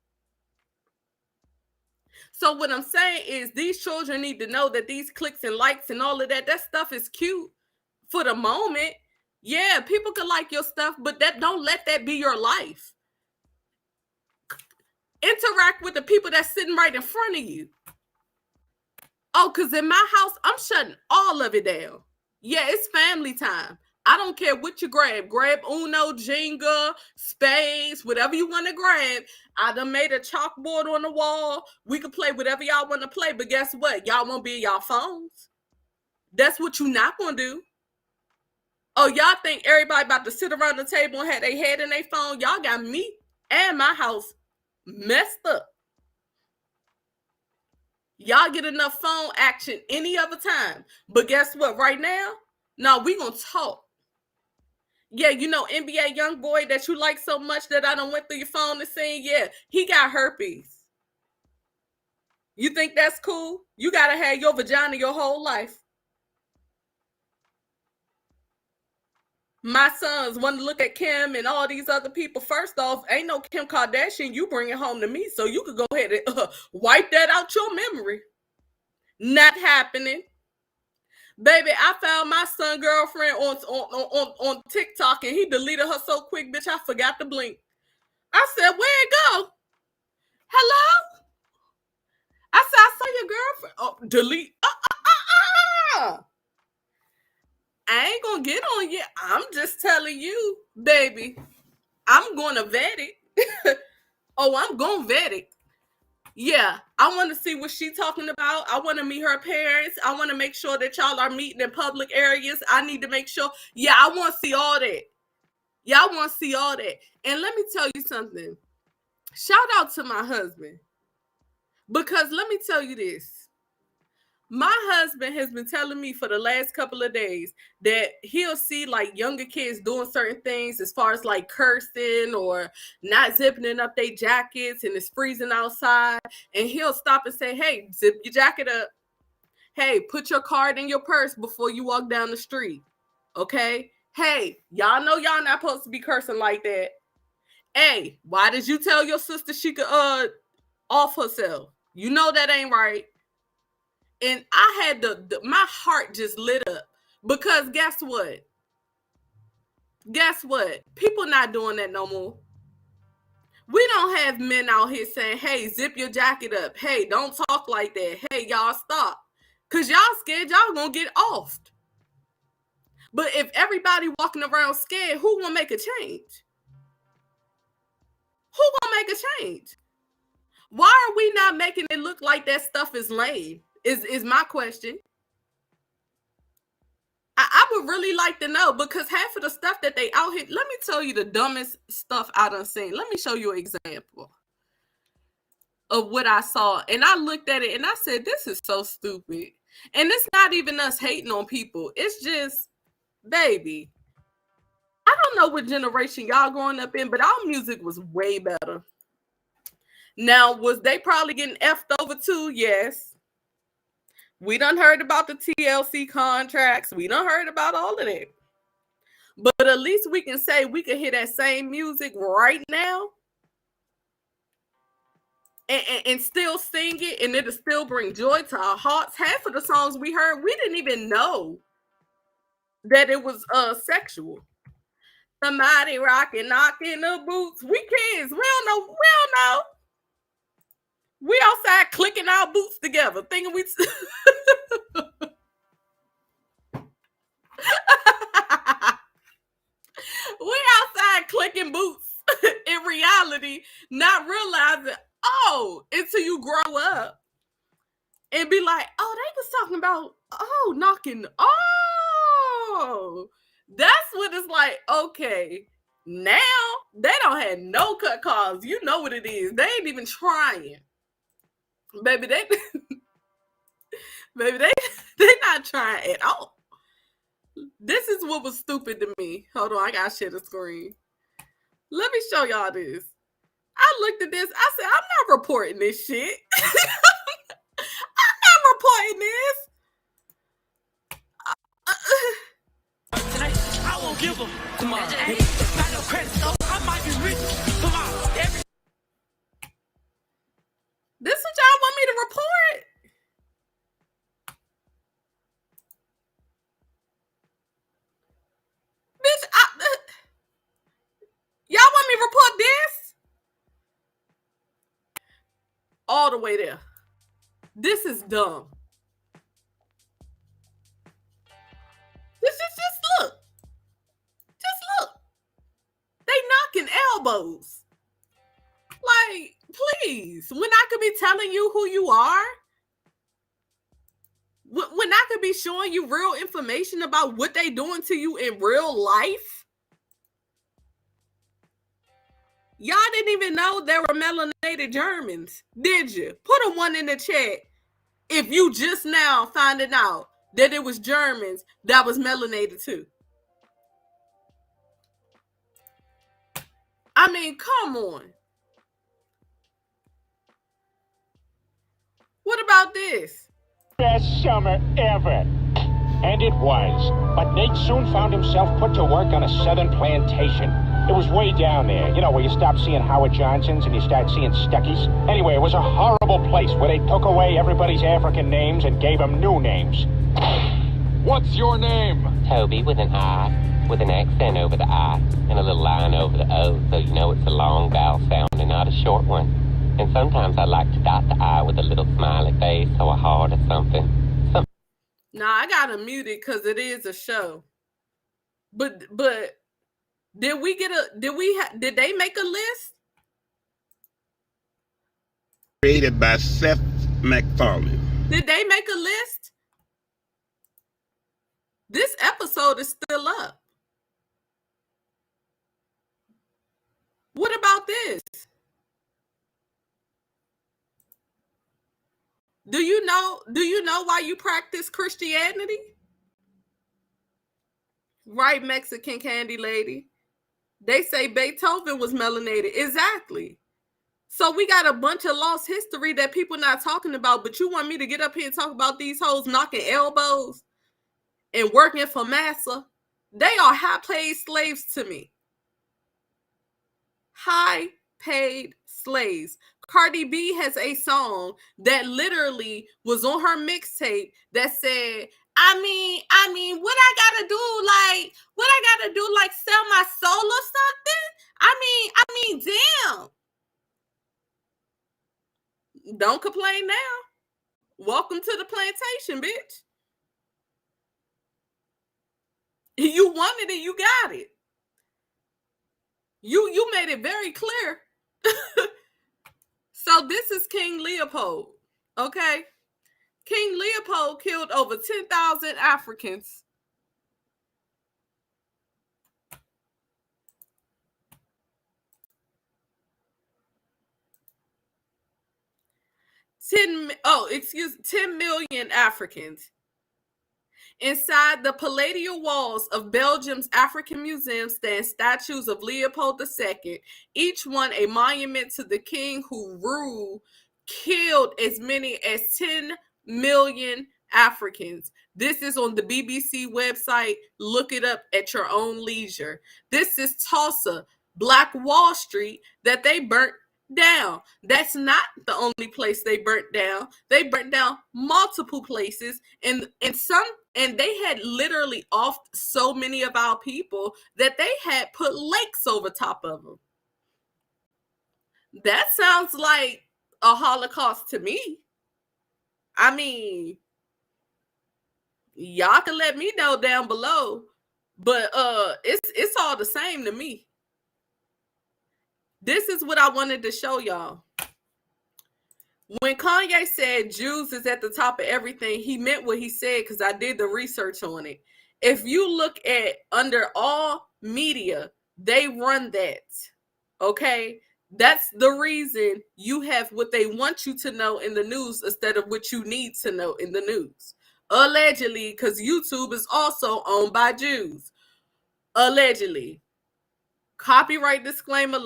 So what I'm saying is these children need to know that these clicks and likes and all of that stuff is cute for the moment. Yeah, people can like your stuff, but don't let that be your life. Interact with the people that's sitting right in front of you. Oh, because in my house, I'm shutting all of it down. Yeah, it's family time. I don't care what you grab. Grab Uno, Jenga, spades, whatever you want to grab. I done made a chalkboard on the wall. We can play whatever y'all want to play. But guess what? Y'all won't be in y'all phones. That's what you not going to do. Oh, y'all think everybody about to sit around the table and have their head in their phone? Y'all got me and my house messed up. Y'all get enough phone action any other time. But guess what? Right now, no, we gonna talk. Yeah, you know, NBA young boy that you like so much that I done went through your phone and seen, yeah, he got herpes. You think that's cool? You gotta have your vagina your whole life. My sons want to look at Kim and all these other people. First off, ain't no Kim Kardashian. You bring it home to me, so you could go ahead and wipe that out your memory. Not happening. Baby, I found my son girlfriend on TikTok and he deleted her so quick, bitch, I forgot to blink. I said, where it go? Hello? I said, I saw your girlfriend. Oh, delete. I ain't gonna get on you. I'm just telling you, baby. I'm gonna vet it. Oh, I'm gonna vet it. Yeah, I want to see what she's talking about. I want to meet her parents. I want to make sure that y'all are meeting in public areas. I need to make sure. Yeah, I want to see all that. Yeah, I want to see all that. And let me tell you something. Shout out to my husband. Because let me tell you this. My husband has been telling me for the last couple of days that he'll see like younger kids doing certain things as far as like cursing or not zipping up their jackets and it's freezing outside. And he'll stop and say, hey, zip your jacket up. Hey, put your card in your purse before you walk down the street. Okay? Hey, y'all know y'all not supposed to be cursing like that. Hey, why did you tell your sister she could off herself? You know that ain't right. And I had my heart just lit up because guess what? Guess what? People not doing that no more. We don't have men out here saying, hey, zip your jacket up. Hey, don't talk like that. Hey, y'all stop. Because y'all scared y'all gonna get offed. But if everybody walking around scared, who gonna make a change? Who gonna make a change? Why are we not making it look like that stuff is lame? Is my question. I would really like to know because half of the stuff that they out here, let me tell you the dumbest stuff I done seen. Let me show you an example of what I saw. And I looked at it and I said, this is so stupid. And it's not even us hating on people. It's just, baby, I don't know what generation y'all growing up in, but our music was way better. Now, was they probably getting effed over too? Yes. We done heard about the TLC contracts. We done heard about all of that. But at least we can say we can hear that same music right now and still sing it, and it'll still bring joy to our hearts. Half of the songs we heard, we didn't even know that it was sexual. Somebody rocking, knocking the boots. We kids. We don't know. We outside clicking our boots together, thinking we. We outside clicking boots in reality, not realizing, until you grow up and be like, oh, they was talking about, knocking. Oh, that's what it's like. Okay, now they don't have no cut calls. You know what it is. They ain't even trying. Baby, they not trying at all. This is what was stupid to me. Hold on, I gotta share the screen. Let me show y'all this. I looked at this. I said, I'm not reporting this shit. I'm not reporting this. Today, I won't give them tomorrow. Got no credit, so I might be rich tomorrow. This is what y'all want me to report? Bitch, y'all want me to report this? All the way there. This is dumb. elbows. Like, please, when I could be telling you who you are, when I could be showing you real information about what they doing to you in real life. Y'all didn't even know there were melanated Germans, did you? Put a 1 in the chat if you just now finding out that it was Germans that was melanated too. I mean, come on. What about this? Best summer ever. And it was. But Nate soon found himself put to work on a southern plantation. It was way down there, you know, where you stop seeing Howard Johnsons and you start seeing Stuckies. Anyway, it was a horrible place where they took away everybody's African names and gave them new names. What's your name? Toby, with an I, with an accent over the I, and a little line over the O, so you know it's a long vowel sound and not a short one. And sometimes I like to dot the I with a little smiley face or a heart or something. Nah, I gotta mute it because it is a show. But did they make a list? Created by Seth MacFarlane. Did they make a list? This episode is still up. What about this? Do you know why you practice Christianity? Right, Mexican candy lady. They say Beethoven was melanated. Exactly. So we got a bunch of lost history that people not talking about, but you want me to get up here and talk about these hoes knocking elbows and working for massa? They are high-paid slaves to me. High-paid slaves. Cardi B has a song that literally was on her mixtape that said, I mean, what I gotta do, like sell my soul or something? I mean, damn. Don't complain now. Welcome to the plantation, bitch. You wanted it, you got it. You made it very clear. So this is King Leopold, okay? King Leopold killed over 10,000 Africans. $10 million Africans. Inside the palatial walls of Belgium's African Museum stand statues of Leopold II, each one a monument to the king who killed as many as 10 million Africans. This is on the BBC website. Look it up at your own leisure. This is Tulsa, Black Wall Street, that they burnt down. That's not the only place they burnt down. They burnt down multiple places, and they had literally offed so many of our people that they had put lakes over top of them. That sounds like a Holocaust to me. I mean, y'all can let me know down below, but it's all the same to me. This is what I wanted to show y'all. When Kanye said Jews is at the top of everything, he meant what he said because I did the research on it. If you look at under all media, they run that, okay? That's the reason you have what they want you to know in the news instead of what you need to know in the news. Allegedly, because YouTube is also owned by Jews. Allegedly. Copyright disclaimer.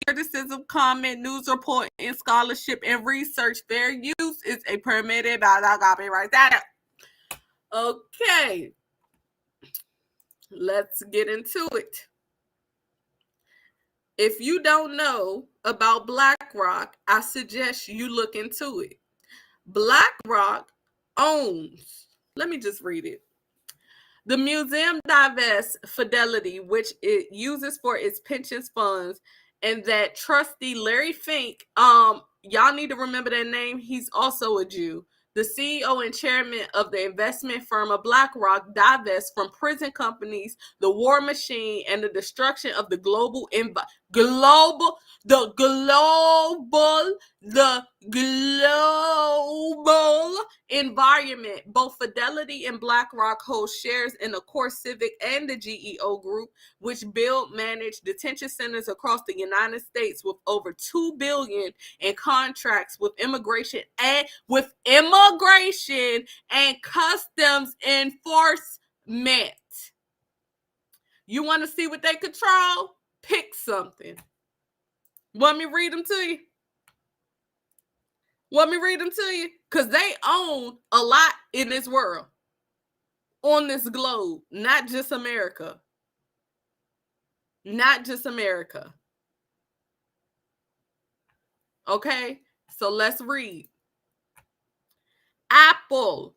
Criticism, comment, news report, and scholarship and research. Fair use is a permitted by the copyright status. Okay, let's get into it. If you don't know about BlackRock, I suggest you look into it. BlackRock owns, let me just read it. The museum divests Fidelity, which it uses for its pensions funds, and that trustee Larry Fink, y'all need to remember that name. He's also a Jew. The CEO and chairman of the investment firm of BlackRock divests from prison companies, the war machine, and the destruction of the global environment. Both Fidelity and BlackRock hold shares in the Core Civic and the GEO Group, which build, manage detention centers across the United States with over $2 billion in contracts with immigration and customs enforcement. You want to see what they control? Pick something. Want me to read them to you? Want me to read them to you? Because they own a lot in this world, on this globe, not just America. Not just America. Okay, so let's read. Apple,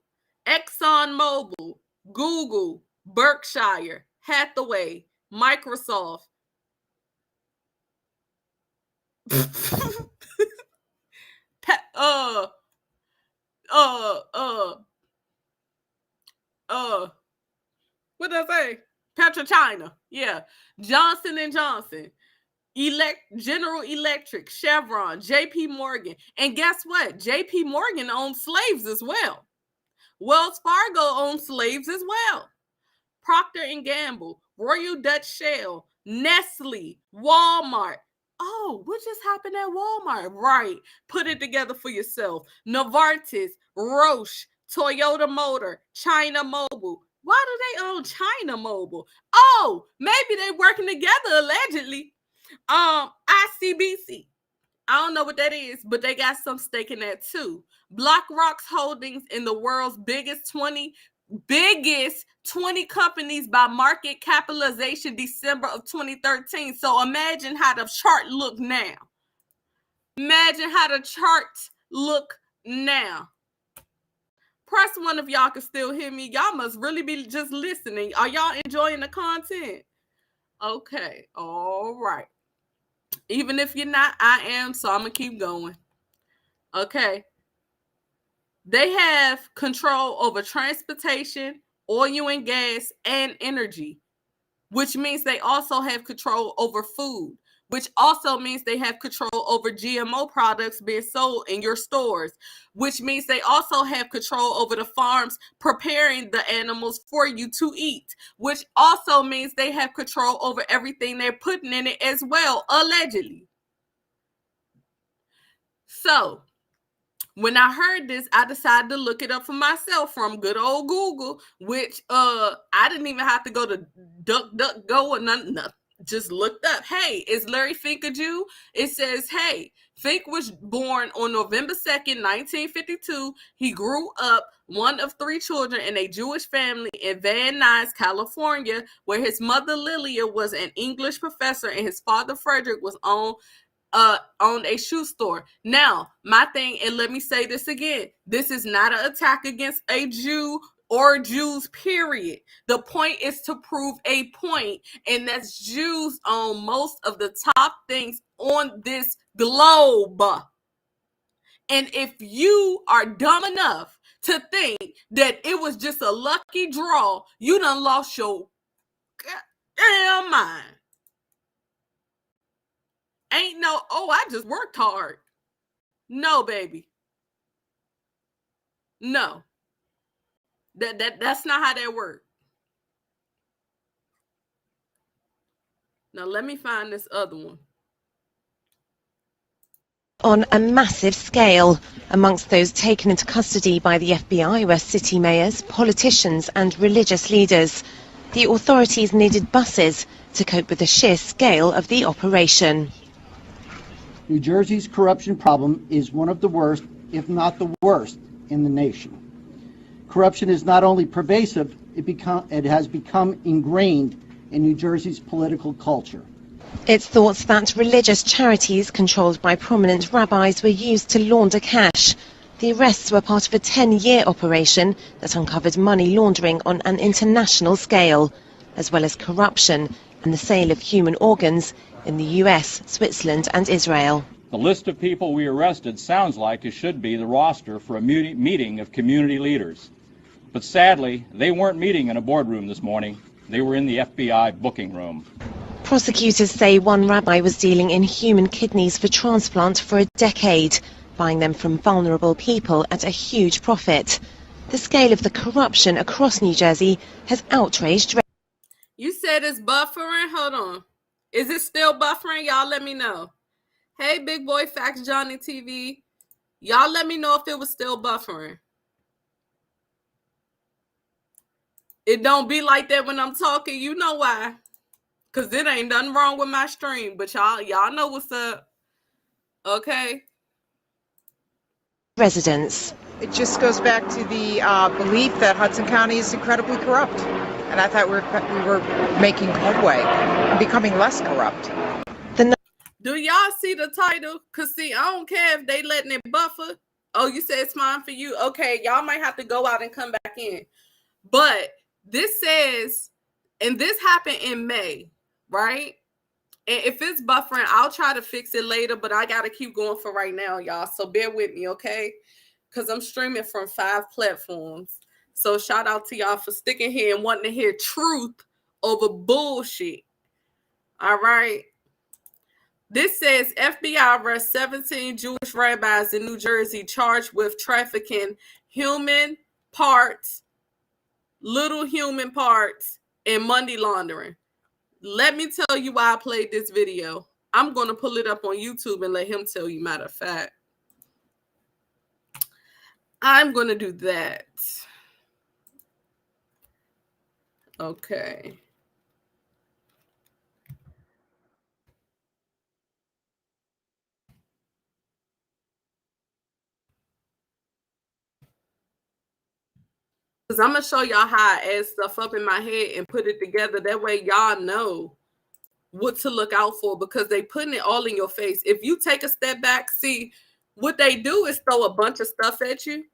ExxonMobil, Google, Berkshire Hathaway, Microsoft, what did I say? PetroChina, yeah. Johnson & Johnson, General Electric, Chevron, JP Morgan. And guess what? JP Morgan owns slaves as well. Wells Fargo owns slaves as well. Procter & Gamble, Royal Dutch Shell, Nestle, Wal-Mart. Oh, what just happened at Wal-Mart? Right. Put it together for yourself. Novartis, Roche, Toyota Motor, China Mobile. Why do they own China Mobile? Oh, maybe they're working together allegedly. ICBC. I don't know what that is, but they got some stake in that too. BlackRock's holdings in the world's biggest 20 companies by market capitalization, December of 2013. So imagine how the chart look now. Imagine how the charts look now. Press one if y'all can still hear me. Y'all must really be just listening. Are y'all enjoying the content? Okay. All right. Even if you're not, I am. So I'm going to keep going. Okay. They have control over transportation, oil and gas, and energy, which means they also have control over food, which also means they have control over GMO products being sold in your stores, which means they also have control over the farms preparing the animals for you to eat, which also means they have control over everything they're putting in it as well, allegedly. So, when I heard this, I decided to look it up for myself from good old Google, which I didn't even have to go to DuckDuckGo or nothing. Just looked up. Hey, is Larry Fink a Jew? It says, hey, Fink was born on November 2nd, 1952. He grew up one of 3 children in a Jewish family in Van Nuys, California, where his mother Lilia was an English professor and his father Frederick was owned a shoe store. Now, my thing, and let me say this again, this is not an attack against a Jew or Jews, period. The point is to prove a point, and that's Jews own most of the top things on this globe. And if you are dumb enough to think that it was just a lucky draw, you done lost your goddamn mind. Ain't no, oh, I just worked hard. No, baby. No. That's not how that works. Now let me find this other one. On a massive scale. Amongst those taken into custody by the FBI were city mayors, politicians and religious leaders. The authorities needed buses to cope with the sheer scale of the operation. New Jersey's corruption problem is one of the worst, if not the worst, in the nation. Corruption is not only pervasive, it has become ingrained in New Jersey's political culture. It's thought that religious charities controlled by prominent rabbis were used to launder cash. The arrests were part of a 10-year operation that uncovered money laundering on an international scale, as well as corruption and the sale of human organs in the US, Switzerland and Israel. The list of people we arrested sounds like it should be the roster for a meeting of community leaders. But sadly, they weren't meeting in a boardroom this morning. They were in the FBI booking room. Prosecutors say one rabbi was dealing in human kidneys for transplant for a decade, buying them from vulnerable people at a huge profit. The scale of the corruption across New Jersey has outraged. You said it's buffering? Hold on. Is it still buffering? Y'all let me know. Hey, Big Boy Facts Johnny TV. Y'all let me know if it was still buffering. It don't be like that when I'm talking. You know why. Because it ain't nothing wrong with my stream. But y'all know what's up. Okay. Residents. It just goes back to the belief that Hudson County is incredibly corrupt. And I thought we were making headway and becoming less corrupt. Do y'all see the title? Because, see, I don't care if they letting it buffer. Oh, you said it's fine for you? Okay, y'all might have to go out and come back in. But this says, and this happened in May, right? And if it's buffering, I'll try to fix it later, but I got to keep going for right now, y'all. So bear with me, okay? Because I'm streaming from 5 platforms. So shout out to y'all for sticking here and wanting to hear truth over bullshit. All right. This says FBI arrests 17 Jewish rabbis in New Jersey charged with trafficking human parts, little human parts, and money laundering. Let me tell you why I played this video. I'm going to pull it up on YouTube and let him tell you, matter of fact. I'm going to do that. Okay. Because I'm going to show y'all how I add stuff up in my head and put it together. That way y'all know what to look out for, because they putting it all in your face. If you take a step back, see, what they do is throw a bunch of stuff at you.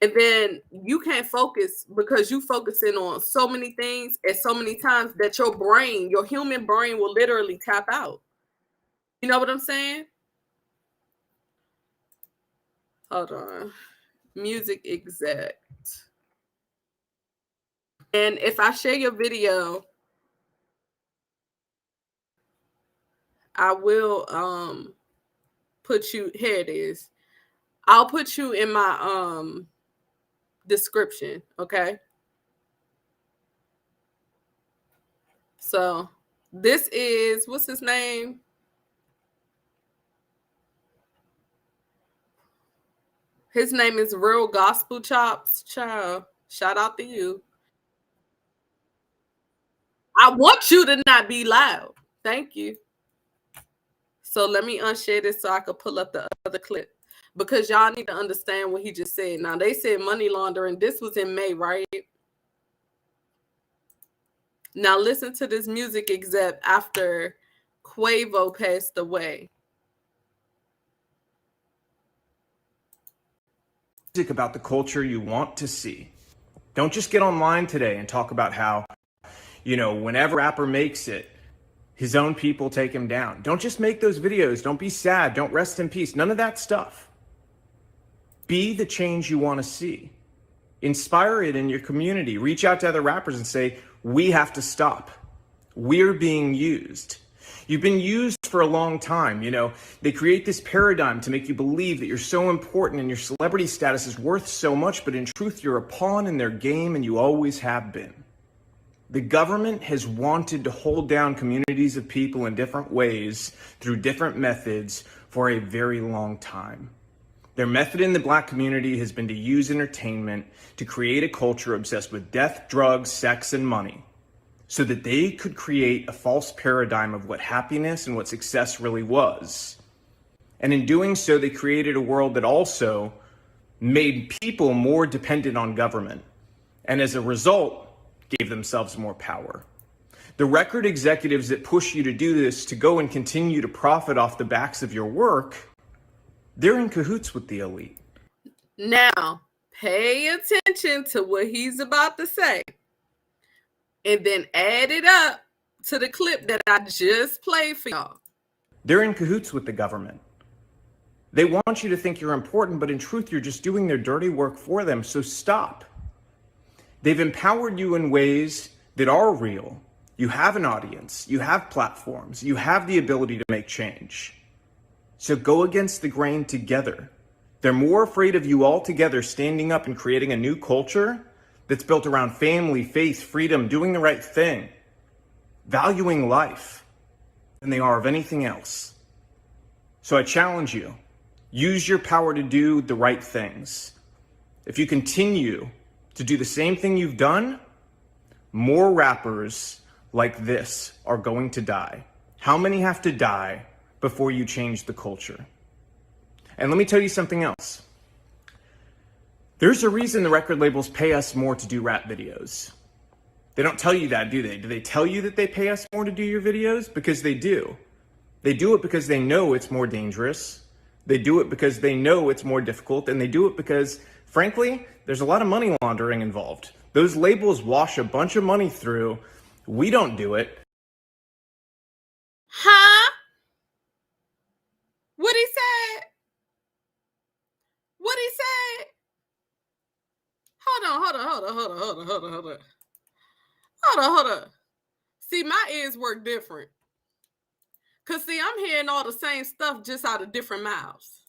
And then you can't focus because you focusing on so many things at so many times that your brain, your human brain, will literally tap out. You know what I'm saying? Hold on. Music exact. And if I share your video, I will put you, here it is. I'll put you in my description, okay? So this is, what's his name? His name is Real Gospel Chops. Child, shout out to you. I want you to not be loud. Thank you. So let me unshare this so I can pull up the other clip, because y'all need to understand what he just said. Now, they said money laundering. This was in May, right? Now, listen to this music except after Quavo passed away. About the culture you want to see. Don't just get online today and talk about how, you know, whenever a rapper makes it, his own people take him down. Don't just make those videos. Don't be sad. Don't rest in peace. None of that stuff. Be the change you want to see. Inspire it in your community. Reach out to other rappers and say, we have to stop. We're being used. You've been used for a long time. You know, they create this paradigm to make you believe that you're so important and your celebrity status is worth so much, but in truth, you're a pawn in their game and you always have been. The government has wanted to hold down communities of people in different ways through different methods for a very long time. Their method in the Black community has been to use entertainment to create a culture obsessed with death, drugs, sex, and money, so that they could create a false paradigm of what happiness and what success really was. And in doing so, they created a world that also made people more dependent on government, and as a result, gave themselves more power. The record executives that push you to do this, to go and continue to profit off the backs of your work, they're in cahoots with the elite. Now, pay attention to what he's about to say and then add it up to the clip that I just played for y'all. They're in cahoots with the government. They want you to think you're important, but in truth, you're just doing their dirty work for them, so stop. They've empowered you in ways that are real. You have an audience, you have platforms, you have the ability to make change. So go against the grain together. They're more afraid of you all together standing up and creating a new culture that's built around family, faith, freedom, doing the right thing, valuing life, than they are of anything else. So I challenge you, use your power to do the right things. If you continue to do the same thing you've done, more rappers like this are going to die. How many have to die before you change the culture? And let me tell you something else. There's a reason the record labels pay us more to do rap videos. They don't tell you that, do they? Do they tell you that they pay us more to do your videos? Because they do. They do it because they know it's more dangerous. They do it because they know it's more difficult. And they do it because, frankly, there's a lot of money laundering involved. Those labels wash a bunch of money through. We don't do it. Huh? What he said? What he said? Hold on. See, my ears work different. Because, see, I'm hearing all the same stuff just out of different mouths.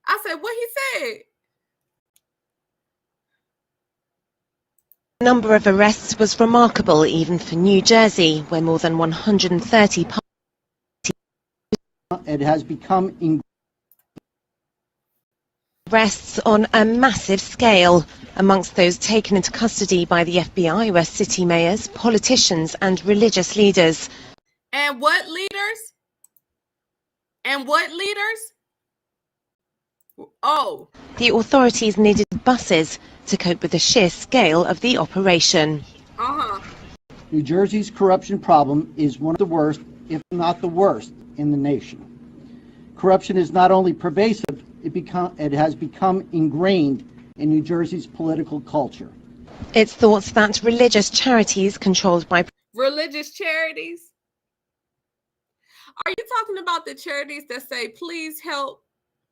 I said, what he said? The number of arrests was remarkable even for New Jersey, where more than 130 It has become arrests on a massive scale. Amongst those taken into custody by the FBI were city mayors, politicians and religious leaders. And what leaders? And what leaders? Oh. The authorities needed buses to cope with the sheer scale of the operation. New Jersey's corruption problem is one of the worst, if not the worst, in the nation. Corruption is not only pervasive, it has become ingrained in New Jersey's political culture. It's thought that religious charities controlled by religious charities? Are you talking about the charities that say, please help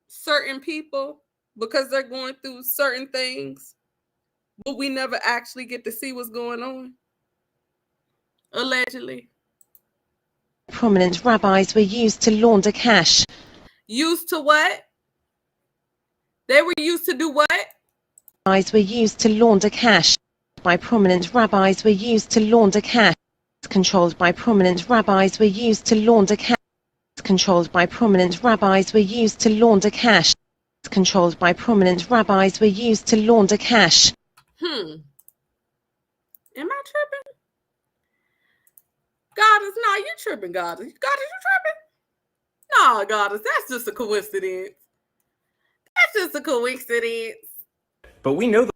certain people because they're going through certain things, but we never actually get to see what's going on? Allegedly. Prominent rabbis were used to launder cash. Used to what? They were used to do what? Rabbis were used to launder cash. By prominent rabbis were used to launder cash. Controlled by prominent rabbis were used to launder cash. Controlled by prominent rabbis were used to launder cash. Controlled by prominent rabbis were used to launder cash. Am I tripping? Goddess, no, you tripping, Goddess. Goddess, you tripping? No, Goddess, that's just a coincidence. That's just a coincidence. But we know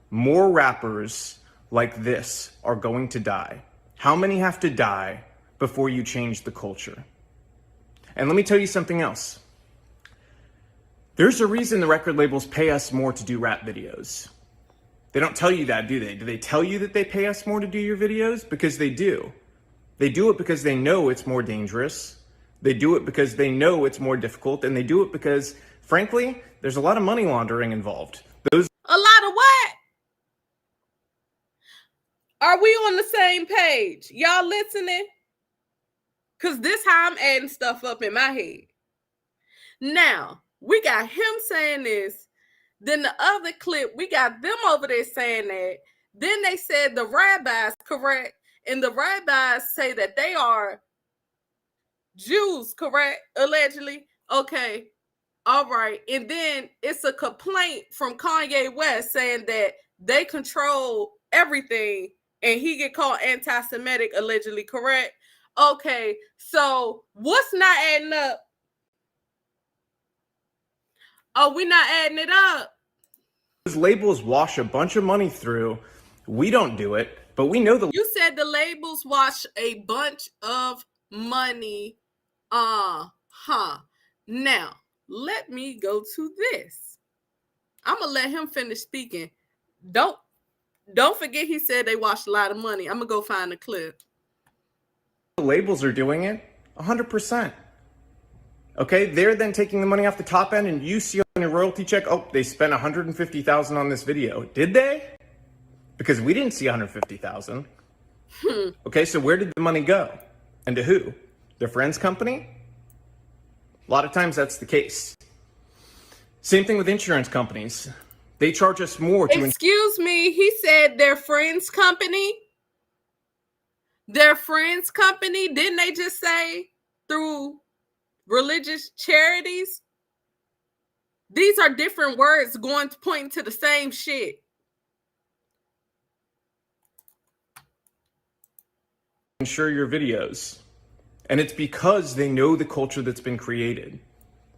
more rappers like this are going to die. How many have to die before you change the culture? And let me tell you something else. There's a reason the record labels pay us more to do rap videos. They don't tell you that, do they? Do they tell you that they pay us more to do your videos? Because they do. They do it because they know it's more dangerous. They do it because they know it's more difficult. And they do it because, frankly, there's a lot of money laundering involved. A lot of what? Are we on the same page? Y'all listening? Because this how I'm adding stuff up in my head. Now, we got him saying this. Then the other clip, we got them over there saying that. Then they said the rabbis, correct? And the rabbis say that they are Jews, correct? Allegedly. Okay. All right. And then it's a complaint from Kanye West saying that they control everything and he get called anti-Semitic, allegedly, correct? Okay. So what's not adding up? Oh, we're not adding it up. Those labels wash a bunch of money through. We don't do it, but we know the... You said the labels wash a bunch of money. Now, let me go to this. I'm gonna let him finish speaking. Don't forget he said they washed a lot of money. I'm gonna go find the clip. The labels are doing it 100%. Okay, they're then taking the money off the top end, and you see on your royalty check, oh, they spent $150,000 on this video. Did they? Because we didn't see $150,000. Okay, so where did the money go? And to who? Their friend's company? A lot of times that's the case. Same thing with insurance companies. They charge us more to... Excuse me, he said their friend's company? Their friend's company? Didn't they just say through religious charities? These are different words going to point to the same shit. Insure your videos. And it's because they know the culture that's been created.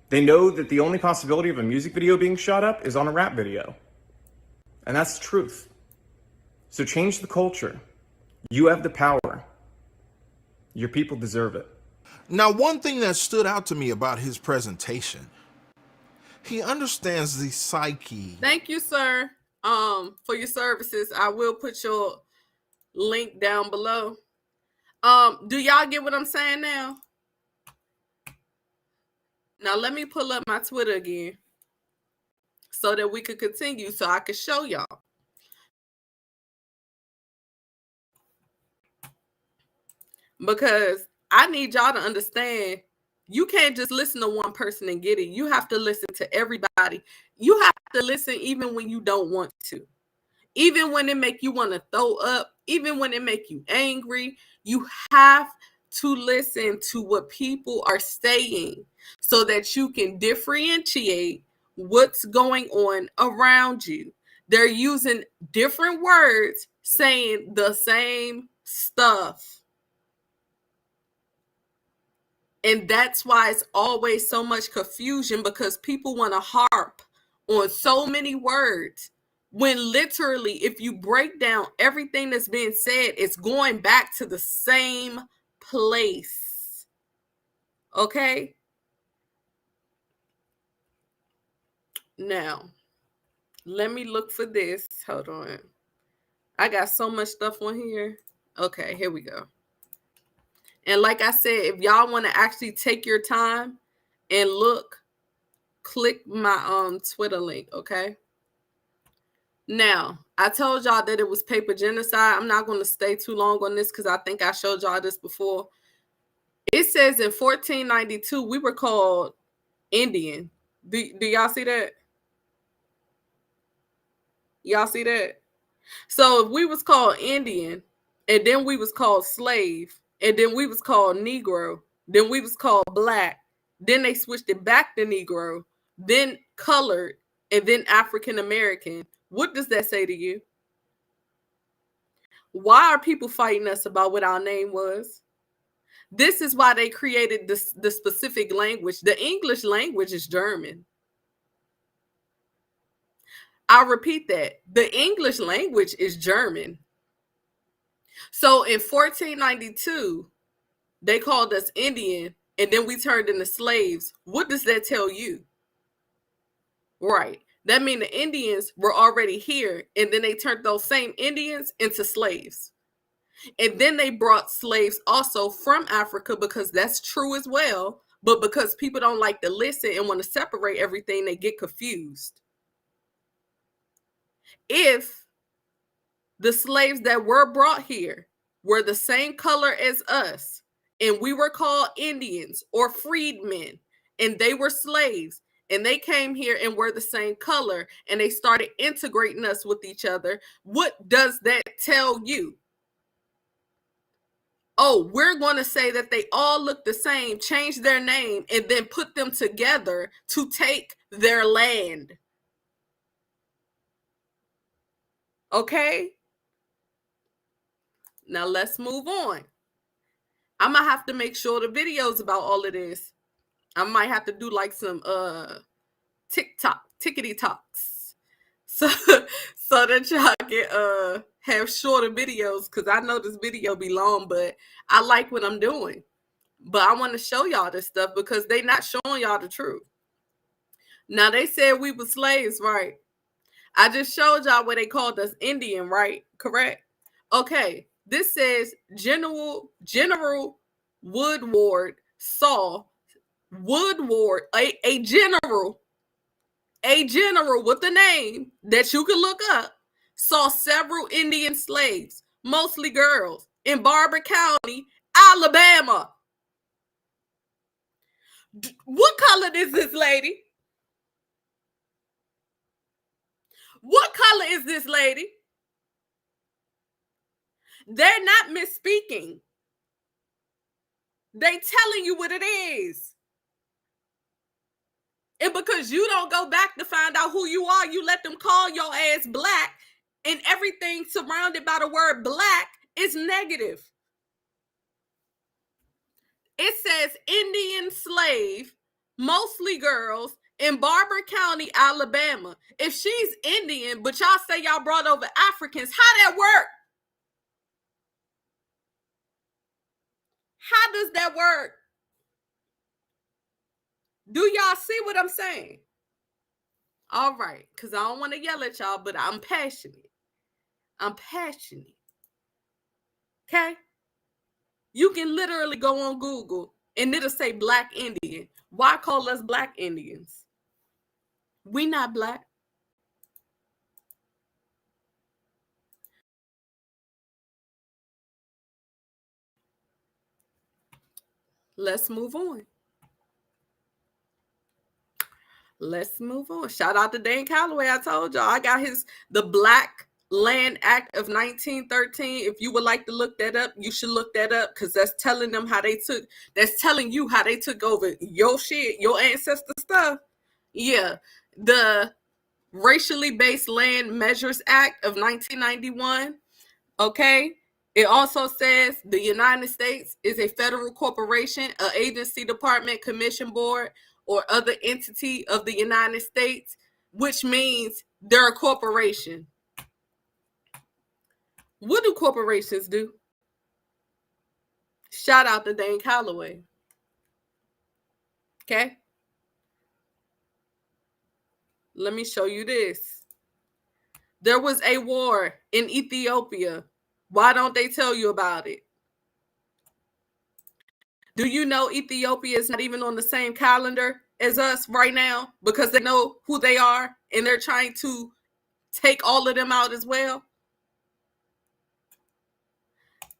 They know that the only possibility of a music video being shot up is on a rap video. And that's the truth. So change the culture. You have the power. Your people deserve it. Now, one thing that stood out to me about his presentation, he understands the psyche. Thank you, sir, for your services. I will put your link down below. Do y'all get what I'm saying now? Now let me pull up my Twitter again so that we could continue, so I could show y'all. Because I need y'all to understand, you can't just listen to one person and get it. You have to listen to everybody. You have to listen even when you don't want to. Even when it make you want to throw up, even when it make you angry, you have to listen to what people are saying so that you can differentiate what's going on around you. They're using different words saying the same stuff. And that's why it's always so much confusion, because people want to harp on so many words when literally, if you break down everything that's being said, it's going back to the same place. Okay? Now, let me look for this. Hold on. I got so much stuff on here. Okay, here we go. And like I said, if y'all want to actually take your time and look, click my Twitter link, okay? Now, I told y'all that it was paper genocide. I'm not going to stay too long on this because I think I showed y'all this before. It says in 1492, we were called Indian. Do y'all see that? Y'all see that? So if we was called Indian, and then we was called slave, and then we was called Negro, then we was called black, then they switched it back to Negro, then colored, and then African American. What does that say to you? Why are people fighting us about what our name was? This is why they created the specific language. The English language is German. I'll repeat that. The English language is German. So in 1492, they called us Indian, and then we turned into slaves. What does that tell you? Right. That means the Indians were already here, and then they turned those same Indians into slaves. And then they brought slaves also from Africa, because that's true as well. But because people don't like to listen and want to separate everything, they get confused. If the slaves that were brought here were the same color as us, and we were called Indians or freedmen, and they were slaves, and they came here and were the same color, and they started integrating us with each other, what does that tell you? Oh, we're going to say that they all look the same, change their name, and then put them together to take their land. Okay? Now let's move on. I'm going to have to make sure the videos about all of this. I might have to do like some tickety talks. So that y'all can have shorter videos, because I know this video be long, but I like what I'm doing. But I want to show y'all this stuff because they not showing y'all the truth. Now they said we were slaves, right? I just showed y'all where they called us Indian, right? Correct? Okay. This says General Woodward saw Woodward, a general with a name that you can look up, saw several Indian slaves, mostly girls, in Barber County, Alabama. What color is this lady? What color is this lady? They're not misspeaking. They telling you what it is. And because you don't go back to find out who you are, you let them call your ass black, and everything surrounded by the word black is negative. It says Indian slave, mostly girls, in Barber County, Alabama. If she's Indian, but y'all say y'all brought over Africans, how that work? How does that work? Do y'all see what I'm saying? All right, because I don't want to yell at y'all, but I'm passionate. I'm passionate. Okay? You can literally go on Google and it'll say Black Indian. Why call us Black Indians? We not black. Let's move on. Let's move on. Shout out to Dan Calloway. I told y'all I got the Black Land Act of 1913. If you would like to look that up, you should look that up, because that's telling you how they took over your shit, your ancestor stuff. Yeah. The Racially Based Land Measures Act of 1991. Okay. It also says the United States is a federal corporation, an agency, department, commission, board, or other entity of the United States, which means they're a corporation. What do corporations do? Shout out to Dan Calloway. Okay. Let me show you this. There was a war in Ethiopia. Why don't they tell you about it? Do you know Ethiopia is not even on the same calendar as us right now, because they know who they are and they're trying to take all of them out as well?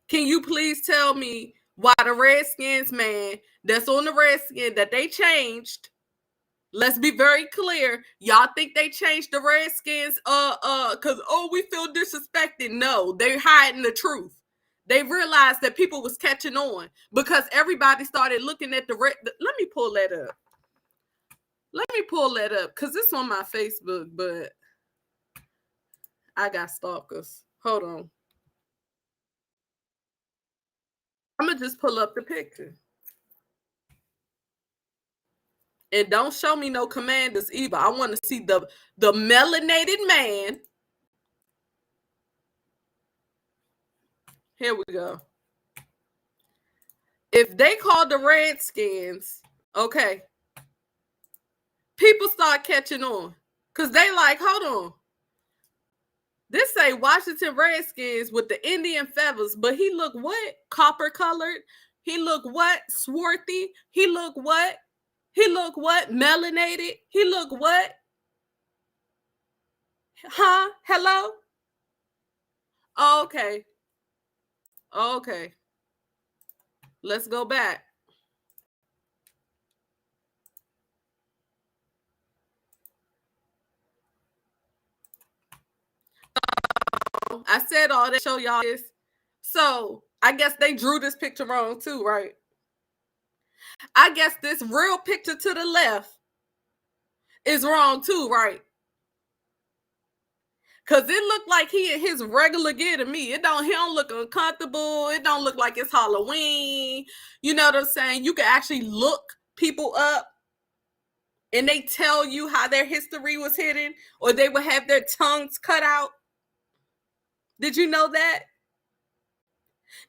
Can you please tell me why the Redskins, man, that's on the Redskins that they changed? Let's be very clear. Y'all think they changed the Redskins because, we feel disrespected? No, they're hiding the truth. They realized that people was catching on because everybody started looking at let me pull that up. Let me pull that up because it's on my Facebook, but I got stalkers. Hold on. I'm going to just pull up the picture. And don't show me no commanders either. I want to see the melanated man. Here we go. If they call the Redskins, okay, people start catching on because they like, hold on. This say Washington Redskins with the Indian feathers, but he look what? Copper colored. He look what? Swarthy. He look what? He look what? Melanated. He look what? Huh? Hello? Okay. Okay. Let's go back. I said all that, show y'all this. So I guess they drew this picture wrong too, right? I guess this real picture to the left is wrong too, right? Cause it looked like he in his regular gear to me. He don't look uncomfortable. It don't look like it's Halloween. You know what I'm saying? You can actually look people up and they tell you how their history was hidden, or they would have their tongues cut out. Did you know that?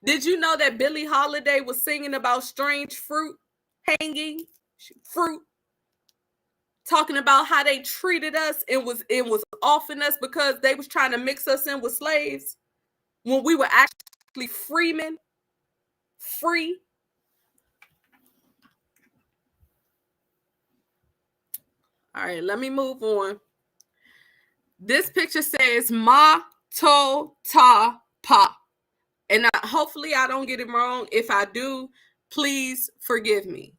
Did you know that Billie Holiday was singing about strange fruit hanging? Fruit. talking about how they treated us and was offing us because they was trying to mix us in with slaves when we were actually freemen, free. All right, let me move on. This picture says Ma To Ta Pa. And hopefully I don't get it wrong. If I do, please forgive me.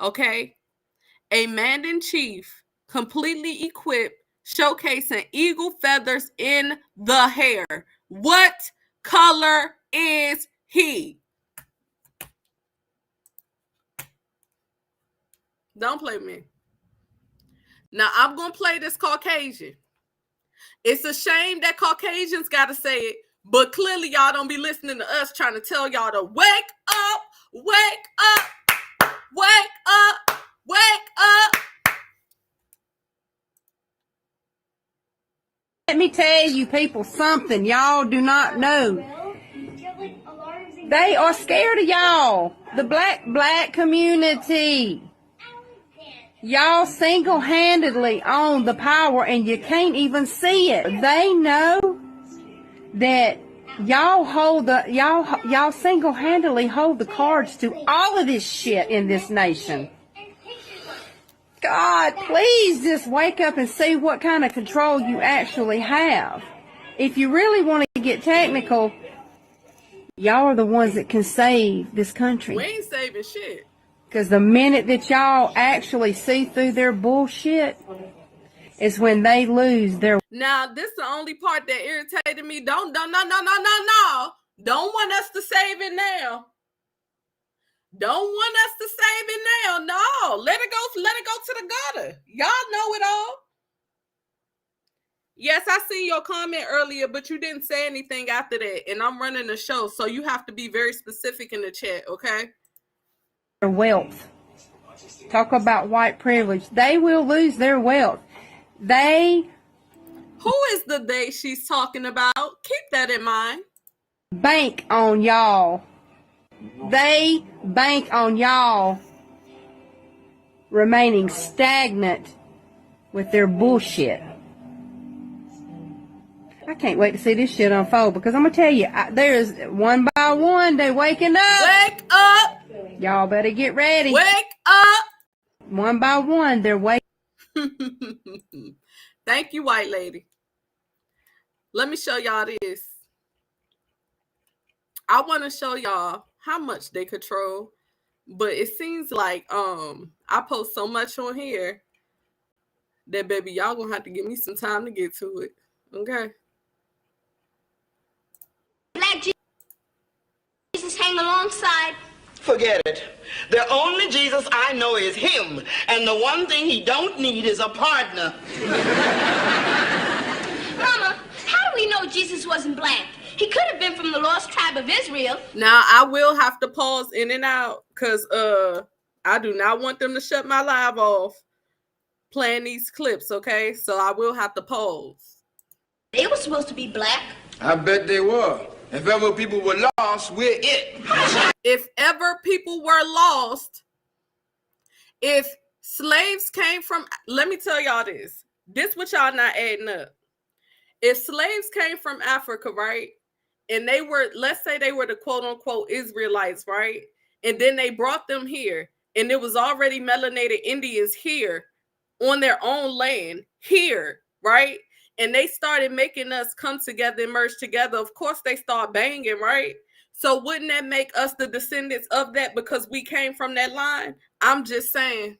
Okay? A man in chief, completely equipped, showcasing eagle feathers in the hair. What color is he? Don't play with me. Now, I'm going to play this Caucasian. It's a shame that Caucasians got to say it, but clearly y'all don't be listening to us trying to tell y'all to wake up, wake up, wake up, wake up. Let me tell you people something y'all do not know. They are scared of y'all, the black community. Y'all single-handedly own the power and you can't even see it. They know that y'all single-handedly hold the cards to all of this shit in this nation. God, please just wake up and see what kind of control you actually have. If you really want to get technical, y'all are the ones that can save this country. We ain't saving shit. Because the minute that y'all actually see through their bullshit is when they lose their... Now, this is the only part that irritated me. No. Don't want us to save it now. Don't want us to save it now. No, let it go to the gutter. Y'all know it all. Yes, I see your comment earlier, but you didn't say anything after that. And I'm running the show, so you have to be very specific in the chat, okay? Their wealth. Talk about white privilege. They will lose their wealth. Who is the they she's talking about? Keep that in mind. Bank on y'all. They bank on y'all remaining stagnant with their bullshit. I can't wait to see this shit unfold because I'm going to tell you, there's one by one, they waking up. Wake up. Y'all better get ready. Wake up. One by one, they're waking. Thank you, white lady. Let me show y'all this. I want to show y'all how much they control, but it seems like I post so much on here that baby y'all gonna have to give me some time to get to it. Okay. Black Jesus hang alongside. Forget it. The only Jesus I know is him, and the one thing he don't need is a partner. Mama, how do we know Jesus wasn't black? He could have been from the lost tribe of Israel. Now, I will have to pause in and out because I do not want them to shut my live off playing these clips, okay? So I will have to pause. They were supposed to be black. I bet they were. If ever people were lost, we're it. If ever people were lost, if slaves came from, let me tell y'all this. This what y'all not adding up. If slaves came from Africa, right? And they were, let's say they were the quote unquote Israelites, right? And then they brought them here and it was already melanated Indians here on their own land here, right? And they started making us come together and merge together. Of course, they start banging, right? So wouldn't that make us the descendants of that because we came from that line? I'm just saying.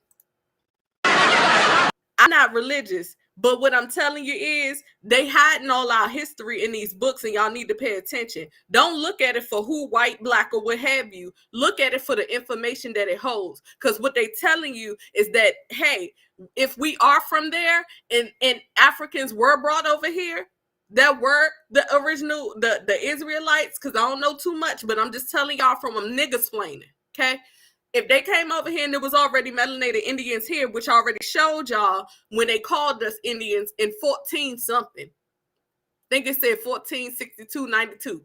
I'm not religious, but what I'm telling you is they hiding all our history in these books and y'all need to pay attention. Don't look at it for who, white, black, or what have you. Look at it for the information that it holds. Because what they telling you is that, hey, if we are from there and Africans were brought over here, that were the original, the Israelites, because I don't know too much, but I'm just telling y'all from a niggasplaining, okay? If they came over here and there was already melanated Indians here, which I already showed y'all when they called us Indians in 14-something. I think it said 1462, 92.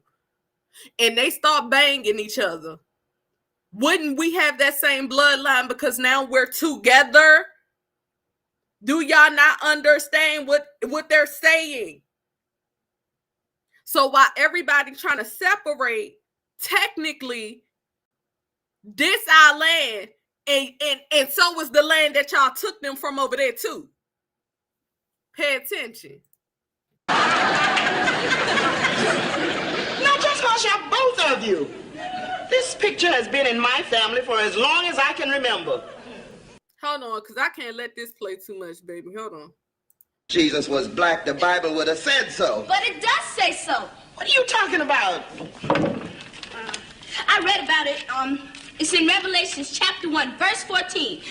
And they start banging each other. Wouldn't we have that same bloodline because now we're together? Do y'all not understand what they're saying? So while everybody trying to separate, technically, this our land, and so was the land that y'all took them from over there too. Pay attention. Now just hush up, both of you. This picture has been in my family for as long as I can remember. Hold on, because I can't let this play too much, baby. Hold on. Jesus was black, the Bible would have said so. But it does say so. What are you talking about? I read about it. It's in Revelations chapter 1, verse 14.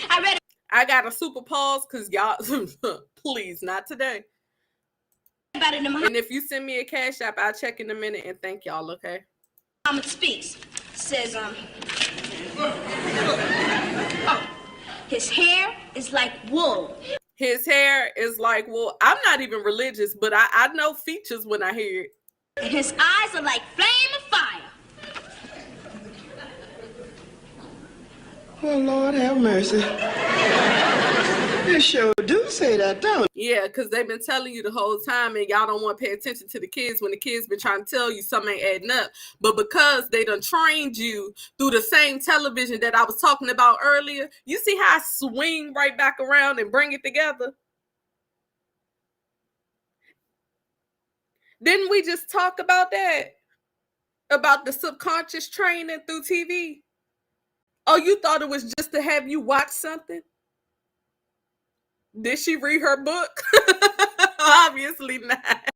I got a super pause because y'all, please, not today. About it in and if you send me a cash app, I'll check in a minute and thank y'all, okay? It speaks. It says, his hair is like wool. His hair is like wool. I'm not even religious, but I know features when I hear it. And his eyes are like flame of fire. Well, Lord have mercy. You sure do say that, don't you? Yeah, because they've been telling you the whole time and y'all don't want to pay attention to the kids when the kids been trying to tell you something ain't adding up. But because they done trained you through the same television that I was talking about earlier, you see how I swing right back around and bring it together? Didn't we just talk about that? About the subconscious training through TV? Oh, you thought it was just to have you watch something? Did she read her book? Obviously not.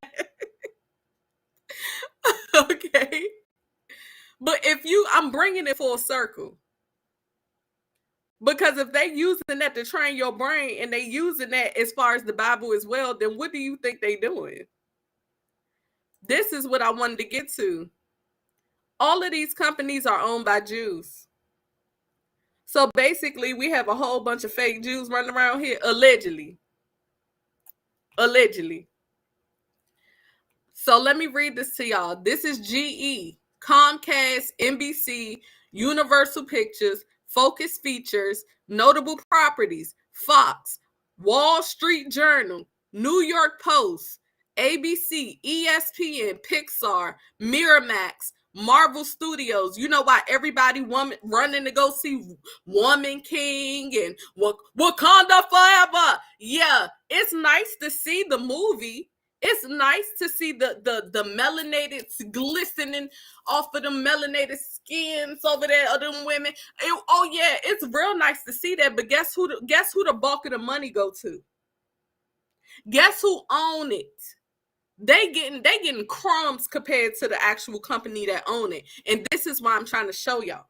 Okay. But I'm bringing it full circle. Because if they using that to train your brain and they using that as far as the Bible as well, then what do you think they doing? This is what I wanted to get to. All of these companies are owned by Jews. So basically, we have a whole bunch of fake Jews running around here, allegedly. Allegedly. So let me read this to y'all. This is GE, Comcast, NBC, Universal Pictures, Focus Features, Notable Properties, Fox, Wall Street Journal, New York Post, ABC, ESPN, Pixar, Miramax, Marvel Studios. You know why everybody running to go see Woman King and Wakanda Forever? Yeah, it's nice to see the movie. It's nice to see the melanated glistening off of the melanated skins over there of them women. Oh yeah, it's real nice to see that. But guess who the bulk of the money go to? Guess who own it? They getting crumbs compared to the actual company that own it. And this is why I'm trying to show y'all.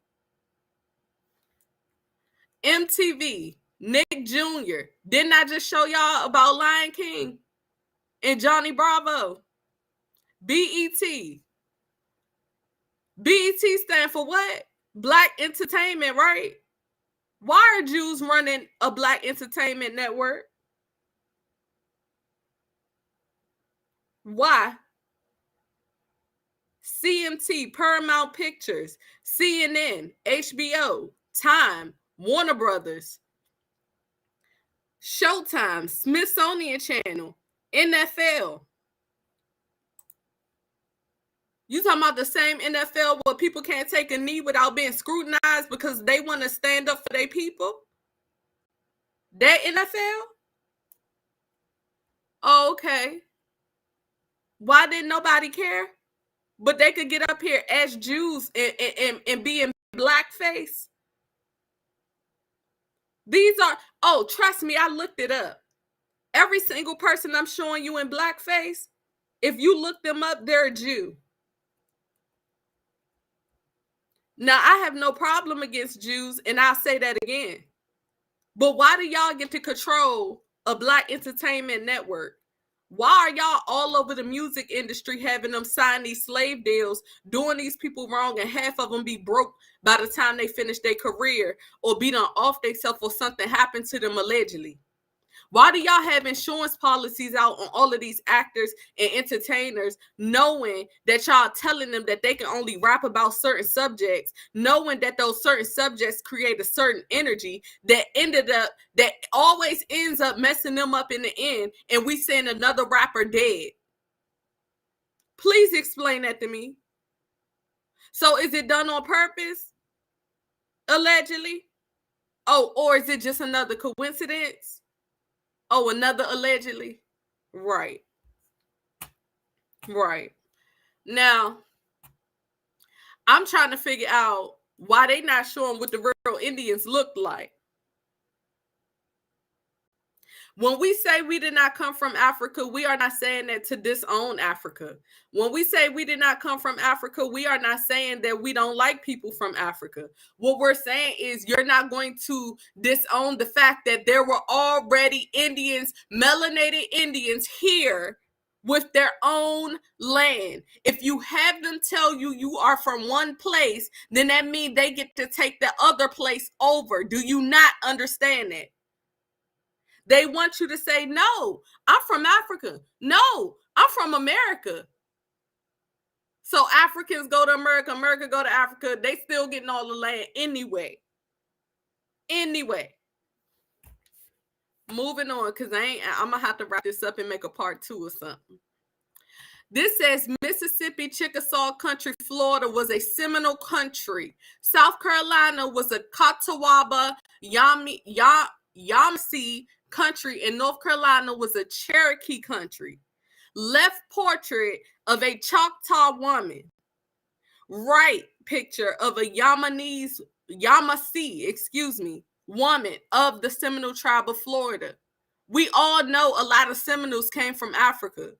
MTV, Nick Jr. Didn't I just show y'all about Lion King and Johnny Bravo? BET. BET stand for what? Black Entertainment, right? Why are Jews running a Black Entertainment network? Why? CMT, Paramount Pictures, CNN, HBO, Time, Warner Brothers, Showtime, Smithsonian Channel, NFL. You talking about the same NFL where people can't take a knee without being scrutinized because they want to stand up for their people? That NFL? Oh, okay. Why didn't nobody care? But they could get up here as Jews and be in blackface. These are, oh, trust me, I looked it up. Every single person I'm showing you in blackface, if you look them up, they're a Jew. Now, I have no problem against Jews, and I'll say that again. But why do y'all get to control a Black Entertainment Network? Why are y'all all over the music industry having them sign these slave deals, doing these people wrong, and half of them be broke by the time they finish their career or be done off themselves or something happened to them allegedly? Why do y'all have insurance policies out on all of these actors and entertainers, knowing that y'all telling them that they can only rap about certain subjects, knowing that those certain subjects create a certain energy that always ends up messing them up in the end, and we send another rapper dead? Please explain that to me. So is it done on purpose? Allegedly? Oh, or is it just another coincidence? Oh, another allegedly? Right. Right. Now, I'm trying to figure out why they not showing what the real Indians looked like. When we say we did not come from Africa, we are not saying that to disown Africa. When we say we did not come from Africa, we are not saying that we don't like people from Africa. What we're saying is you're not going to disown the fact that there were already Indians, melanated Indians here with their own land. If you have them tell you you are from one place, then that means they get to take the other place over. Do you not understand that? They want you to say, no, I'm from Africa. No, I'm from America. So Africans go to America, America go to Africa. They still getting all the land anyway. Anyway. Moving on, because I'm going to have to wrap this up and make a part 2 or something. This says Mississippi, Chickasaw Country, Florida was a Seminole country. South Carolina was a Catawba, Yamasee country, and North Carolina was a Cherokee country. Left portrait of a Choctaw woman. Right picture of a Yamasee, woman of the Seminole tribe of Florida. We all know a lot of Seminoles came from Africa.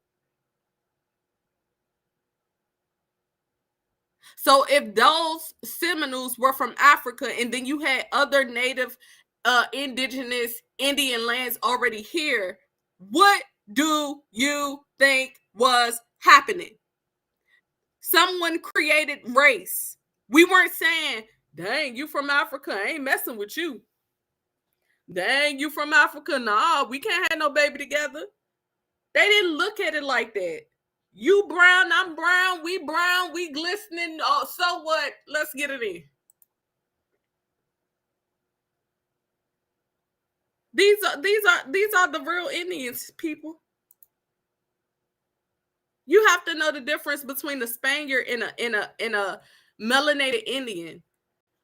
So if those Seminoles were from Africa and then you had other native indigenous Indian lands already here, what do you think was happening? Someone created race. We weren't saying, dang, you from Africa, I ain't messing with you. Dang, you from Africa, nah, we can't have no baby together. They didn't look at it like that. You brown, I'm brown, we glistening. Oh, so what? Let's get it in. These are the real Indians, people. You have to know the difference between a Spaniard and a melanated Indian.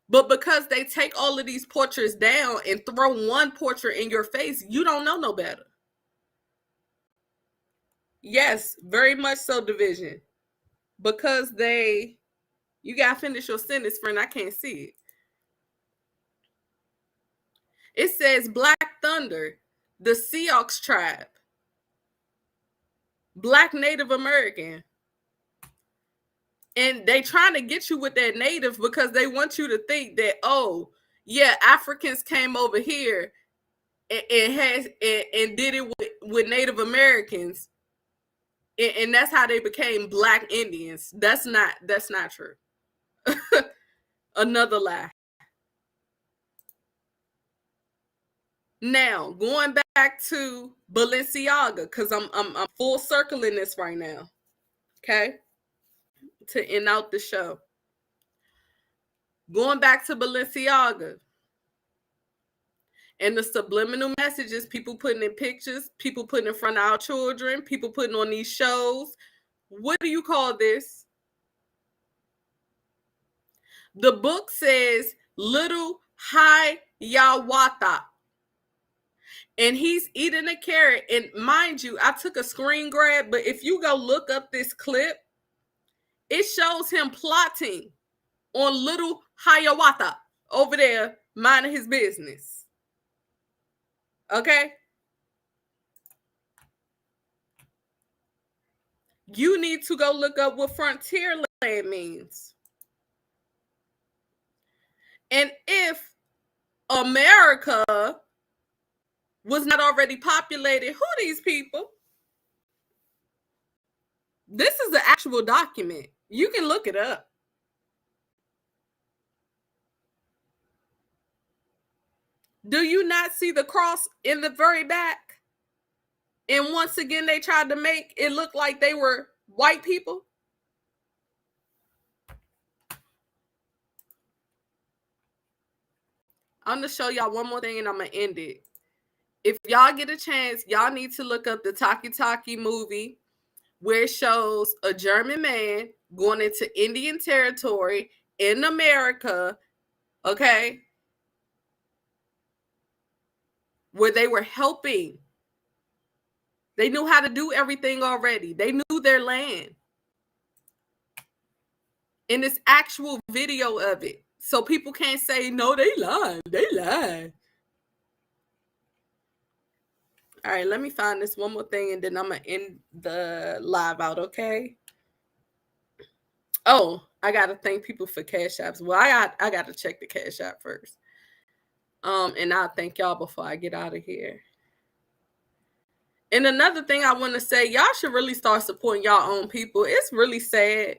But because they take all of these portraits down and throw one portrait in your face, you don't know no better. Yes, very much so, division. Because you gotta finish your sentence, friend. I can't see it. It says Black Thunder, the Sioux tribe, Black Native American. And they trying to get you with that native because they want you to think that, oh, yeah, Africans came over here and did it with Native Americans. And that's how they became Black Indians. That's not true. Another lie. Now, going back to Balenciaga, because I'm full circling this right now. Okay? To end out the show. Going back to Balenciaga. And the subliminal messages, people putting in pictures, people putting in front of our children, people putting on these shows. What do you call this? The book says Little Hiawatha. And he's eating a carrot. And mind you, I took a screen grab, but if you go look up this clip, it shows him plotting on Little Hiawatha over there, minding his business. Okay? You need to go look up what frontier land means. And if America was not already populated, who are these people? This is the actual document. You can look it up. Do you not see the cross in the very back? And once again, they tried to make it look like they were white people. I'm going to show y'all one more thing and I'm going to end it. If y'all get a chance, y'all need to look up the Taki Taki movie where it shows a German man going into Indian territory in America, okay, where they were helping. They knew how to do everything already. They knew their land. And it's actual video of it. So people can't say, no, they lied. They lied. All right, let me find this one more thing and then I'm going to end the live out, okay? Oh, I got to thank people for Cash Apps. Well, I got to check the Cash App first. And I'll thank y'all before I get out of here. And another thing I want to say, y'all should really start supporting y'all own people. It's really sad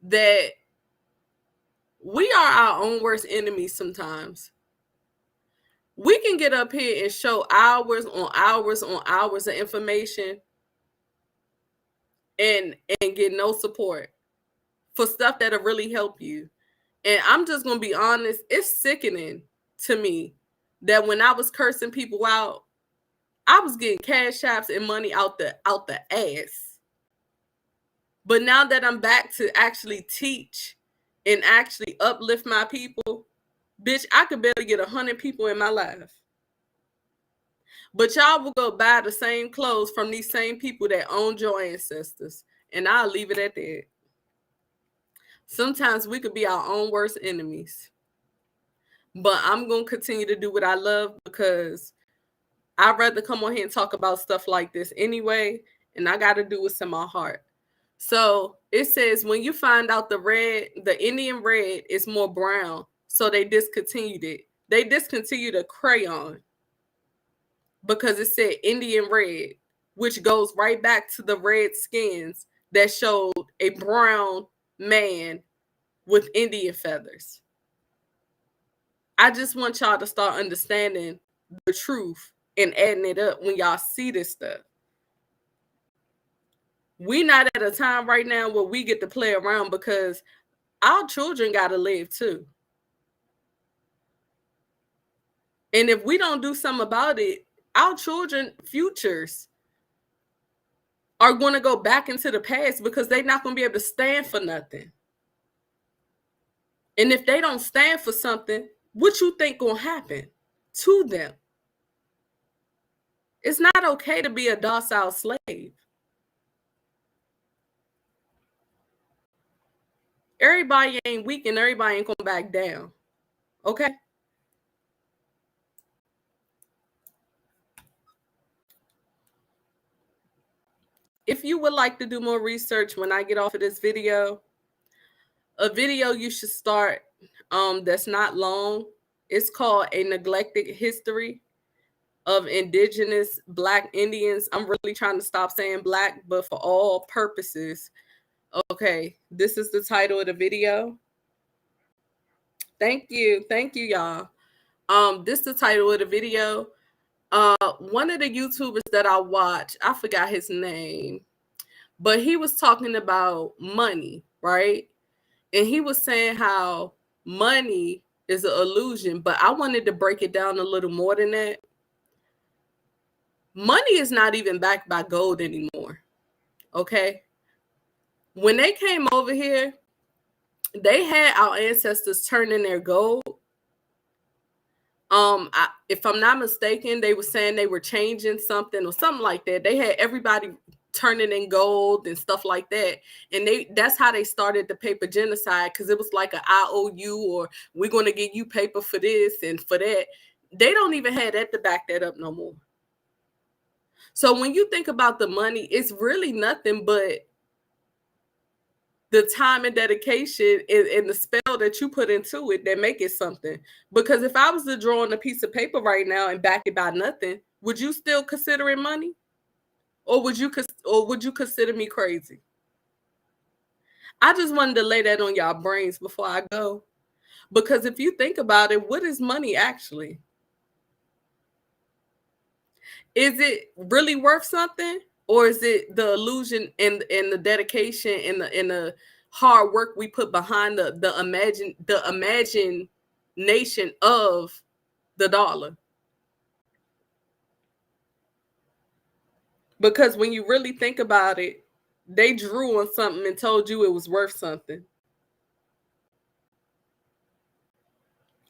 that we are our own worst enemies sometimes. We can get up here and show hours on hours on hours of information and get no support for stuff that'll really help you. And I'm just going to be honest, it's sickening to me that when I was cursing people out, I was getting Cash Apps and money out the ass. But now that I'm back to actually teach and actually uplift my people, bitch, I could barely get 100 people in my life. But y'all will go buy the same clothes from these same people that owned your ancestors. And I'll leave it at that. Sometimes we could be our own worst enemies. But I'm going to continue to do what I love because I'd rather come on here and talk about stuff like this anyway. And I got to do what's in my heart. So it says when you find out the Indian red is more brown. So they discontinued it. They discontinued a crayon because it said Indian red, which goes right back to the red skins that showed a brown man with Indian feathers. I just want y'all to start understanding the truth and adding it up when y'all see this stuff. We're not at a time right now where we get to play around because our children got to live too. And if we don't do something about it, our children futures are going to go back into the past because they're not going to be able to stand for nothing. And if they don't stand for something, what you think going to happen to them? It's not okay to be a docile slave. Everybody ain't weak and everybody ain't going to back down. Okay? If you would like to do more research when I get off of this video, a video you should start that's not long. It's called A Neglected History of Indigenous Black Indians. I'm really trying to stop saying black, but for all purposes. Okay, this is the title of the video. Thank you, y'all. This is the title of the video. One of the YouTubers that I watch, I forgot his name, but he was talking about money, right? And he was saying how money is an illusion, but I wanted to break it down a little more than that. Money is not even backed by gold anymore, okay? When they came over here, they had our ancestors turn in their gold. If I'm not mistaken, they were saying they were changing something or something like that. They had everybody turning in gold and stuff like that. And that's how they started the paper genocide, because it was like an IOU, or we're going to give you paper for this and for that. They don't even have that to back that up no more. So when you think about the money, it's really nothing but the time and dedication and the spell that you put into it that make it something. Because if I was to draw on a piece of paper right now and back it by nothing, would you still consider it money? Or would you consider me crazy? I just wanted to lay that on y'all brains before I go. Because if you think about it, what is money actually? Is it really worth something? Or is it the illusion and the dedication and the hard work we put behind the imagination of the dollar? Because when you really think about it, they drew on something and told you it was worth something.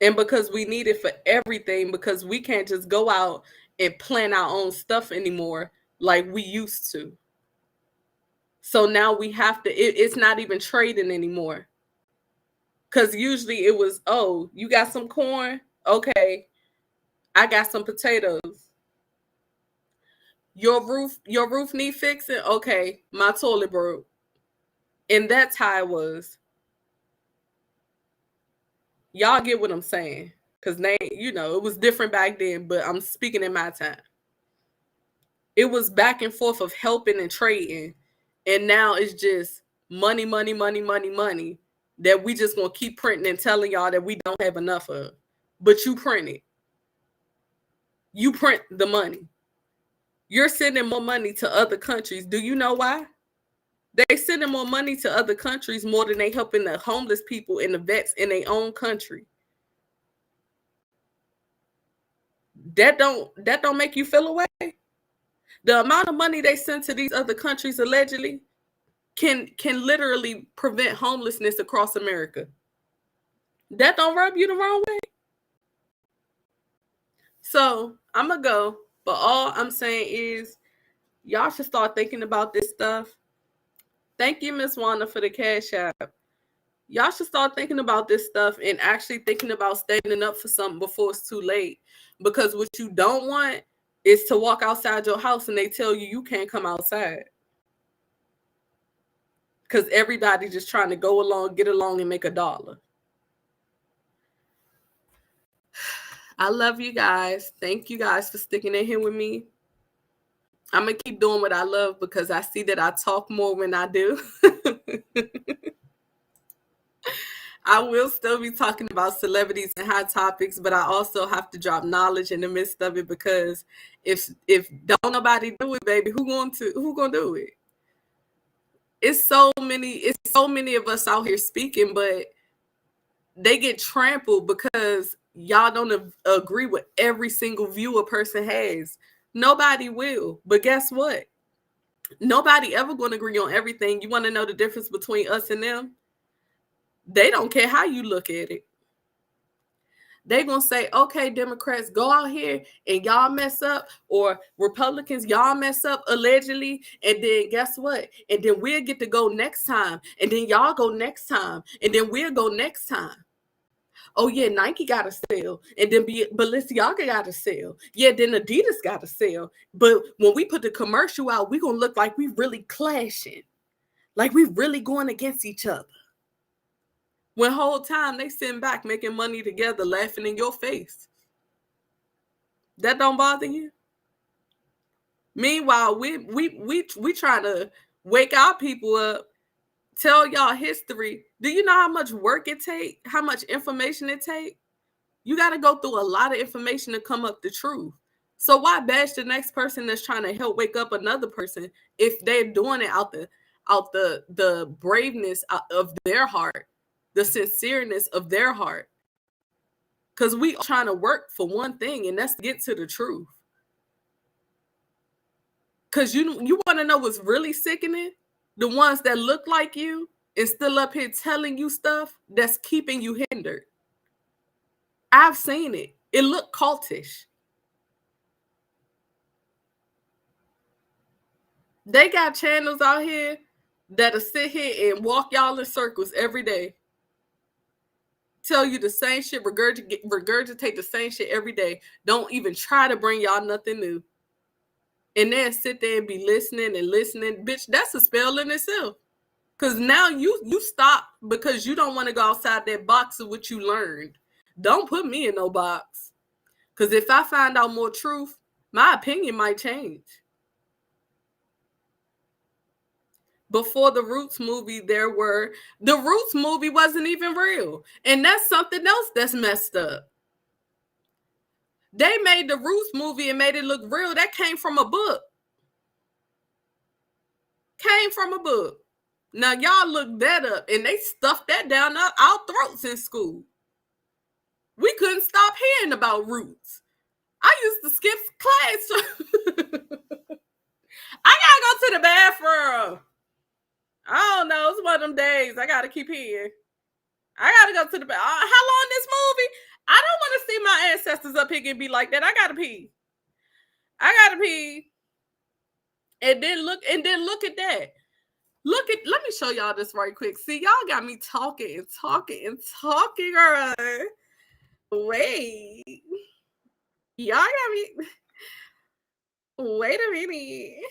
And because we need it for everything, because we can't just go out and plan our own stuff anymore like we used to. So now we have to, it's not even trading anymore. Because usually it was, oh, you got some corn? Okay, I got some potatoes. Your roof need fixing? Okay, my toilet broke. And that's how it was. Y'all get what I'm saying? Because it was different back then, but I'm speaking in my time. It was back and forth of helping and trading. And now it's just money, money, money, money, money that we just gonna keep printing and telling y'all that we don't have enough of. But you print it. You print the money. You're sending more money to other countries. Do you know why? They sending more money to other countries more than they helping the homeless people and the vets in their own country. That don't make you feel away. The amount of money they send to these other countries allegedly can literally prevent homelessness across America. That don't rub you the wrong way. So I'm gonna go, but all I'm saying is y'all should start thinking about this stuff. Thank you, Miss Wanda, for the cash app. Y'all should start thinking about this stuff and actually thinking about standing up for something before it's too late. Because what you don't want is to walk outside your house and they tell you you can't come outside. Because everybody just trying to go along, get along, and make a dollar. I love you guys. Thank you guys for sticking in here with me. I'm going to keep doing what I love because I see that I talk more when I do. I will still be talking about celebrities and hot topics, but I also have to drop knowledge in the midst of it because if don't nobody do it, baby, who gonna do it? It's so many of us out here speaking, but they get trampled because y'all don't agree with every single view a person has. Nobody will, but guess what? Nobody ever gonna agree on everything. You want to know the difference between us and them? They don't care how you look at it. They're going to say, okay, Democrats, go out here and y'all mess up, or Republicans, y'all mess up allegedly, and then guess what? And then we'll get to go next time, and then y'all go next time, and then we'll go next time. Oh, yeah, Nike got to sell, and then Balenciaga got to sell. Yeah, then Adidas got to sell. But when we put the commercial out, we're going to look like we really clashing, like we really going against each other. When whole time they sitting back making money together, laughing in your face. That don't bother you? Meanwhile, we trying to wake our people up, tell y'all history. Do you know how much work it take? How much information it take? You got to go through a lot of information to come up the truth. So why bash the next person that's trying to help wake up another person if they're doing it out the braveness of their heart? The sincereness of their heart. Because we are trying to work for one thing, and that's to get to the truth. Because you want to know what's really sickening? The ones that look like you and still up here telling you stuff that's keeping you hindered. I've seen it. It looked cultish. They got channels out here that'll sit here and walk y'all in circles every day. Tell you the same shit, regurgitate the same shit every day. Don't even try to bring y'all nothing new. And then sit there and be listening and listening. Bitch, that's a spell in itself. Because now you stop because you don't want to go outside that box of what you learned. Don't put me in no box. Because if I find out more truth, my opinion might change. Before the Roots movie, the Roots movie wasn't even real. And that's something else that's messed up. They made the Roots movie and made it look real. That came from a book. Came from a book. Now y'all look that up, and they stuffed that down our throats in school. We couldn't stop hearing about Roots. I used to skip class. I gotta go to the bathroom. I don't know. It's one of them days. I gotta keep hearing. I gotta go to the bathroom. How long this movie? I don't want to see my ancestors up here and be like that. I gotta pee. I gotta pee. And then look at that. Let me show y'all this right quick. See, y'all got me talking and talking and talking. All right. Wait. Y'all got me. Wait a minute.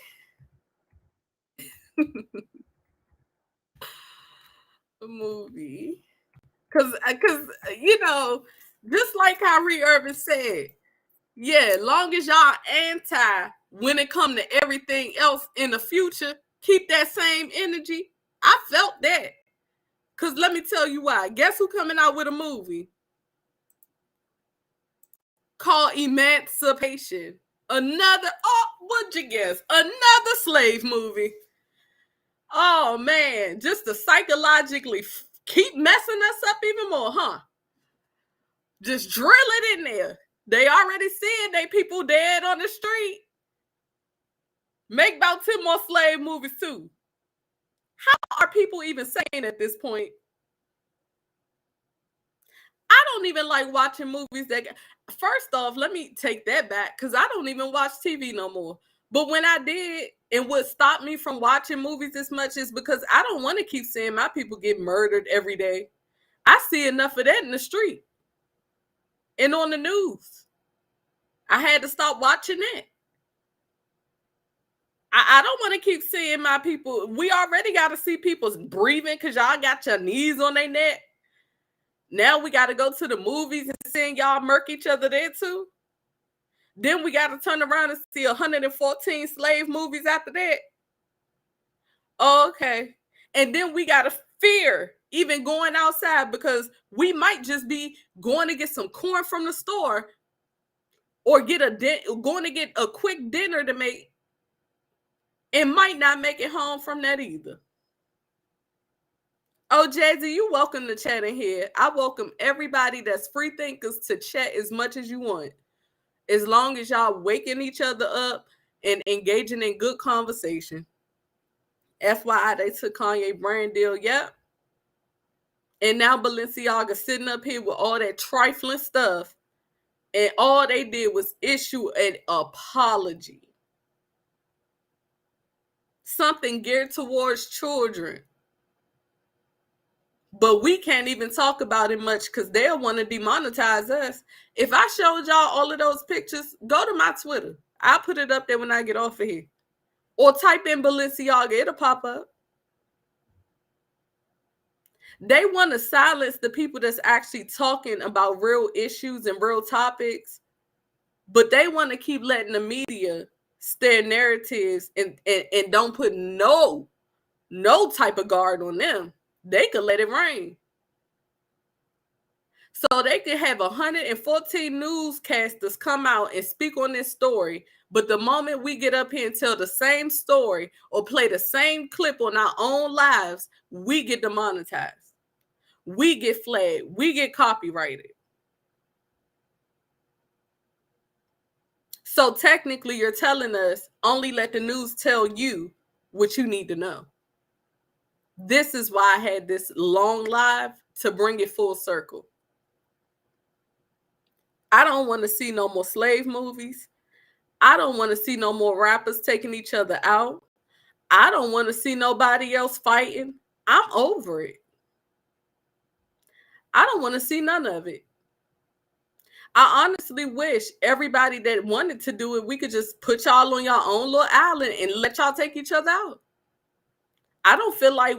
Movie. Cause you know, just like Kyrie Irving said, yeah, long as y'all anti when it come to everything else in the future, keep that same energy. I felt that. Cause let me tell you why. Guess who coming out with a movie called Emancipation? What'd you guess? Another slave movie. Oh man, just to psychologically keep messing us up even more, huh? Just drill it in there. They already said they people dead on the street. Make about 10 more slave movies too. How are people even saying at this point? I don't even like watching movies that... First off, let me take that back because I don't even watch TV no more. But when I did, and what stopped me from watching movies as much is because I don't want to keep seeing my people get murdered every day. I see enough of that in the street and on the news. I had to stop watching it. I don't want to keep seeing my people. We already got to see people breathing because y'all got your knees on their neck. Now we got to go to the movies and seeing y'all murk each other there too. Then we got to turn around and see 114 slave movies after that. Okay. And then we got to fear even going outside because we might just be going to get some corn from the store or going to get a quick dinner to make and might not make it home from that either. Oh, Jay-Z, you welcome to chat in here. I welcome everybody that's free thinkers to chat as much as you want. As long as y'all waking each other up and engaging in good conversation. FYI, they took Kanye brand deal, yep. And now Balenciaga sitting up here with all that trifling stuff. And all they did was issue an apology. Something geared towards children. But we can't even talk about it much because they'll want to demonetize us. If I showed y'all all of those pictures, go to my Twitter. I'll put it up there when I get off of here. Or type in Balenciaga, it'll pop up. They want to silence the people that's actually talking about real issues and real topics. But they want to keep letting the media steer narratives and don't put no type of guard on them. They could let it rain. So they could have 114 newscasters come out and speak on this story. But the moment we get up here and tell the same story or play the same clip on our own lives, we get demonetized. We get flagged. We get copyrighted. So technically, you're telling us only let the news tell you what you need to know. This is why I had this long live to bring it full circle. I don't want to see no more slave movies. I don't want to see no more rappers taking each other out. I don't want to see nobody else fighting. I'm over it. I don't want to see none of it. I honestly wish everybody that wanted to do it, we could just put y'all on your own little island and let y'all take each other out. I don't feel like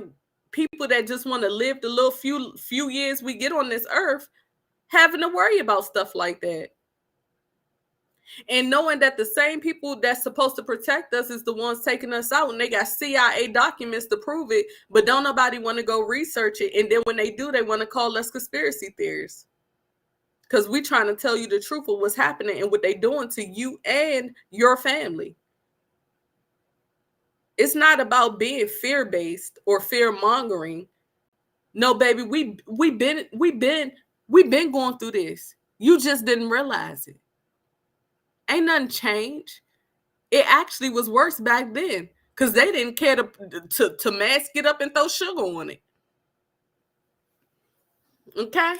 people that just want to live the little few years we get on this earth having to worry about stuff like that. And knowing that the same people that's supposed to protect us is the ones taking us out, and they got CIA documents to prove it, but don't nobody want to go research it. And then when they do, they want to call us conspiracy theorists. because we trying to tell you the truth of what's happening and what they doing to you and your family. It's not about being fear-based or fear-mongering. No, baby, we been going through this. You just didn't realize it. Ain't nothing changed. It actually was worse back then because they didn't care to mask it up and throw sugar on it. Okay?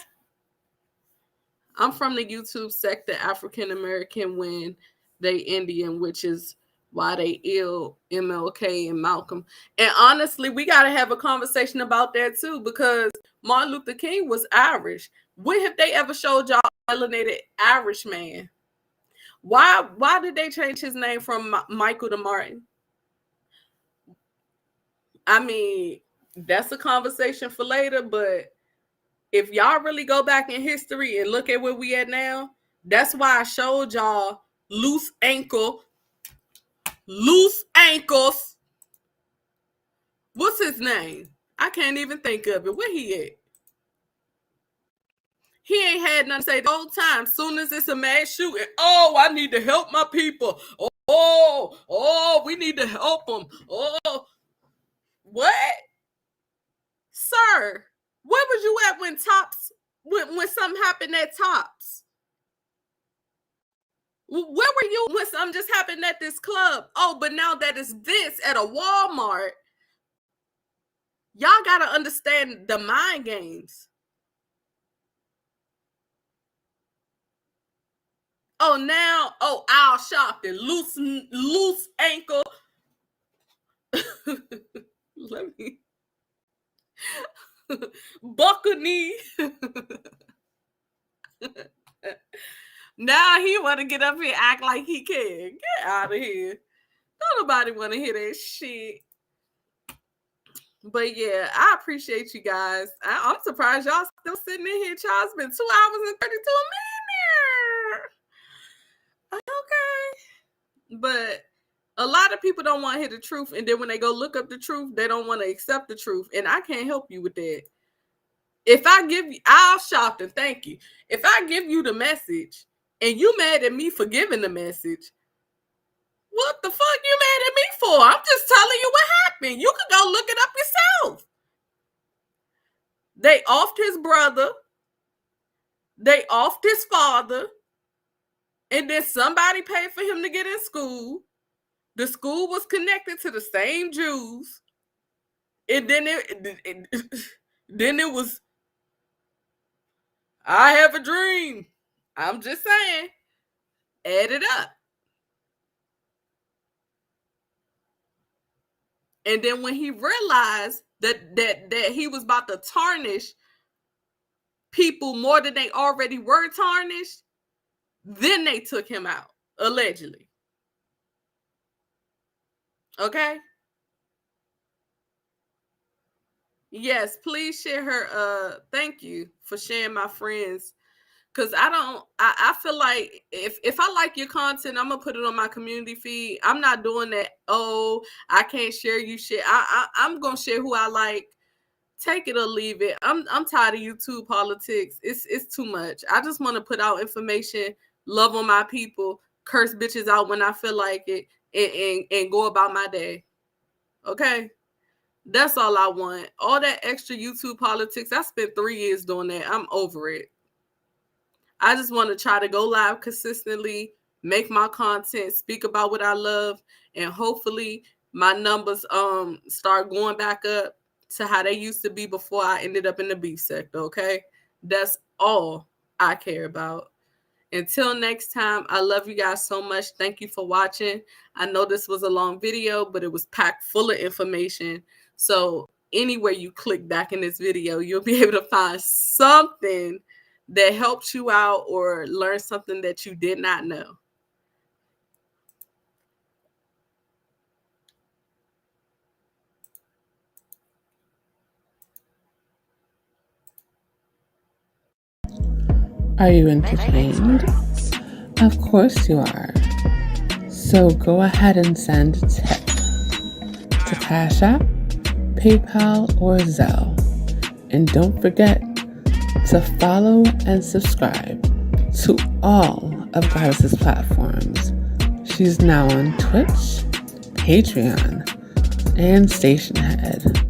I'm from the YouTube sector, African American when they Indian, which is why they ill MLK and Malcolm. And honestly, we got to have a conversation about that too, because Martin Luther King was Irish. When have they ever showed y'all a melanated Irish man? Why did they change his name from Michael to Martin? I mean, that's a conversation for later, but if y'all really go back in history and look at where we at now, that's why I showed y'all loose ankles. What's his name? I can't even think of it. Where he at? He ain't had nothing to say the whole time. Soon as it's a mass shooting, oh, I need to help my people. Oh, we need to help them. Oh, what? Sir, where was you at when something happened at Tops? Where were you when something just happened at this club? Oh, but now that it's this at a Wal-Mart, y'all got to understand the mind games. Al Sharpton, loose ankle. Let me buckle knee. Now he want to get up here and act like he can. Get out of here. Don't nobody want to hear that shit. But yeah, I appreciate you guys. I'm surprised y'all still sitting in here. Y'all's been 2 hours and 32 minutes. Okay. But a lot of people don't want to hear the truth. And then when they go look up the truth, they don't want to accept the truth. And I can't help you with that. If I give you, I'll shop and thank you. If I give you the message and you mad at me for giving the message, what the fuck you mad at me for? I'm just telling you what happened. You can go look it up yourself. They offed his brother. They offed his father. And then somebody paid for him to get in school. The school was connected to the same Jews. And then it was, I have a dream. I'm just saying. Add it up. And then when he realized that he was about to tarnish people more than they already were tarnished, then they took him out, allegedly. Okay? Yes, please share her. Thank you for sharing my friends. Because I feel like if I like your content, I'm going to put it on my community feed. I'm not doing that. Oh, I can't share you shit. I'm going to share who I like. Take it or leave it. I'm tired of YouTube politics. It's too much. I just want to put out information, love on my people, curse bitches out when I feel like it, and go about my day. Okay? That's all I want. All that extra YouTube politics, I spent 3 years doing that. I'm over it. I just want to try to go live consistently, make my content, speak about what I love, and hopefully my numbers start going back up to how they used to be before I ended up in the beef sector, okay? That's all I care about. Until next time, I love you guys so much. Thank you for watching. I know this was a long video, but it was packed full of information. So anywhere you click back in this video, you'll be able to find something that helped you out or learn something that you did not know. Are you entertained? Of course you are. So go ahead and send a tip to Cash App, PayPal, or Zelle. And don't forget to follow and subscribe. to all of Goddess's platforms. She's now on Twitch, Patreon, and Stationhead.